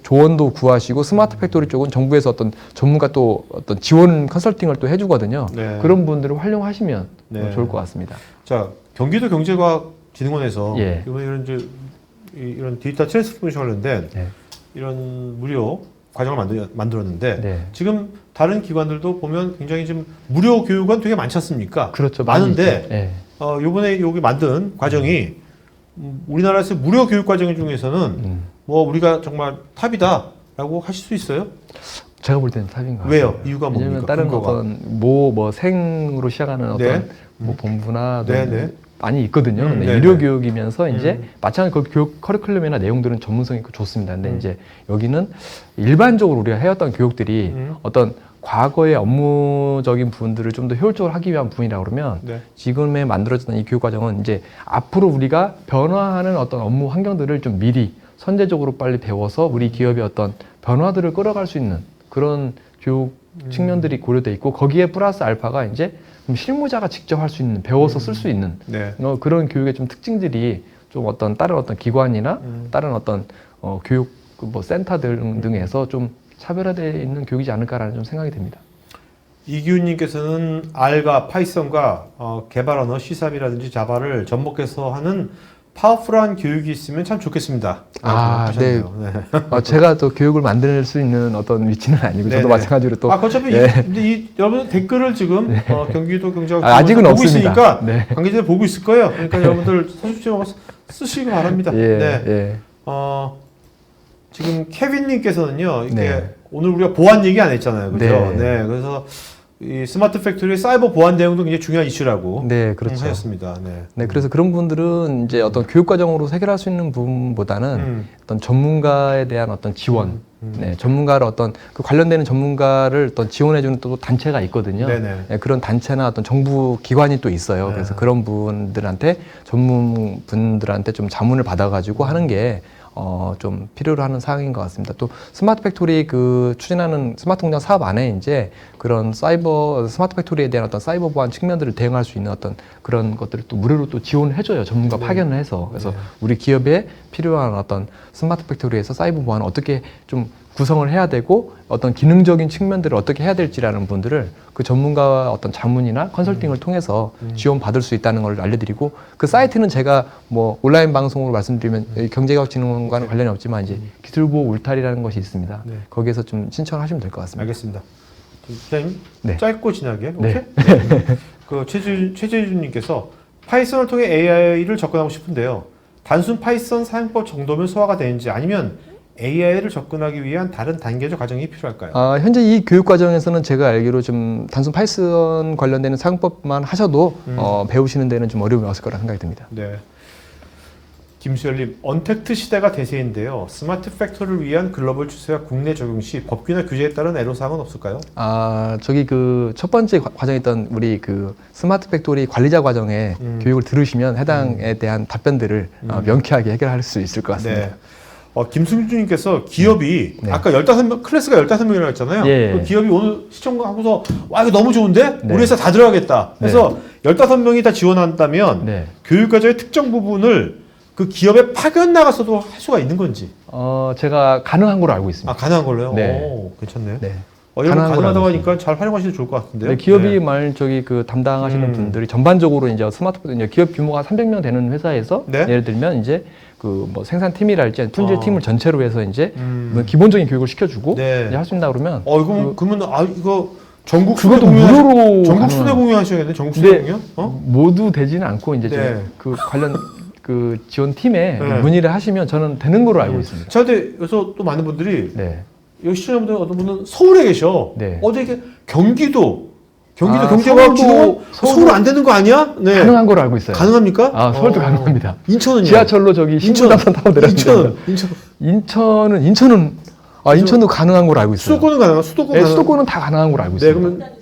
[SPEAKER 2] 조언도 구하시고 스마트 팩토리 쪽은 정부에서 어떤 전문가 또 어떤 지원 컨설팅을 또 해주거든요.
[SPEAKER 1] 네.
[SPEAKER 2] 그런 분들을 활용하시면
[SPEAKER 1] 네.
[SPEAKER 2] 좋을 것 같습니다.
[SPEAKER 1] 자, 경기도 경제과학진흥원에서
[SPEAKER 2] 예.
[SPEAKER 1] 이번에 이런 데이터 트랜스포메이션 관련된
[SPEAKER 2] 네.
[SPEAKER 1] 이런 무료 과정을 만들었는데
[SPEAKER 2] 네.
[SPEAKER 1] 지금 다른 기관들도 보면 굉장히 좀 무료 교육은 되게 많지 않습니까?
[SPEAKER 2] 그렇죠. 많이
[SPEAKER 1] 많은데
[SPEAKER 2] 있죠. 네.
[SPEAKER 1] 요번에 여기 만든 과정이 우리나라에서 무료 교육 과정 중에서는 뭐 우리가 정말 탑이다라고 하실 수 있어요?
[SPEAKER 2] 제가 볼 때는 탑인 것 같아요.
[SPEAKER 1] 왜요? 이유가 뭡니까?
[SPEAKER 2] 왜냐면 다른
[SPEAKER 1] 근거가?
[SPEAKER 2] 어떤 뭐 생으로 시작하는 어떤
[SPEAKER 1] 네.
[SPEAKER 2] 뭐 본부나
[SPEAKER 1] 네, 네.
[SPEAKER 2] 많이 있거든요. 근데
[SPEAKER 1] 네,
[SPEAKER 2] 유료
[SPEAKER 1] 네.
[SPEAKER 2] 교육이면서 이제 마찬가지로 그 교육 커리큘럼이나 내용들은 전문성이 있고 좋습니다. 근데 이제 여기는 일반적으로 우리가 해왔던 교육들이 어떤 과거의 업무적인 부분들을 좀 더 효율적으로 하기 위한 부분이라고 그러면
[SPEAKER 1] 네.
[SPEAKER 2] 지금에 만들어졌던 이 교육 과정은 이제 앞으로 우리가 변화하는 어떤 업무 환경들을 좀 미리 선제적으로 빨리 배워서 우리 기업의 어떤 변화들을 끌어갈 수 있는 그런 교육 측면들이 고려돼 있고 거기에 플러스 알파가 이제 좀 실무자가 직접 할 수 있는 배워서 쓸 수 있는
[SPEAKER 1] 네.
[SPEAKER 2] 그런 교육의 좀 특징들이 좀 다른 어떤 기관이나 다른 어떤 교육 뭐 센터들 등에서 좀 차별화되어 있는 교육이지 않을까라는 좀 생각이 듭니다.
[SPEAKER 1] 이기훈님께서는 R과 파이썬과 개발 언어 C샵이라든지 자바를 접목해서 하는 파워풀한 교육이 있으면 참 좋겠습니다. 하셨네요. 네.
[SPEAKER 2] 제가 또 교육을 만들 수 있는 어떤 위치는 아니고 저도
[SPEAKER 1] 네네.
[SPEAKER 2] 마찬가지로 또
[SPEAKER 1] 어차피 근데 여러분 댓글을 지금 경기도 경제학
[SPEAKER 2] 아직은
[SPEAKER 1] 보고
[SPEAKER 2] 없습니다.
[SPEAKER 1] 있으니까
[SPEAKER 2] 네.
[SPEAKER 1] 관계자들 보고 있을 거예요. 그러니까 여러분들 서술지만 쓰시기 바랍니다.
[SPEAKER 2] 예,
[SPEAKER 1] 네.
[SPEAKER 2] 예.
[SPEAKER 1] 지금 케빈님께서는요. 이게
[SPEAKER 2] 네.
[SPEAKER 1] 오늘 우리가 보안 얘기 안 했잖아요, 그죠?
[SPEAKER 2] 네.
[SPEAKER 1] 네. 그래서 이 스마트 팩토리의 사이버 보안 대응도 굉장히 중요한 이슈라고
[SPEAKER 2] 네, 그렇죠.
[SPEAKER 1] 하셨습니다. 네.
[SPEAKER 2] 네, 그래서 그런 부분들은 이제 어떤 교육 과정으로 해결할 수 있는 부분보다는 어떤 전문가에 대한 어떤 지원, 네, 전문가를 어떤 그 관련되는 전문가를 어떤 지원해주는 또 단체가 있거든요.
[SPEAKER 1] 네네.
[SPEAKER 2] 네, 그런 단체나 어떤 정부 기관이 또 있어요. 그래서 그런 분들한테 전문 분들한테 좀 자문을 받아가지고 하는 게 좀 필요로 하는 사항인 것 같습니다. 또 스마트 팩토리 추진하는 스마트 공장 사업 안에 이제 그런 스마트 팩토리에 대한 어떤 사이버 보안 측면들을 대응할 수 있는 어떤 그런 것들을 또 무료로 또 지원을 해줘요. 전문가 파견을 해서. 그래서 우리 기업에 필요한 어떤 스마트 팩토리에서 사이버 보안을 어떻게 좀 구성을 해야 되고 어떤 기능적인 측면들을 어떻게 해야 될지라는 분들을 그 전문가와 어떤 자문이나 컨설팅을 통해서 지원받을 수 있다는 걸 알려드리고 그 사이트는 제가 뭐 온라인 방송으로 말씀드리면 경제과학진흥원과는 관련이 없지만 이제 기술보호 울타리라는 것이 있습니다.
[SPEAKER 1] 네.
[SPEAKER 2] 거기에서 좀 신청하시면 될 것 같습니다.
[SPEAKER 1] 알겠습니다. 기자님
[SPEAKER 2] 네.
[SPEAKER 1] 짧고 진하게. 오케이?
[SPEAKER 2] 네.
[SPEAKER 1] 네. 그 최재준님께서 파이썬을 통해 AI를 접근하고 싶은데요. 단순 파이썬 사용법 정도면 소화가 되는지 아니면 AI를 접근하기 위한 다른 단계적 과정이 필요할까요?
[SPEAKER 2] 현재 이 교육 과정에서는 제가 알기로 좀 단순 파이썬 관련되는 사용법만 하셔도 배우시는 데는 좀 어려움이 없을 거라 생각이 듭니다.
[SPEAKER 1] 네. 김수열님, 언택트 시대가 대세인데요. 스마트 팩토리를 위한 글로벌 추세와 국내 적용 시 법규나 규제에 따른 애로사항은 없을까요?
[SPEAKER 2] 저기 그 첫 번째 과정에 있던 우리 그 스마트 팩토리 관리자 과정에 교육을 들으시면 해당에 대한 답변들을 명쾌하게 해결할 수 있을 것 같습니다.
[SPEAKER 1] 네. 김승준님께서 기업이
[SPEAKER 2] 네.
[SPEAKER 1] 아까 15명, 클래스가 15명이라고 했잖아요.
[SPEAKER 2] 예.
[SPEAKER 1] 그 기업이 오늘 시청하고서 와, 이거 너무 좋은데?
[SPEAKER 2] 네.
[SPEAKER 1] 우리 회사 다 들어가겠다. 그래서 15명이 다 지원한다면
[SPEAKER 2] 네.
[SPEAKER 1] 교육과정의 특정 부분을 그 기업에 파견 나가서도 할 수가 있는 건지.
[SPEAKER 2] 제가 가능한 걸로 알고 있습니다.
[SPEAKER 1] 아, 가능한 걸로요?
[SPEAKER 2] 네.
[SPEAKER 1] 오, 괜찮네요.
[SPEAKER 2] 네.
[SPEAKER 1] 이런 거
[SPEAKER 2] 가능한 걸로
[SPEAKER 1] 가능하다고
[SPEAKER 2] 알고
[SPEAKER 1] 하니까 잘 활용하시면 좋을 것 같은데요.
[SPEAKER 2] 네, 기업이
[SPEAKER 1] 네.
[SPEAKER 2] 말 저기 그 담당하시는 분들이 전반적으로 이제 스마트폰 이제 기업 규모가 300명 되는 회사에서
[SPEAKER 1] 네?
[SPEAKER 2] 예를 들면 이제 그 뭐 생산팀이랄지 품질 팀을 전체로 해서 이제 뭐
[SPEAKER 1] 음.
[SPEAKER 2] 기본적인 교육을 시켜주고
[SPEAKER 1] 네.
[SPEAKER 2] 이제 하신다 그러면
[SPEAKER 1] 이거 그러면 이거 전국
[SPEAKER 2] 그것도 무료로
[SPEAKER 1] 전국 수대
[SPEAKER 2] 가능한-
[SPEAKER 1] 공유하셔야겠네. 전국 수대
[SPEAKER 2] 네.
[SPEAKER 1] 공유?
[SPEAKER 2] 모두 되지는 않고 이제
[SPEAKER 1] 네.
[SPEAKER 2] 좀 그 관련 그 지원팀에
[SPEAKER 1] 네.
[SPEAKER 2] 문의를 하시면 저는 되는 걸로 알고 있습니다.
[SPEAKER 1] 자, 근데 여기서 또 많은 분들이
[SPEAKER 2] 네.
[SPEAKER 1] 여기 시청자분들 어떤 분은 서울에 계셔.
[SPEAKER 2] 네.
[SPEAKER 1] 어디 이게 경기도
[SPEAKER 2] 서울도-
[SPEAKER 1] 경제과학진흥원 서울 안 되는 거 아니야? 네.
[SPEAKER 2] 가능한 걸로 알고 있어요.
[SPEAKER 1] 가능합니까?
[SPEAKER 2] 서울도 가능합니다.
[SPEAKER 1] 인천은요?
[SPEAKER 2] 지하철로 저기 신분당선 타고 내려가면 인천은 인천도 가능한 걸로 알고 있어요.
[SPEAKER 1] 수도권은 가능한 수도권
[SPEAKER 2] 네,
[SPEAKER 1] 가능.
[SPEAKER 2] 수도권은 다 가능한 걸로 알고
[SPEAKER 1] 네,
[SPEAKER 2] 있습니다.
[SPEAKER 1] 그러면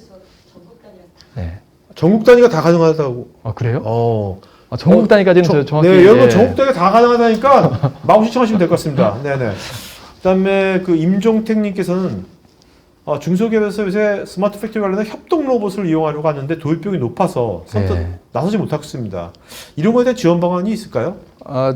[SPEAKER 2] 네.
[SPEAKER 1] 전국 단위가 다 가능하다고.
[SPEAKER 2] 그래요? 전국 단위까지는 저 정확히
[SPEAKER 1] 네, 여러분
[SPEAKER 2] 예.
[SPEAKER 1] 전국 단위가 다 가능하다니까 마구 시청하시면 될 것 같습니다. 네, 네. 그다음에 그 임종택님께서는 중소기업에서 요새 스마트 팩토리 관련된 협동 로봇을 이용하려고 하는데 도입비용이 높아서 선뜻
[SPEAKER 2] 네.
[SPEAKER 1] 나서지 못하겠습니다. 이런 거에 대한 지원 방안이 있을까요?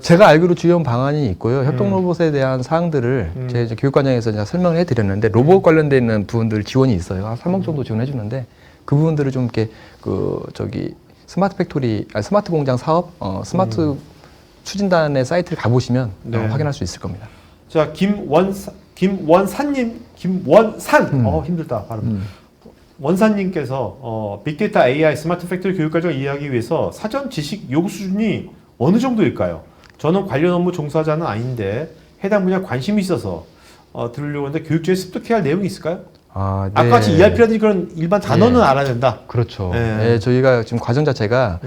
[SPEAKER 2] 제가 알기로 지원 방안이 있고요. 협동 로봇에 대한 사항들을 제 이제 교육 과정에서 제가 설명을 해드렸는데 로봇 관련돼 있는 부분들 지원이 있어요. 한 3억 정도 지원해 주는데 그 부분들을 좀 이렇게 스마트 팩토리, 스마트 공장 사업, 스마트 추진단의 사이트를 가보시면
[SPEAKER 1] 네.
[SPEAKER 2] 확인할 수 있을 겁니다.
[SPEAKER 1] 자, 김원산 힘들다 발음. 원산님께서 빅데이터 AI 스마트 팩토리 교육 과정을 이해하기 위해서 사전 지식 요구 수준이 어느 정도일까요? 저는 관련 업무 종사자는 아닌데 해당 분야 관심이 있어서 들으려고 하는데 교육제에 습득해야 할 내용이 있을까요?
[SPEAKER 2] 네.
[SPEAKER 1] 아까 같이 ERP라든지 그런 일반 단어는 알아야 된다.
[SPEAKER 2] 그렇죠.
[SPEAKER 1] 네.
[SPEAKER 2] 네, 저희가 지금 과정 자체가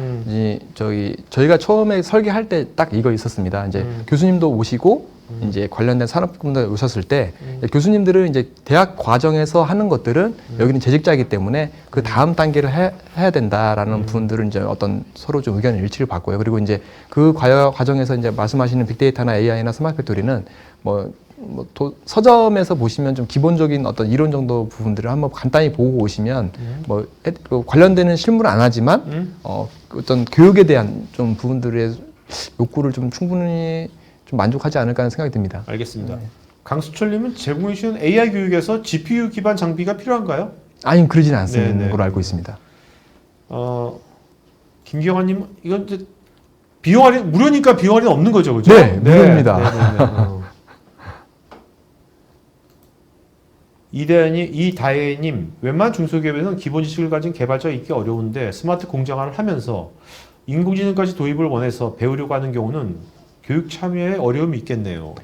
[SPEAKER 2] 저희가 처음에 설계할 때 딱 이거 있었습니다. 이제 교수님도 오시고 이제 관련된 산업분들 오셨을 때 교수님들은 이제 대학 과정에서 하는 것들은 여기는 재직자이기 때문에 그 다음 단계를 해야 된다라는 부분들은 이제 어떤 서로 좀 의견 일치를 받고요. 그리고 이제 그 과정에서 이제 말씀하시는 빅데이터나 AI나 스마트 팩토리는 서점에서 보시면 좀 기본적인 어떤 이론 정도 부분들을 한번 간단히 보고 오시면 관련되는 실무는 안 하지만 어떤 교육에 대한 좀 부분들의 욕구를 좀 충분히 좀 만족하지 않을까 하는 생각이 듭니다.
[SPEAKER 1] 알겠습니다. 강수철님은 제공해 주시는 AI 교육에서 GPU 기반 장비가 필요한가요?
[SPEAKER 2] 아니, 그러지는 않습니다.
[SPEAKER 1] 네네.
[SPEAKER 2] 걸로 알고 있습니다.
[SPEAKER 1] 김경환님, 이건 이제 비용 할인 무료니까 비용 할인 없는 거죠, 그죠?
[SPEAKER 2] 네, 무료입니다.
[SPEAKER 1] 이다혜님, 웬만한 중소기업에는 기본 지식을 가진 개발자가 있기 어려운데 스마트 공장화를 하면서 인공지능까지 도입을 원해서 배우려고 하는 경우는 교육 참여에 어려움이 있겠네요.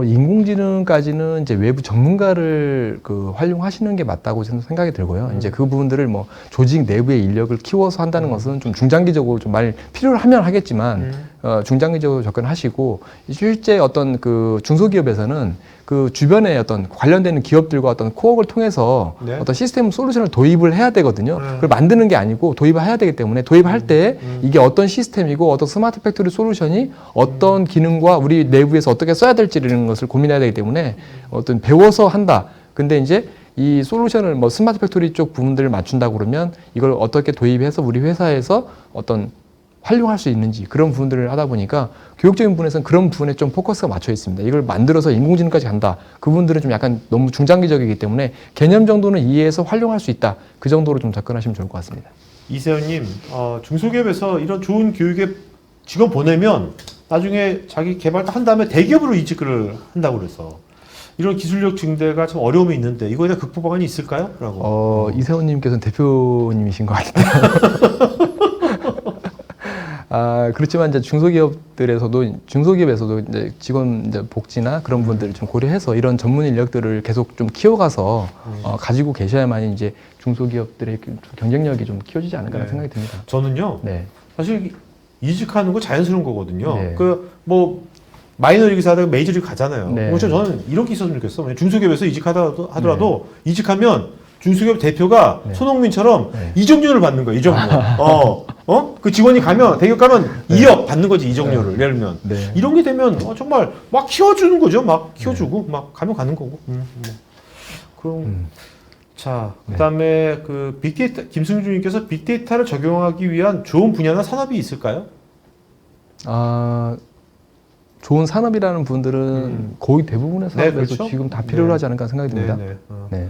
[SPEAKER 2] 인공지능까지는 이제 외부 전문가를 활용하시는 게 맞다고 저는 생각이 들고요. 이제 그 부분들을 조직 내부의 인력을 키워서 한다는 것은 좀 중장기적으로 좀 많이 필요를 하면 하겠지만, 중장기적으로 접근하시고, 실제 어떤 중소기업에서는 그 주변에 어떤 관련되는 기업들과 어떤 코어를 통해서
[SPEAKER 1] 네.
[SPEAKER 2] 어떤 시스템 솔루션을 도입을 해야 되거든요. 그걸 만드는 게 아니고 도입을 해야 되기 때문에 도입할 때 이게 어떤 시스템이고 어떤 스마트 팩토리 솔루션이 어떤 기능과 우리 내부에서 어떻게 써야 될지라는 것을 고민해야 되기 때문에 어떤 배워서 한다. 근데 이제 이 솔루션을 스마트 팩토리 쪽 부분들을 맞춘다고 그러면 이걸 어떻게 도입해서 우리 회사에서 어떤 활용할 수 있는지 그런 부분들을 하다 보니까 교육적인 부분에서는 그런 부분에 좀 포커스가 맞춰 있습니다. 이걸 만들어서 인공지능까지 간다. 그 부분들은 좀 약간 너무 중장기적이기 때문에 개념 정도는 이해해서 활용할 수 있다. 그 정도로 좀 접근하시면 좋을 것 같습니다.
[SPEAKER 1] 이세훈님, 중소기업에서 이런 좋은 교육에 직원 보내면 나중에 자기 개발 한 다음에 대기업으로 이직을 한다고 그래서 이런 기술력 증대가 참 어려움이 있는데 이거에 대한 극복 방안이 있을까요? 라고.
[SPEAKER 2] 이세훈님께서는 대표님이신 것 같은데요. 그렇지만 이제 중소기업에서도 이제 직원 이제 복지나 그런 부분들을 좀 고려해서 이런 전문 인력들을 계속 좀 키워가서 가지고 계셔야만 이제 중소기업들의 경쟁력이 좀 키워지지 않을까라는
[SPEAKER 1] 네.
[SPEAKER 2] 생각이 듭니다.
[SPEAKER 1] 저는요,
[SPEAKER 2] 네.
[SPEAKER 1] 사실 이직하는 거 자연스러운 거거든요.
[SPEAKER 2] 네.
[SPEAKER 1] 마이너리그에서 하다가 메이저리그 가잖아요.
[SPEAKER 2] 네.
[SPEAKER 1] 그래서 저는 이런 게 있었으면 좋겠어. 중소기업에서 이직하더라도 이직하면 중소기업 대표가
[SPEAKER 2] 네.
[SPEAKER 1] 손흥민처럼
[SPEAKER 2] 네.
[SPEAKER 1] 이적료를 받는 거예요. 이적료. 그 직원이 가면 대기업 가면 2억 받는 거지 이적료를. 예를 들면
[SPEAKER 2] 네.
[SPEAKER 1] 이런 게 되면 정말 막 키워주는 거죠. 막 키워주고 막 가면 가는 거고. 그럼 자,
[SPEAKER 2] 네.
[SPEAKER 1] 그다음에 그 빅데이터 김승준님께서 빅데이터를 적용하기 위한 좋은 분야나 산업이 있을까요?
[SPEAKER 2] 좋은 산업이라는 분들은 거의 대부분의
[SPEAKER 1] 네,
[SPEAKER 2] 산업에서
[SPEAKER 1] 그렇죠.
[SPEAKER 2] 지금 다 필요로
[SPEAKER 1] 네.
[SPEAKER 2] 하지 않을까 생각이 듭니다.
[SPEAKER 1] 네.
[SPEAKER 2] 네.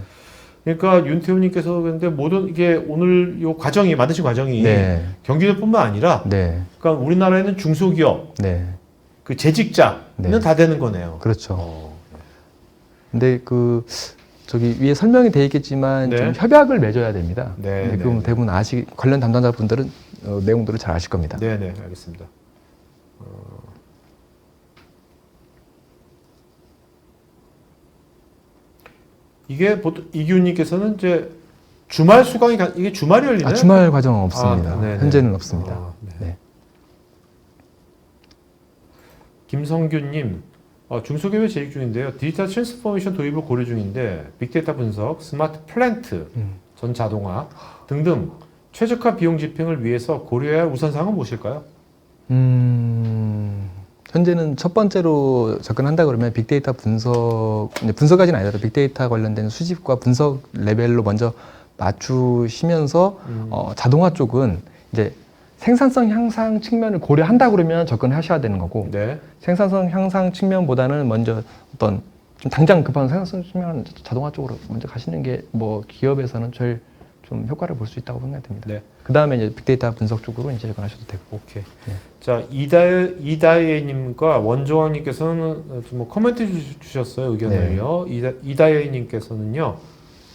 [SPEAKER 1] 그러니까 윤태우님께서 그런데 모든 이게 오늘 요 과정이 만드신 과정이
[SPEAKER 2] 네.
[SPEAKER 1] 경기도뿐만 아니라
[SPEAKER 2] 네.
[SPEAKER 1] 그러니까 우리나라에는 중소기업,
[SPEAKER 2] 네.
[SPEAKER 1] 그 재직자는
[SPEAKER 2] 네.
[SPEAKER 1] 다 되는 거네요.
[SPEAKER 2] 그렇죠. 근데 저기 위에 설명이 돼 있겠지만
[SPEAKER 1] 네.
[SPEAKER 2] 좀 협약을 맺어야 됩니다.
[SPEAKER 1] 네,
[SPEAKER 2] 근데 그건
[SPEAKER 1] 네.
[SPEAKER 2] 대부분 관련 담당자분들은 내용들을 잘 아실 겁니다.
[SPEAKER 1] 네, 알겠습니다. 이게 보통 이기훈님께서는 이제 주말 수강이 이게 주말이 열리나요?
[SPEAKER 2] 주말 과정은 없습니다.
[SPEAKER 1] 네네.
[SPEAKER 2] 현재는 없습니다.
[SPEAKER 1] 네.
[SPEAKER 2] 네.
[SPEAKER 1] 김성규님, 중소기업에 재직 중인데요. 디지털 트랜스포메이션 도입을 고려 중인데 빅데이터 분석, 스마트 플랜트, 전 자동화 등등 최적화 비용 집행을 위해서 고려해야 할 우선사항은 무엇일까요?
[SPEAKER 2] 현재는 첫 번째로 접근한다 그러면 빅데이터 분석까지는 아니더라도 빅데이터 관련된 수집과 분석 레벨로 먼저 맞추시면서 자동화 쪽은 이제 생산성 향상 측면을 고려한다 그러면 접근하셔야 되는 거고
[SPEAKER 1] 네.
[SPEAKER 2] 생산성 향상 측면보다는 먼저 어떤 좀 당장 급한 생산성 측면은 자동화 쪽으로 먼저 가시는 게 뭐 기업에서는 제일 좀 효과를 볼 수 있다고 생각됩니다.
[SPEAKER 1] 네.
[SPEAKER 2] 그 다음에 이제 빅데이터 분석 쪽으로 이제 접근하셔도 되고.
[SPEAKER 1] 오케이.
[SPEAKER 2] 네.
[SPEAKER 1] 자, 이다혜님과 원종환님께서는 좀 코멘트 주셨어요. 의견을요. 이다혜님께서는요.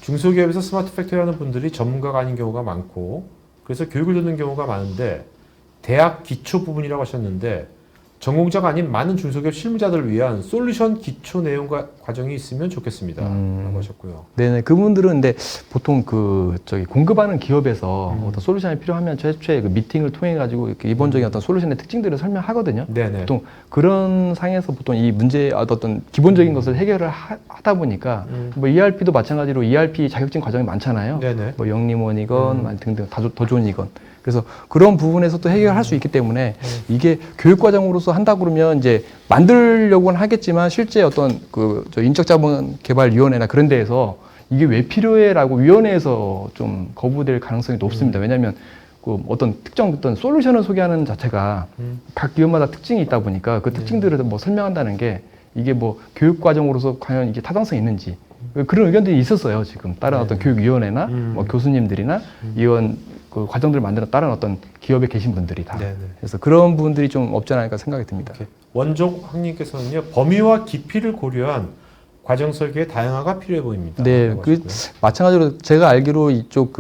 [SPEAKER 1] 중소기업에서 스마트 팩토리 하는 분들이 전문가가 아닌 경우가 많고 그래서 교육을 듣는 경우가 많은데 대학 기초 부분이라고 하셨는데 전공자가 아닌 많은 중소기업 실무자들을 위한 솔루션 기초 내용과 과정이 있으면 좋겠습니다. 라고 하셨고요.
[SPEAKER 2] 네네. 그분들은 근데 보통 공급하는 기업에서 어떤 솔루션이 필요하면 최초에 그 미팅을 통해 가지고 이렇게 기본적인 어떤 솔루션의 특징들을 설명하거든요.
[SPEAKER 1] 네네.
[SPEAKER 2] 보통 그런 상에서 보통 이 문제 어떤 기본적인 것을 해결을 하다 보니까 뭐 ERP도 마찬가지로 ERP 자격증 과정이 많잖아요.
[SPEAKER 1] 네네.
[SPEAKER 2] 뭐 영림원이건 등등 도전이건. 그래서 그런 부분에서 또 해결할 수 있기 때문에 이게 교육 과정으로서 한다 그러면 이제 만들려고는 하겠지만 실제 어떤 인적자본개발위원회나 그런 데에서 이게 왜 필요해라고 위원회에서 좀 거부될 가능성이 높습니다. 왜냐하면 어떤 특정 어떤 솔루션을 소개하는 자체가 각 기업마다 특징이 있다 보니까 그 특징들을 뭐 설명한다는 게 이게 뭐 교육 과정으로서 과연 이게 타당성이 있는지 그런 의견들이 있었어요. 지금 다른 어떤 교육위원회나 뭐 교수님들이나 이런 그 과정들을 만드는 다른 어떤 기업에 계신 분들이 다.
[SPEAKER 1] 네네.
[SPEAKER 2] 그래서 그런 부분들이 좀 없지 않을까 생각이 듭니다.
[SPEAKER 1] 원종학님께서는요. 범위와 깊이를 고려한 과정 설계의 다양화가 필요해 보입니다.
[SPEAKER 2] 네,
[SPEAKER 1] 라고
[SPEAKER 2] 그
[SPEAKER 1] 하셨고요.
[SPEAKER 2] 마찬가지로 제가 알기로 이쪽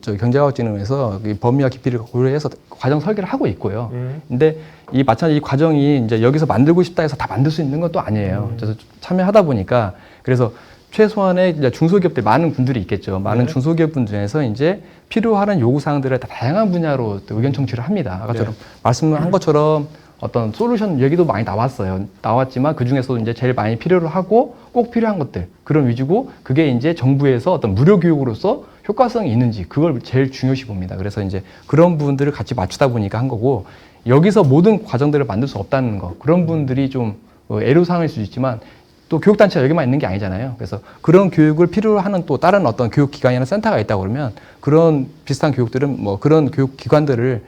[SPEAKER 2] 경제과학진흥에서 이 범위와 깊이를 고려해서 과정 설계를 하고 있고요. 근데 이 마찬가지 이 과정이 이제 여기서 만들고 싶다 해서 다 만들 수 있는 것도 아니에요. 그래서 참여하다 보니까 그래서 최소한의 이제 중소기업들 많은 분들이 있겠죠. 많은
[SPEAKER 1] 네.
[SPEAKER 2] 중소기업분 중에서 이제 필요하는 요구사항들을 다 다양한 분야로 또 의견 청취를 합니다. 아까처럼 말씀한 것처럼 어떤 솔루션 얘기도 많이 나왔어요. 나왔지만 그 중에서도 이제 제일 많이 필요로 하고 꼭 필요한 것들 그런 위주고 그게 이제 정부에서 어떤 무료 교육으로서 효과성이 있는지 그걸 제일 중요시 봅니다. 그래서 이제 그런 부분들을 같이 맞추다 보니까 한 거고 여기서 모든 과정들을 만들 수 없다는 거 그런 분들이 좀 애로사항일 수도 있지만 또 교육단체가 여기만 있는 게 아니잖아요. 그래서 그런 교육을 필요로 하는 또 다른 어떤 교육기관이나 센터가 있다고 그러면 그런 비슷한 교육들은 뭐 그런 교육기관들을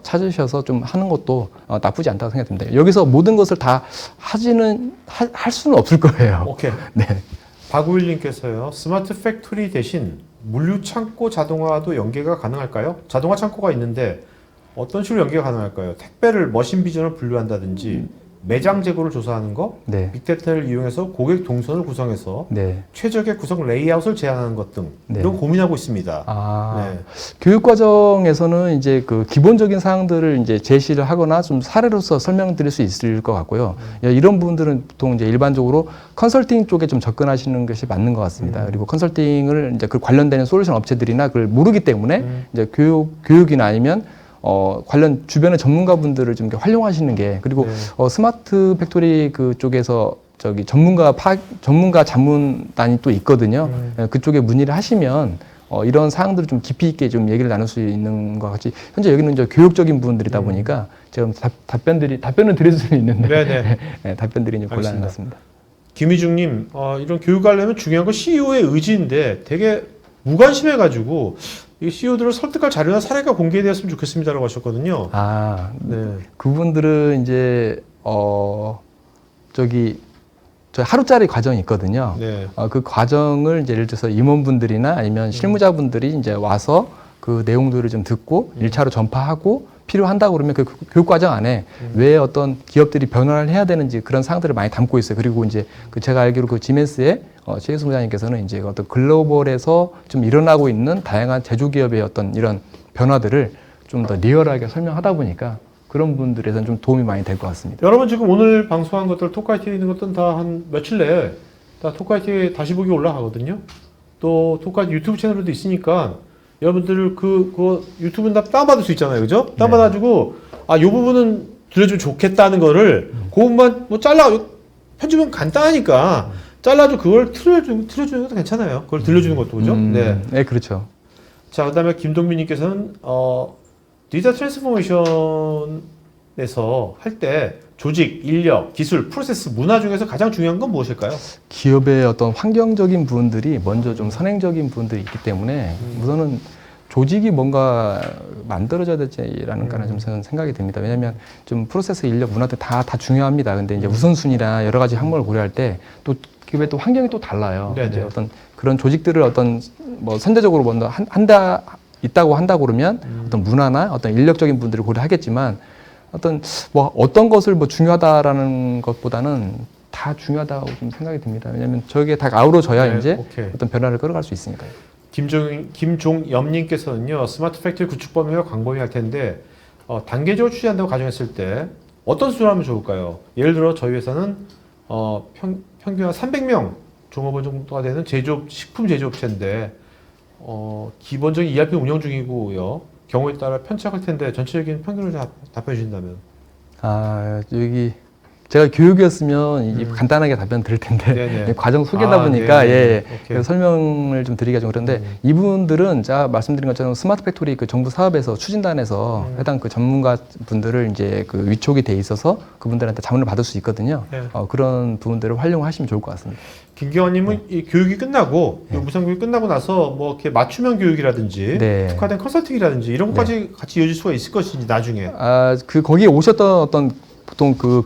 [SPEAKER 2] 찾으셔서 좀 하는 것도 나쁘지 않다고 생각됩니다. 여기서 모든 것을 다 할 수는 없을 거예요.
[SPEAKER 1] 오케이.
[SPEAKER 2] 네.
[SPEAKER 1] 박우일님께서요. 스마트 팩토리 대신 물류 창고 자동화도 연계가 가능할까요? 자동화 창고가 있는데 어떤 식으로 연계가 가능할까요? 택배를 머신 비전을 분류한다든지 매장 재고를 조사하는 거,
[SPEAKER 2] 네.
[SPEAKER 1] 빅데이터를 이용해서 고객 동선을 구성해서
[SPEAKER 2] 네.
[SPEAKER 1] 최적의 구성 레이아웃을 제안하는 것 등
[SPEAKER 2] 네.
[SPEAKER 1] 이런 고민하고 있습니다.
[SPEAKER 2] 아,
[SPEAKER 1] 네.
[SPEAKER 2] 교육 과정에서는 이제 그 기본적인 사항들을 이제 제시를 하거나 좀 사례로서 설명드릴 수 있을 것 같고요. 이런 부분들은 보통 이제 일반적으로 컨설팅 쪽에 좀 접근하시는 것이 맞는 것 같습니다. 그리고 컨설팅을 이제 그 관련되는 솔루션 업체들이나 그걸 모르기 때문에 이제 교육이나 아니면 관련 주변의 전문가분들을 좀 이렇게 활용하시는 게 그리고
[SPEAKER 1] 네.
[SPEAKER 2] 스마트 팩토리 그 쪽에서 저기 전문가 자문단이 또 있거든요. 그쪽에 문의를 하시면 이런 사항들을 좀 깊이 있게 좀 얘기를 나눌 수 있는 것 같이 현재 여기는 이제 교육적인 부분들이다 보니까 제가 답변을 드릴 수는 있는데
[SPEAKER 1] 네네.
[SPEAKER 2] 네, 답변들이 좀 곤란한
[SPEAKER 1] 알겠습니다.
[SPEAKER 2] 것 같습니다.
[SPEAKER 1] 김희중님, 이런 교육하려면 중요한 건 CEO의 의지인데 되게 무관심해가지고 이 CEO들을 설득할 자료나 사례가 공개되었으면 좋겠습니다라고 하셨거든요.
[SPEAKER 2] 아,
[SPEAKER 1] 네.
[SPEAKER 2] 그분들은 이제 저희 하루짜리 과정이 있거든요.
[SPEAKER 1] 네.
[SPEAKER 2] 그 과정을 이제 예를 들어서 임원분들이나 아니면 실무자분들이 이제 와서 그 내용들을 좀 듣고 1차로 전파하고 필요한다고 그러면 그 교육 과정 안에 왜 어떤 기업들이 변화를 해야 되는지 그런 사항들을 많이 담고 있어요. 그리고 이제 그 제가 알기로 그 지멘스의 최혜수 부장님께서는 이제 어떤 글로벌에서 좀 일어나고 있는 다양한 제조기업의 어떤 이런 변화들을 좀 더 리얼하게 설명하다 보니까 그런 분들에서는 좀 도움이 많이 될 것 같습니다.
[SPEAKER 1] 여러분 지금 오늘 방송한 것들 토크아이티에 있는 것들은 다 한 며칠 내에 다 토크아이티에 다시 보기 올라가거든요. 또 토크아이티 유튜브 채널도 있으니까 여러분들 그거 유튜브는 다 다운받을 수 있잖아요. 그죠? 다운받아가지고 요 부분은 들려주면 좋겠다는 거를 그것만 뭐 편집은 간단하니까 잘라주고 그걸 틀어주는 것도 괜찮아요. 그걸 들려주는 것도 그죠? 네.
[SPEAKER 2] 네, 그렇죠.
[SPEAKER 1] 자, 그 다음에 김동민님께서는, 디지털 트랜스포메이션에서 할 때 조직, 인력, 기술, 프로세스, 문화 중에서 가장 중요한 건 무엇일까요?
[SPEAKER 2] 기업의 어떤 환경적인 부분들이 먼저 좀 선행적인 부분들이 있기 때문에 우선은 조직이 뭔가 만들어져야 될지라는 거는 좀 저는 생각이 듭니다. 왜냐하면 좀 프로세스, 인력, 문화들 다 중요합니다. 근데 이제 우선순위나 여러 가지 항목을 고려할 때 또 기업의 또 환경이 또 달라요.
[SPEAKER 1] 네네.
[SPEAKER 2] 이제 어떤 그런 조직들을 어떤 뭐 선제적으로 먼저 있다고 한다 그러면 어떤 문화나 어떤 인력적인 분들을 고려하겠지만 어떤 것을 뭐 중요하다라는 것보다는 다 중요하다고 좀 생각이 듭니다. 왜냐하면 저게 다 아우러져야
[SPEAKER 1] 네,
[SPEAKER 2] 이제
[SPEAKER 1] 오케이.
[SPEAKER 2] 어떤 변화를 끌어갈 수 있으니까요.
[SPEAKER 1] 김종엽님께서는요, 스마트 팩토리 구축 범위가 광범위할 텐데, 단계적으로 추진한다고 가정했을 때, 어떤 수준을 하면 좋을까요? 예를 들어, 저희 회사는, 평균 한 300명 종업원 정도가 되는 식품 제조업체인데, 기본적인 ERP 운영 중이고요. 경우에 따라 편차할 텐데, 전체적인 평균을 답해 주신다면.
[SPEAKER 2] 여기 제가 교육이었으면 이게 간단하게 답변 드릴 텐데
[SPEAKER 1] 네네.
[SPEAKER 2] 과정 소개다 보니까
[SPEAKER 1] 네.
[SPEAKER 2] 그래서 설명을 좀 드리기가 좀 그런데 이분들은 제가 말씀드린 것처럼 스마트 팩토리 그 정부 사업에서 추진단에서 해당 그 전문가 분들을 이제 그 위촉이 돼 있어서 그분들한테 자문을 받을 수 있거든요.
[SPEAKER 1] 네.
[SPEAKER 2] 그런 부분들을 활용하시면 좋을 것 같습니다.
[SPEAKER 1] 김경환님은 이 교육이 끝나고 이 무상 교육이 끝나고 나서 뭐 이렇게 맞춤형 교육이라든지
[SPEAKER 2] 네.
[SPEAKER 1] 특화된 컨설팅이라든지 이런 것까지 같이 이어질 수가 있을 것인지 나중에.
[SPEAKER 2] 거기에 오셨던 어떤 보통 그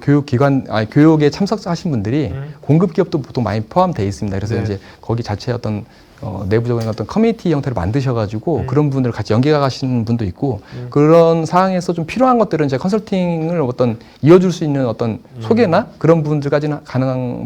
[SPEAKER 2] 교육에 참석하신 분들이 공급 기업도 보통 많이 포함되어 있습니다. 그래서
[SPEAKER 1] 네.
[SPEAKER 2] 이제 거기 자체 어떤 내부적인 어떤 커뮤니티 형태를 만드셔가지고 그런 분들을 같이 연계가 가시는 분도 있고 그런 상황에서 좀 필요한 것들은 이제 컨설팅을 어떤 이어줄 수 있는 어떤 소개나 그런 부분들까지는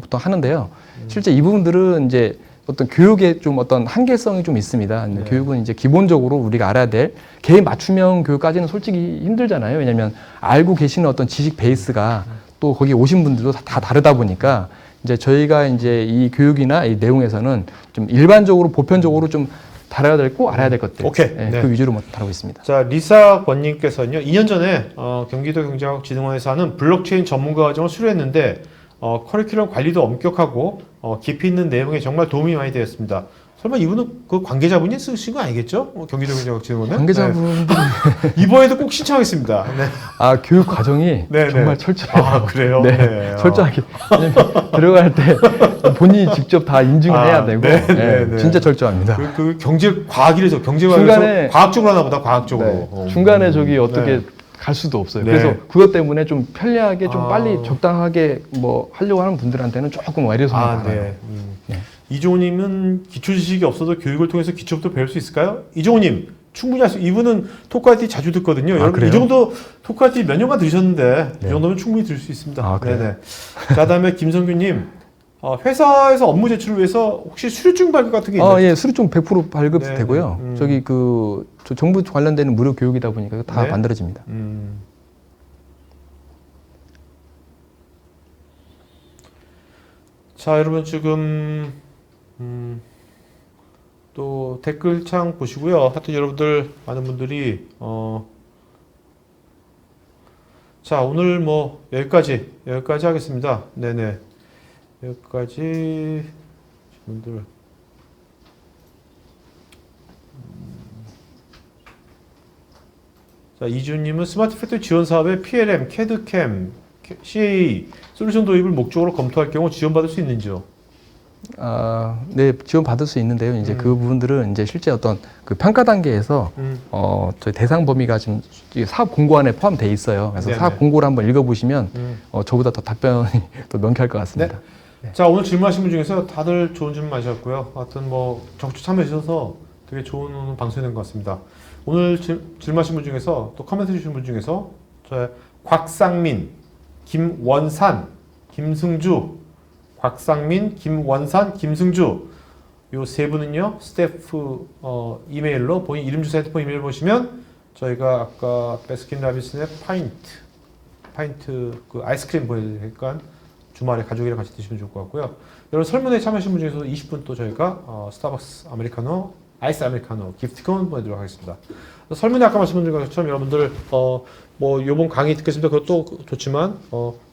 [SPEAKER 2] 보통 하는데요. 실제 이 부분들은 이제 어떤 교육에 좀 어떤 한계성이 좀 있습니다.
[SPEAKER 1] 네.
[SPEAKER 2] 교육은 이제 기본적으로 우리가 알아야 될 개인 맞춤형 교육까지는 솔직히 힘들잖아요. 왜냐하면 알고 계시는 어떤 지식 베이스가 또 거기 오신 분들도 다 다르다 보니까 이제 저희가 이제 이 교육이나 이 내용에서는 좀 일반적으로 보편적으로 좀 다뤄야 될 거 알아야 될 것들
[SPEAKER 1] 오케이.
[SPEAKER 2] 예,
[SPEAKER 1] 네.
[SPEAKER 2] 그 위주로 다루고 있습니다.
[SPEAKER 1] 자, 리사 권님께서는요, 2년 전에 경기도 경제학진흥원에서 하는 블록체인 전문가 과정을 수료했는데 커리큘럼 관리도 엄격하고 깊이 있는 내용에 정말 도움이 많이 되었습니다. 설마 이분은 그 관계자분이 쓰신 거 아니겠죠? 경기도민정학 진흥원은
[SPEAKER 2] 관계자분들이
[SPEAKER 1] 네. 이번에도 꼭 신청하겠습니다. 네.
[SPEAKER 2] 아 교육 과정이
[SPEAKER 1] 네,
[SPEAKER 2] 정말
[SPEAKER 1] 네.
[SPEAKER 2] 철저해요.
[SPEAKER 1] 아 그래요?
[SPEAKER 2] 네,
[SPEAKER 1] 네.
[SPEAKER 2] 철저하게 왜냐면 들어갈 때 본인이 직접 다 인증을
[SPEAKER 1] 아,
[SPEAKER 2] 해야 되고
[SPEAKER 1] 네,
[SPEAKER 2] 네,
[SPEAKER 1] 네, 네.
[SPEAKER 2] 진짜 철저합니다.
[SPEAKER 1] 그 경제 과학이래서 경제과학에서
[SPEAKER 2] 중간에
[SPEAKER 1] 과학적으로 하나 보다 과학적으로.
[SPEAKER 2] 네, 중간에 저기 어떻게
[SPEAKER 1] 네.
[SPEAKER 2] 갈 수도 없어요.
[SPEAKER 1] 네.
[SPEAKER 2] 그래서 그것 때문에 좀 편리하게 좀
[SPEAKER 1] 아.
[SPEAKER 2] 빨리 적당하게 뭐 하려고 하는 분들한테는 조금 애로사항이
[SPEAKER 1] 아,
[SPEAKER 2] 많아요.
[SPEAKER 1] 네.
[SPEAKER 2] 네.
[SPEAKER 1] 이종호님은 기초 지식이 없어도 교육을 통해서 기초부터 배울 수 있을까요? 이종호님 충분히 할 수. 이분은 토크아티 자주 듣거든요. 여러분
[SPEAKER 2] 그래요?
[SPEAKER 1] 이 정도 토크아티 몇 년간 들으셨는데
[SPEAKER 2] 네.
[SPEAKER 1] 이 정도면 충분히 들을 수 있습니다.
[SPEAKER 2] 아, 그래요?
[SPEAKER 1] 네네. 자, 그다음에 김성규님 회사에서 업무 제출을 위해서 혹시 수료증 발급 같은 게 있나요?
[SPEAKER 2] 예, 수료증 100% 발급되고요.
[SPEAKER 1] 네, 네.
[SPEAKER 2] 저기 저 정부 관련되는 무료 교육이다 보니까 다
[SPEAKER 1] 네.
[SPEAKER 2] 만들어집니다.
[SPEAKER 1] 자, 여러분 지금 또 댓글창 보시고요. 하여튼 여러분들 많은 분들이 자, 오늘 뭐 여기까지 하겠습니다. 네네. 여기까지 분들 자, 이준님은 스마트 팩토리 지원 사업에 PLM, CAD/CAM, CAE 솔루션 도입을 목적으로 검토할 경우 지원받을 수 있는지요?
[SPEAKER 2] 네, 지원 받을 수 있는데요. 이제 그 부분들은 이제 실제 어떤 그 평가 단계에서 저희 대상 범위가 지금 이 사업 공고안에 포함되어 있어요. 그래서
[SPEAKER 1] 네네.
[SPEAKER 2] 사업 공고를 한번 읽어보시면 저보다 더 답변이 더 명쾌할 것 같습니다.
[SPEAKER 1] 자, 오늘 질문하신 분 중에서 다들 좋은 질문 많으셨고요. 하여튼 뭐 적극 참여해 주셔서 되게 좋은 방송이 된 것 같습니다. 오늘 질문하신 분 중에서 또 코멘트 주신 분 중에서 곽상민, 김원산, 김승주, 곽상민, 김원산, 김승주 요 세 분은요 스태프 이메일로 본인 이름 주소 핸드폰 이메일 보시면 저희가 아까 베스킨라빈스의 파인트 그 아이스크림 보여드리니까 주말에 가족이랑 같이 드시면 좋을 것 같고요. 여러분 설문에 참여하신 분 중에서 20분 또 저희가 스타벅스 아메리카노 아이스 아메리카노 기프티콘 보내드리도록 하겠습니다. 설문에 아까 말씀드린 것처럼 여러분들 뭐 요번 강의 듣겠습니다. 그것도 좋지만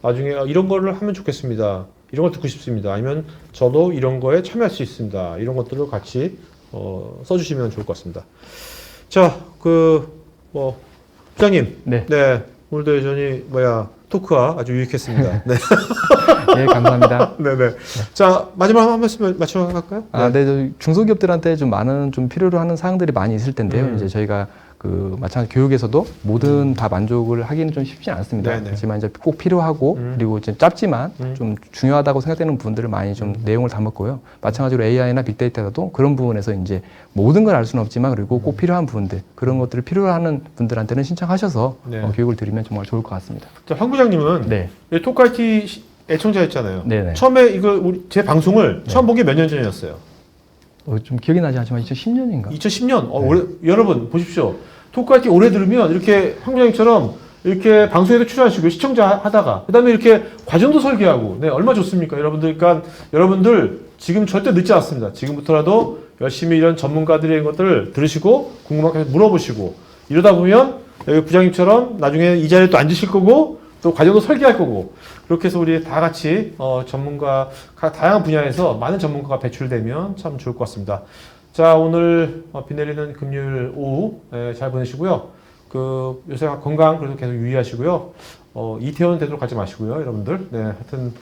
[SPEAKER 1] 나중에 이런 거를 하면 좋겠습니다. 이런 걸 듣고 싶습니다. 아니면 저도 이런 거에 참여할 수 있습니다. 이런 것들을 같이 써주시면 좋을 것 같습니다. 자, 부장님,
[SPEAKER 2] 네.
[SPEAKER 1] 오늘도 여전히 토크가 아주 유익했습니다. 네,
[SPEAKER 2] 예, 감사합니다.
[SPEAKER 1] 네네. 자, 마지막 한 말씀 마치러 갈까요?
[SPEAKER 2] 네, 저 중소기업들한테 좀 많은 좀 필요로 하는 사항들이 많이 있을 텐데요. 이제 저희가 마찬가지 교육에서도 모든 다 만족을 하기는 좀 쉽지 않습니다.
[SPEAKER 1] 네네.
[SPEAKER 2] 하지만 이제 꼭 필요하고 그리고 이제 짧지만 좀 중요하다고 생각되는 부분들을 많이 좀 내용을 담았고요. 마찬가지로 AI나 빅데이터도 그런 부분에서 이제 모든 걸 알 수는 없지만 그리고 꼭 필요한 부분들 그런 것들을 필요하는 분들한테는 신청하셔서
[SPEAKER 1] 네.
[SPEAKER 2] 교육을 드리면 정말 좋을 것 같습니다.
[SPEAKER 1] 자, 황 부장님은
[SPEAKER 2] 네.
[SPEAKER 1] 토크아이티 애청자였잖아요.
[SPEAKER 2] 네네.
[SPEAKER 1] 처음에 제 방송을 처음 본 게 몇 년 전이었어요.
[SPEAKER 2] 좀 기억이 나지 않지만 2010년인가?
[SPEAKER 1] 2010년. 여러분 보십시오. 토크아이티 오래 들으면 이렇게 황 부장님처럼 이렇게 방송에도 출연하시고 시청자 하다가 그다음에 이렇게 과정도 설계하고 얼마 좋습니까, 여러분들? 그러니까 여러분들 지금 절대 늦지 않습니다. 지금부터라도 열심히 이런 전문가들의 것들을 들으시고 궁금한 거 물어보시고 이러다 보면 여기 부장님처럼 나중에 이 자리에 또 앉으실 거고 또 과정도 설계할 거고 그렇게 해서 우리 다 같이 전문가 다양한 분야에서 많은 전문가가 배출되면 참 좋을 것 같습니다. 자, 오늘 비 내리는 금요일 오후 잘 보내시고요. 요새 건강 그래도 계속 유의하시고요. 이태원 되도록 가지 마시고요, 여러분들. 네, 하여튼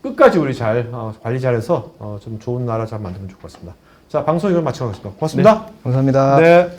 [SPEAKER 1] 끝까지 우리 잘 관리 잘해서 좀 좋은 나라 잘 만들면 좋을 것 같습니다. 자, 방송 이걸 마치겠습니다. 고맙습니다.
[SPEAKER 2] 네, 감사합니다.
[SPEAKER 1] 네.